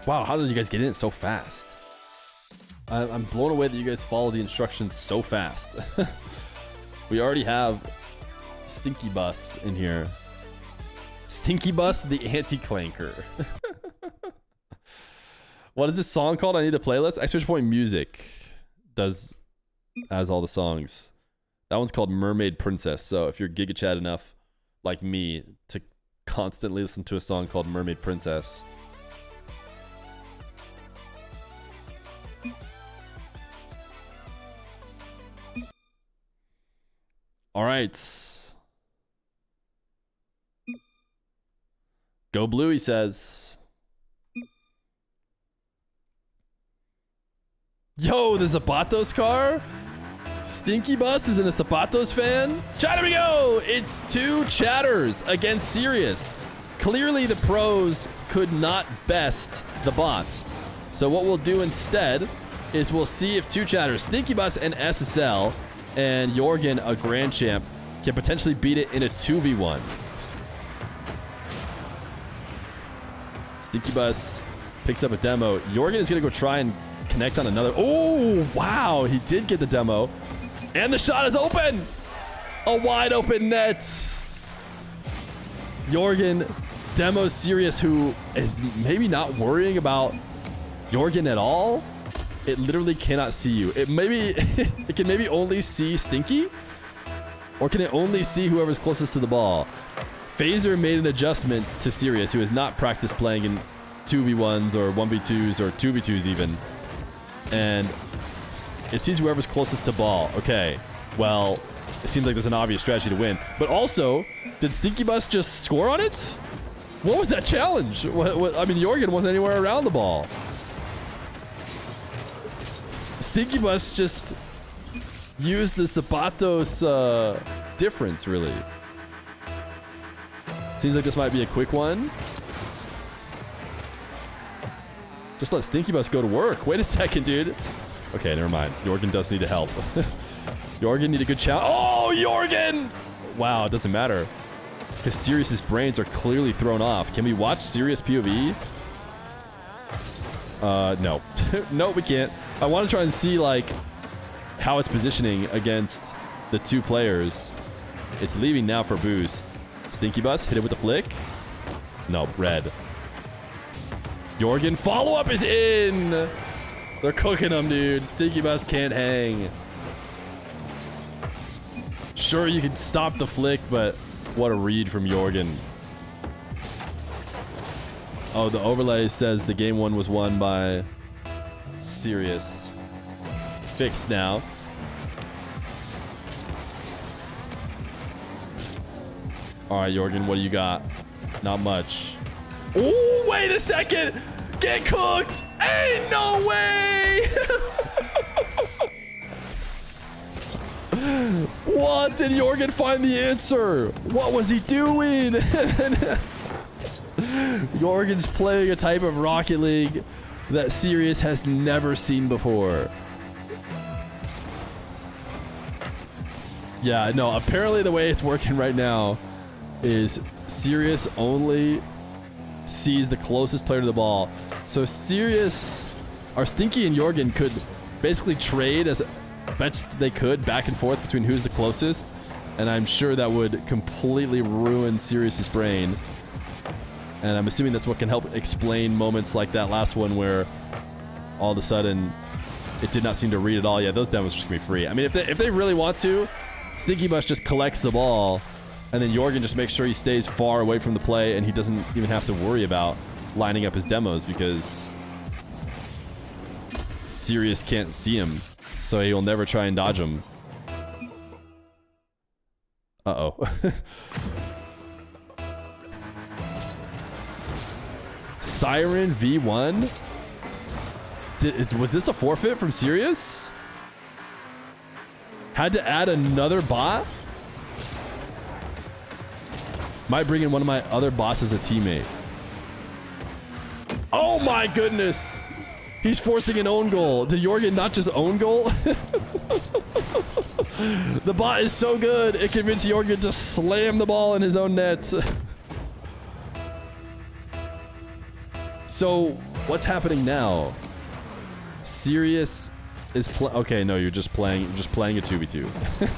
Wow, how did you guys get in it so fast? I'm blown away that you guys follow the instructions so fast. We already have Stinky Bus in here. Stinky Bus, the anti-clanker. What is this song called? I need the playlist. Exclamation point music has all the songs. That one's called Mermaid Princess. So if you're Giga Chad enough, like me, to constantly listen to a song called Mermaid Princess. All right. Go blue, he says. Yo, the Zapatos car? Stinky Bus is in a Zapatos fan? Chat, here we go! It's 2 chatters against Sirius. Clearly the pros could not best the bot. So what we'll do instead is we'll see if 2 chatters, Stinky Bus and SSL, and Jorgen, a Grand Champ, can potentially beat it in a 2v1. Stinky Bus picks up a demo. Jorgen is going to go try and connect on another. Oh, wow. He did get the demo. And the shot is open. A wide open net. Jorgen demos Sirius, who is maybe not worrying about Jorgen at all. It literally cannot see you. It can maybe only see Stinky, or can it only see whoever's closest to the ball? Phaser made an adjustment to Sirius, who has not practiced playing in 2v1s or 1v2s or 2v2s even. And it sees whoever's closest to ball. Okay, well, it seems like there's an obvious strategy to win. But also, did Stinky Bus just score on it? What was that challenge? I mean, Jorgen wasn't anywhere around the ball. Stinky Bus just used the Zapatos difference, really. Seems like this might be a quick one. Just let Stinky Bus go to work. Wait a second, dude. Okay, never mind. Jorgen does need to help. Jorgen need a good challenge. Oh, Jorgen! Wow, it doesn't matter. Because Sirius's brains are clearly thrown off. Can we watch Sirius POV? No. No, we can't. I want to try and see, like, how it's positioning against the 2 players. It's leaving now for boost. Stinky Bus, hit it with the flick. No, red. Jorgen, follow-up is in! They're cooking him, dude. Stinky Bus can't hang. Sure, you can stop the flick, but what a read from Jorgen. Oh, the overlay says the game 1 was won by Sirius. Fixed now. All right, Jorgen, what do you got? Not much. Oh, wait a second! Get cooked! Ain't no way! What? Did Jorgen find the answer? What was he doing? Jorgen's playing a type of Rocket League that Sirius has never seen before. Yeah, no, apparently the way it's working right now is Sirius only sees the closest player to the ball. So Sirius, or Stinky and Jorgen could basically trade as best they could back and forth between who's the closest, and I'm sure that would completely ruin Sirius's brain. And I'm assuming that's what can help explain moments like that last one where all of a sudden it did not seem to read at all. Yeah, those demos are just gonna be free. I mean, if they really want to, Stinky Bus just collects the ball, and then Jorgen just makes sure he stays far away from the play, and he doesn't even have to worry about lining up his demos because Sirius can't see him, so he'll never try and dodge him. Uh-oh. Siren V1? Was this a forfeit from Sirius? Had to add another bot? Might bring in one of my other bots as a teammate. Oh my goodness! He's forcing an own goal. Did Jorgen not just own goal? The bot is so good, it convinced Jorgen to slam the ball in his own net. So, what's happening now? Sirius is okay, no, you're just playing a 2v2.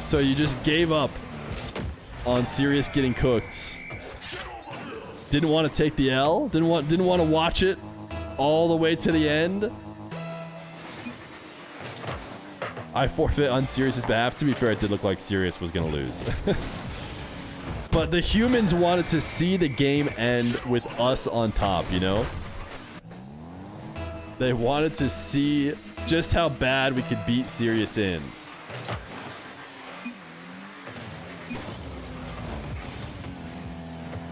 So you just gave up on Sirius getting cooked. Didn't want to take the L, didn't want to watch it all the way to the end. I forfeit on Sirius's behalf. To be fair, it did look like Sirius was gonna lose. But the humans wanted to see the game end with us on top, you know? They wanted to see just how bad we could beat Sirius in.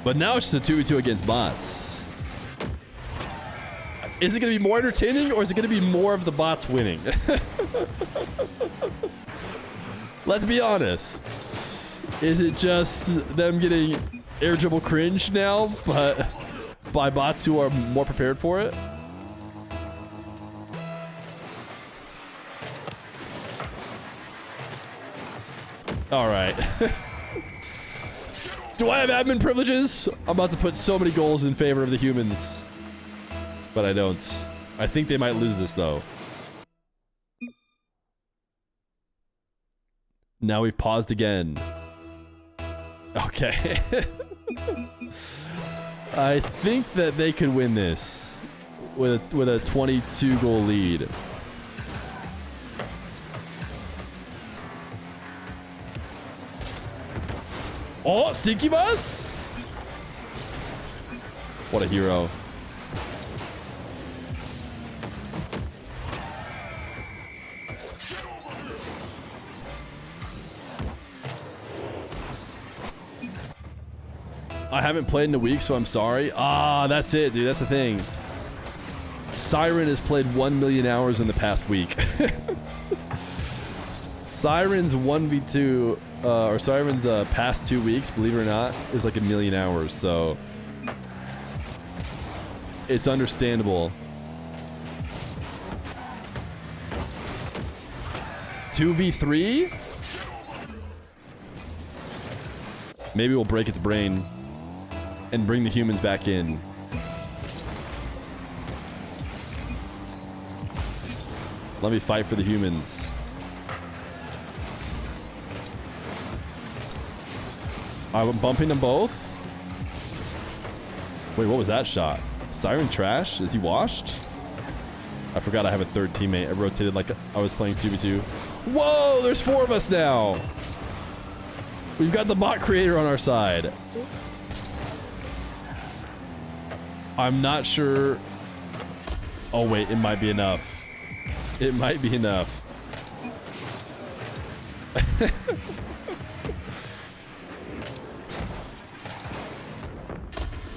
But now it's just a 2v2 against bots. Is it going to be more entertaining, or is it going to be more of the bots winning? Let's be honest. Is it just them getting air dribble cringe now, but by bots who are more prepared for it? All right. Do I have admin privileges? I'm about to put so many goals in favor of the humans. But I don't. I think they might lose this, though. Now we've paused again. Okay. I think that they could win this with a 22-goal lead. Oh, Stinky Bus! What a hero. I haven't played in a week, so I'm sorry. Ah, that's it, dude. That's the thing. Siren has played 1 million hours in the past week. Siren's 1v2, or Siren's past 2 weeks, believe it or not, is like 1 million hours, so it's understandable. 2v3? Maybe we'll break its brain and bring the humans back in. Let me fight for the humans. I'm bumping them both. Wait, what was that shot? Siren trash? Is he washed? I forgot I have a third teammate. I rotated like I was playing 2v2. Whoa, there's 4 of us now. We've got the bot creator on our side. I'm not sure. Oh wait, it might be enough. It might be enough.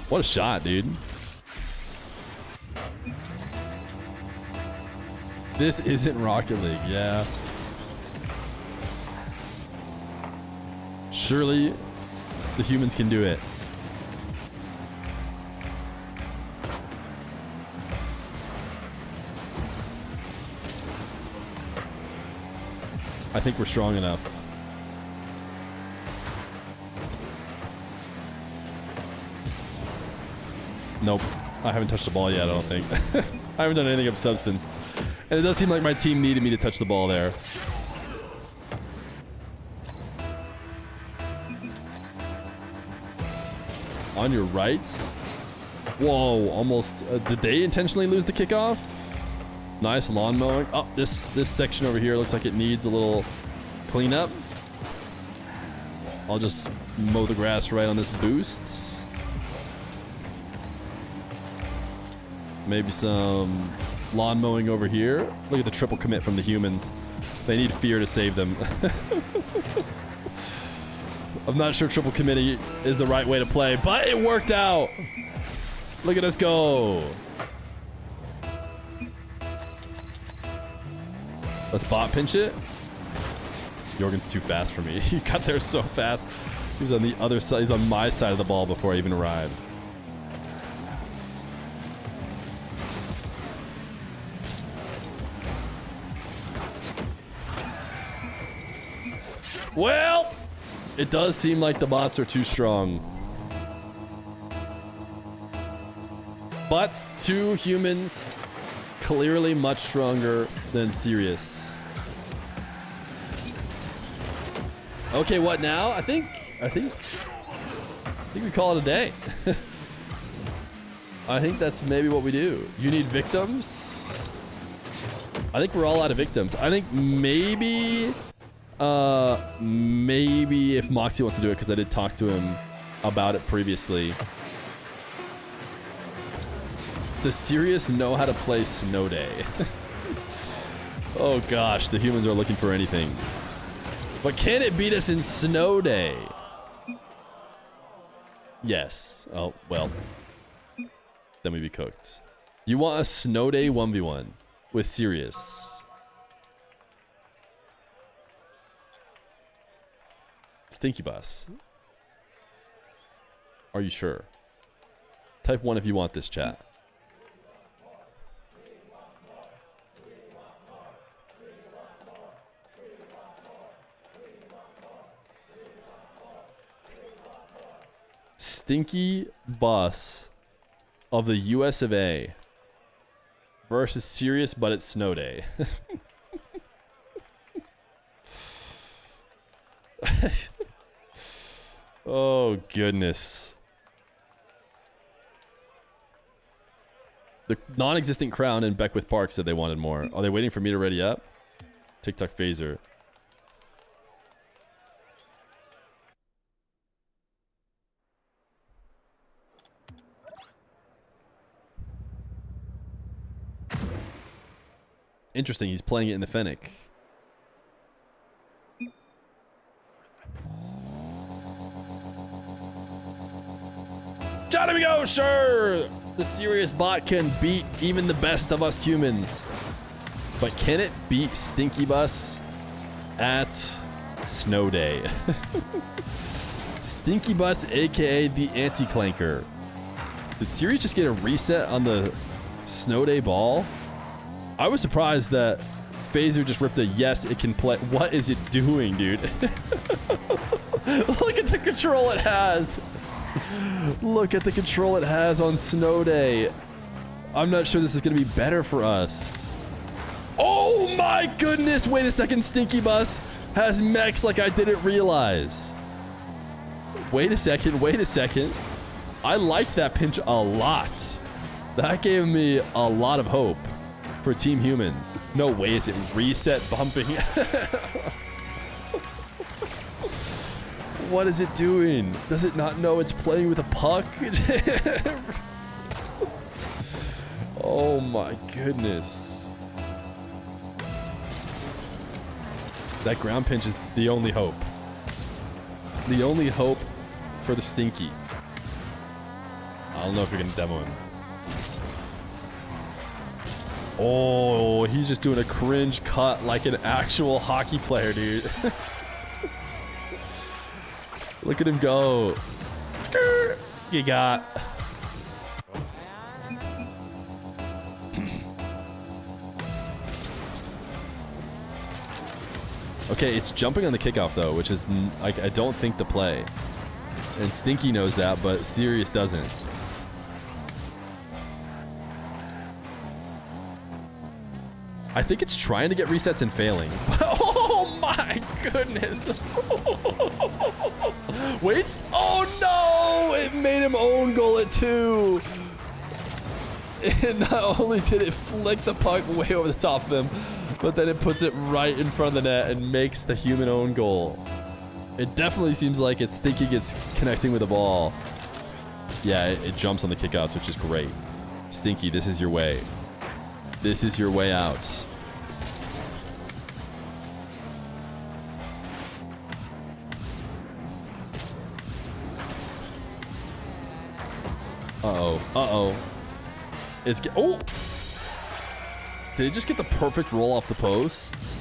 What a shot, dude. This isn't Rocket League, yeah. Surely the humans can do it. I think we're strong enough. Nope. I haven't touched the ball yet, I don't think. I haven't done anything of substance. And it does seem like my team needed me to touch the ball there. On your right. Whoa, almost. Did they intentionally lose the kickoff? Nice lawn mowing. Oh, this section over here looks like it needs a little cleanup. I'll just mow the grass right on this boost. Maybe some lawn mowing over here. Look at the triple commit from the humans. They need Feer to save them. I'm not sure triple committee is the right way to play, but it worked out. Look at us go. Let's bot pinch it. Jorgen's too fast for me. He got there so fast. He was on the other side. He's on my side of the ball before I even arrived. Well, it does seem like the bots are too strong. But 2 humans, clearly much stronger than Sirius. Okay, what now? I think we call it a day. I think that's maybe what we do. You need victims? I think we're all out of victims. I think maybe if Moxie wants to do it, because I did talk to him about it previously. Does Sirius know how to play Snow Day? Oh gosh, the humans are looking for anything. But can it beat us in Snow Day? Yes. Oh, well. Then we'd be cooked. You want a Snow Day 1v1 with Sirius? Stinky Bus. Are you sure? Type 1 if you want this, chat. Stinky Bus of the US of A versus Sirius, but it's Snow Day. Oh, goodness. The non-existent crown and Beckwith Park said they wanted more. Are they waiting for me to ready up? TikTok phaser. Interesting, he's playing it in the Fennec. Johnny, we go! Sure! The Sirius bot can beat even the best of us humans. But can it beat Stinky Bus at Snow Day? Stinky Bus, aka the Anti-Clanker. Did Sirius just get a reset on the Snow Day ball? I was surprised that Phaser just ripped a yes, it can play. What is it doing, dude? Look at the control it has. Look at the control it has on Snow Day. I'm not sure this is going to be better for us. Oh my goodness. Wait a second. Stinky Bus has mechs like I didn't realize. Wait a second. Wait a second. I liked that pinch a lot. That gave me a lot of hope for Team Humans. No way is it reset bumping. What is it doing? Does it not know it's playing with a puck? Oh my goodness. That ground pinch is the only hope. The only hope for the Stinky. I don't know if you're gonna demo him. Oh, he's just doing a cringe cut like an actual hockey player, dude. Look at him go. Skirt. You got. Okay, it's jumping on the kickoff though, which is like I don't think the play. And Stinky knows that, but Sirius doesn't. I think it's trying to get resets and failing. Oh my goodness. Wait. Oh no! It made him own goal at 2. And not only did it flick the puck way over the top of him, but then it puts it right in front of the net and makes the human own goal. It definitely seems like it's thinking it's connecting with the ball. Yeah, it jumps on the kickoffs, which is great. Stinky, this is your way. This is your way out. Uh-oh. Uh-oh. Oh! Did he just get the perfect roll off the posts?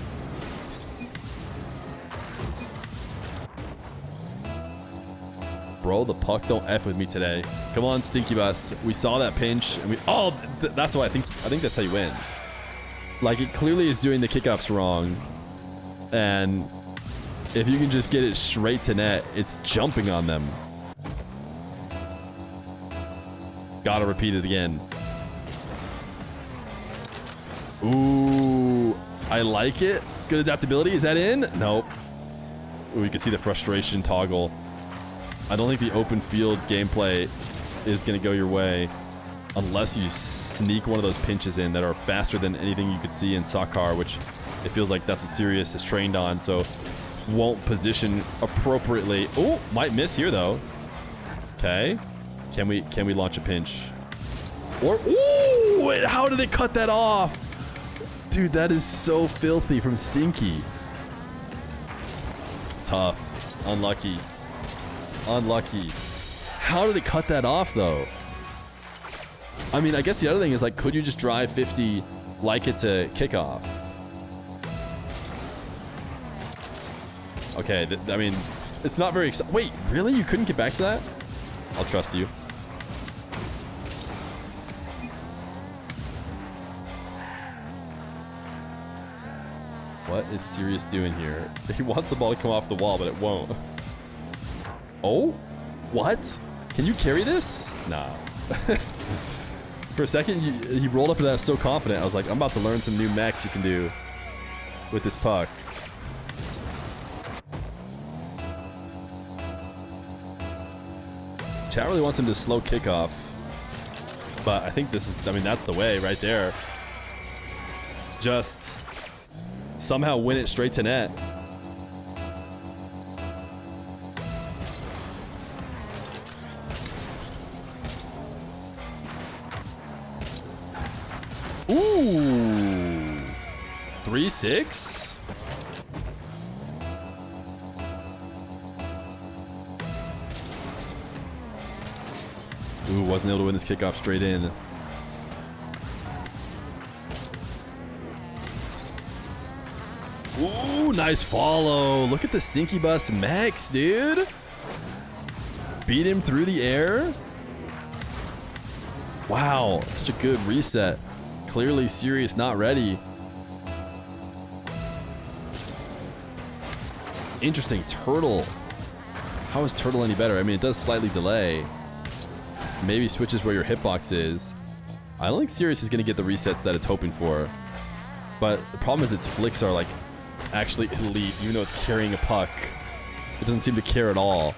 Bro, the puck don't F with me today. Come on, Stinky Bus. We saw that pinch, and we... Oh, that's why I think that's how you win. Like, it clearly is doing the kickoffs wrong. And if you can just get it straight to net, it's jumping on them. Gotta repeat it again. Ooh, I like it. Good adaptability. Is that in? Nope. Ooh, you can see the frustration toggle. I don't think the open field gameplay is going to go your way unless you sneak one of those pinches in that are faster than anything you could see in soccer, which it feels like that's what Sirius has trained on, so won't position appropriately. Oh, might miss here though. Okay. Can we launch a pinch? Or ooh, wait, how did it cut that off? Dude, that is so filthy from Stinky. Tough. Unlucky. Unlucky. How did it cut that off though? I mean, I guess the other thing is like, could you just drive 50 like it's a kickoff? Okay, I mean, it's not very exciting. Wait, really? You couldn't get back to that? I'll trust you. What is Sirius doing here? He wants the ball to come off the wall, but it won't. Oh? What? Can you carry this? Nah. For a second, he rolled up to that so confident. I was like, I'm about to learn some new mechs you can do with this puck. Chat really wants him to slow kickoff. But I think this is, I mean, that's the way right there. Just somehow win it straight to net. Ooh. 3-6? Ooh, wasn't able to win this kickoff straight in. Ooh, nice follow. Look at the Stinky Bus mechs, dude. Beat him through the air. Wow, such a good reset. Clearly Sirius not ready. Interesting. Turtle. How is Turtle any better? I mean, it does slightly delay. Maybe switches where your hitbox is. I don't think Sirius is going to get the resets that it's hoping for. But the problem is its flicks are like actually elite, even though it's carrying a puck. It doesn't seem to care at all.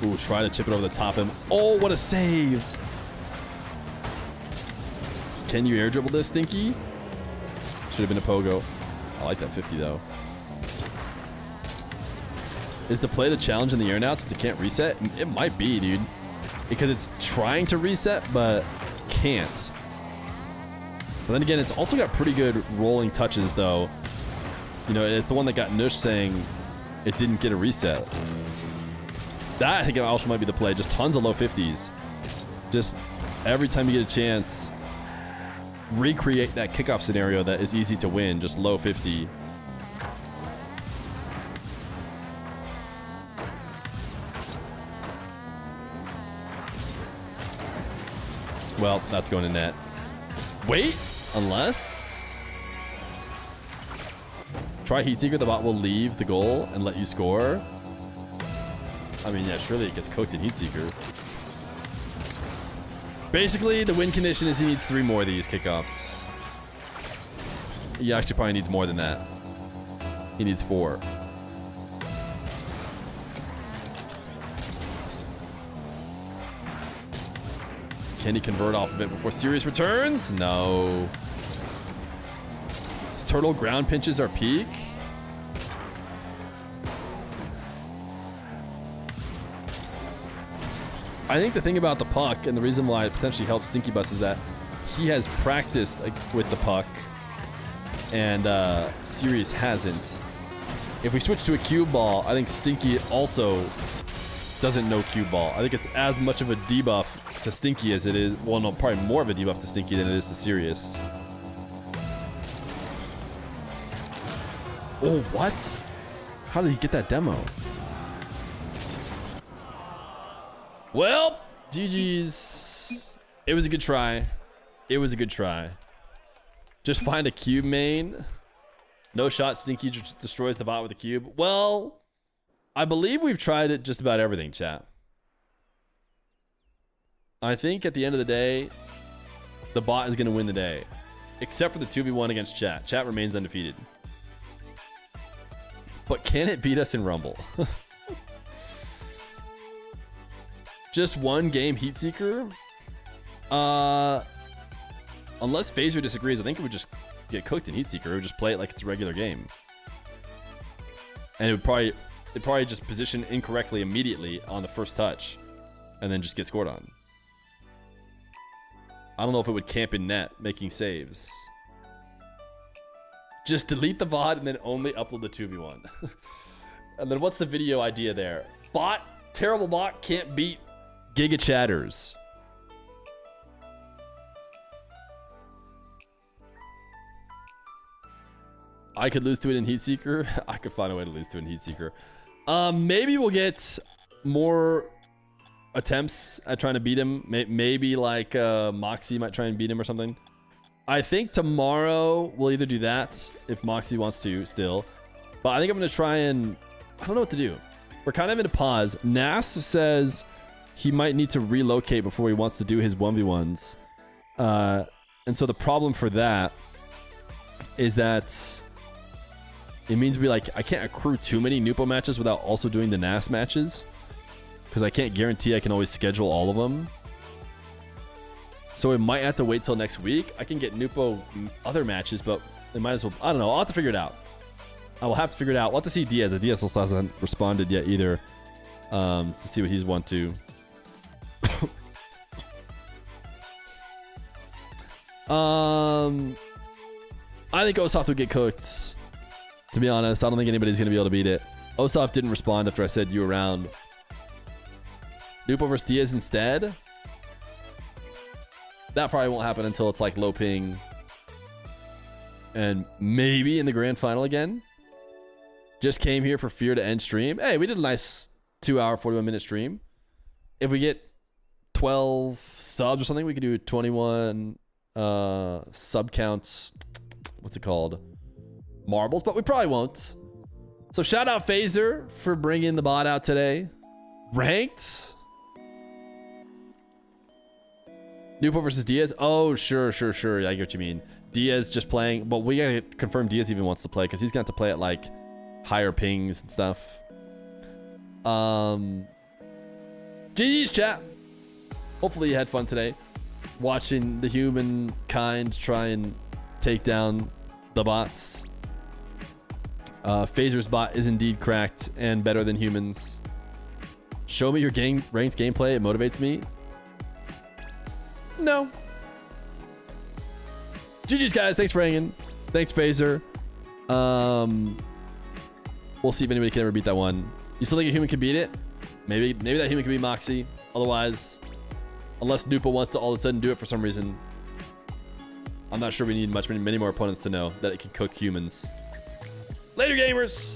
Ooh, try to chip it over the top of him. Oh, what a save! Can you air dribble this, Stinky? Should have been a pogo. I like that 50 though. Is the play the challenge in the air now since it can't reset? It might be, dude. Because it's trying to reset, but can't. But then again, it's also got pretty good rolling touches though. You know, it's the one that got Nush saying it didn't get a reset. That, I think, also might be the play. Just tons of low 50s. Just every time you get a chance, recreate that kickoff scenario that is easy to win, just low 50. Well, that's going to net. Wait, unless... Try Heat Seeker, the bot will leave the goal and let you score. I mean, yeah, surely it gets cooked in Heat Seeker. Basically, the win condition is he needs 3 more of these kickoffs. He actually probably needs more than that. He needs 4. Can he convert off of it before Sirius returns? No. Turtle ground pinches are peak. I think the thing about the puck and the reason why it potentially helps Stinky Bus is that he has practiced with the puck and Sirius hasn't. If we switch to a cube ball, I think Stinky also doesn't know cube ball. I think it's as much of a debuff to Stinky as it is, well, no, probably more of a debuff to Stinky than it is to Sirius. Oh, what? How did he get that demo? Well, GG's. It was a good try. It was a good try. Just find a cube main. No shot. Stinky just destroys the bot with a cube. Well, I believe we've tried it just about everything, chat. I think at the end of the day, the bot is going to win the day. Except for the 2v1 against chat. Chat remains undefeated. But can it beat us in Rumble? Just one game Heat Seeker? Unless Phaser disagrees, I think it would just get cooked in Heat Seeker. It would just play it like it's a regular game. And it would probably just position incorrectly immediately on the first touch. And then just get scored on. I don't know if it would camp in net, making saves. Just delete the VOD and then only upload the 2v1. And then what's the video idea there? Bot, terrible bot, can't beat Giga Chatters. I could lose to it in Heat Seeker. I could find a way to lose to it in Heat Seeker. Maybe we'll get more attempts at trying to beat him. Maybe like Moxie might try and beat him or something. I think tomorrow we'll either do that if Moxie wants to still. But I think I'm going to try and... I don't know what to do. We're kind of in a pause. Nas says he might need to relocate before he wants to do his 1v1s. And so the problem for that is that it means I can't accrue too many Nupo matches without also doing the Nas matches. Because I can't guarantee I can always schedule all of them. So we might have to wait till next week. I can get Nupo other matches, but it might as well... I don't know. I'll have to figure it out. I will have to figure it out. We'll have to see Diaz. Diaz also hasn't responded yet either. To see what he's want to. I think Osoft would get cooked. To be honest, I don't think anybody's going to be able to beat it. Osoft didn't respond after I said you around. Nupo versus Diaz instead? That probably won't happen until it's like low ping. And maybe in the grand final again. Just came here for Fear to end stream. Hey, we did a nice 2-hour, 41-minute stream. If we get 12 subs or something, we could do 21 sub counts. What's it called? Marbles, but we probably won't. So shout out Phaser for bringing the bot out today. Ranked? Nupo versus Diaz? Oh, sure. I get what you mean. Diaz just playing, but we gotta confirm Diaz even wants to play because he's got to play at like higher pings and stuff. GG's chat. Hopefully you had fun today watching the humankind try and take down the bots. Phaser's bot is indeed cracked and better than humans. Show me your ranked gameplay. It motivates me. No. GG's guys. Thanks for hanging. Thanks, Phaser. We'll see if anybody can ever beat that one. You still think a human can beat it? Maybe that human can be Moxie. Otherwise, unless Nupo wants to all of a sudden do it for some reason, I'm not sure we need many more opponents to know that it can cook humans. Later, gamers!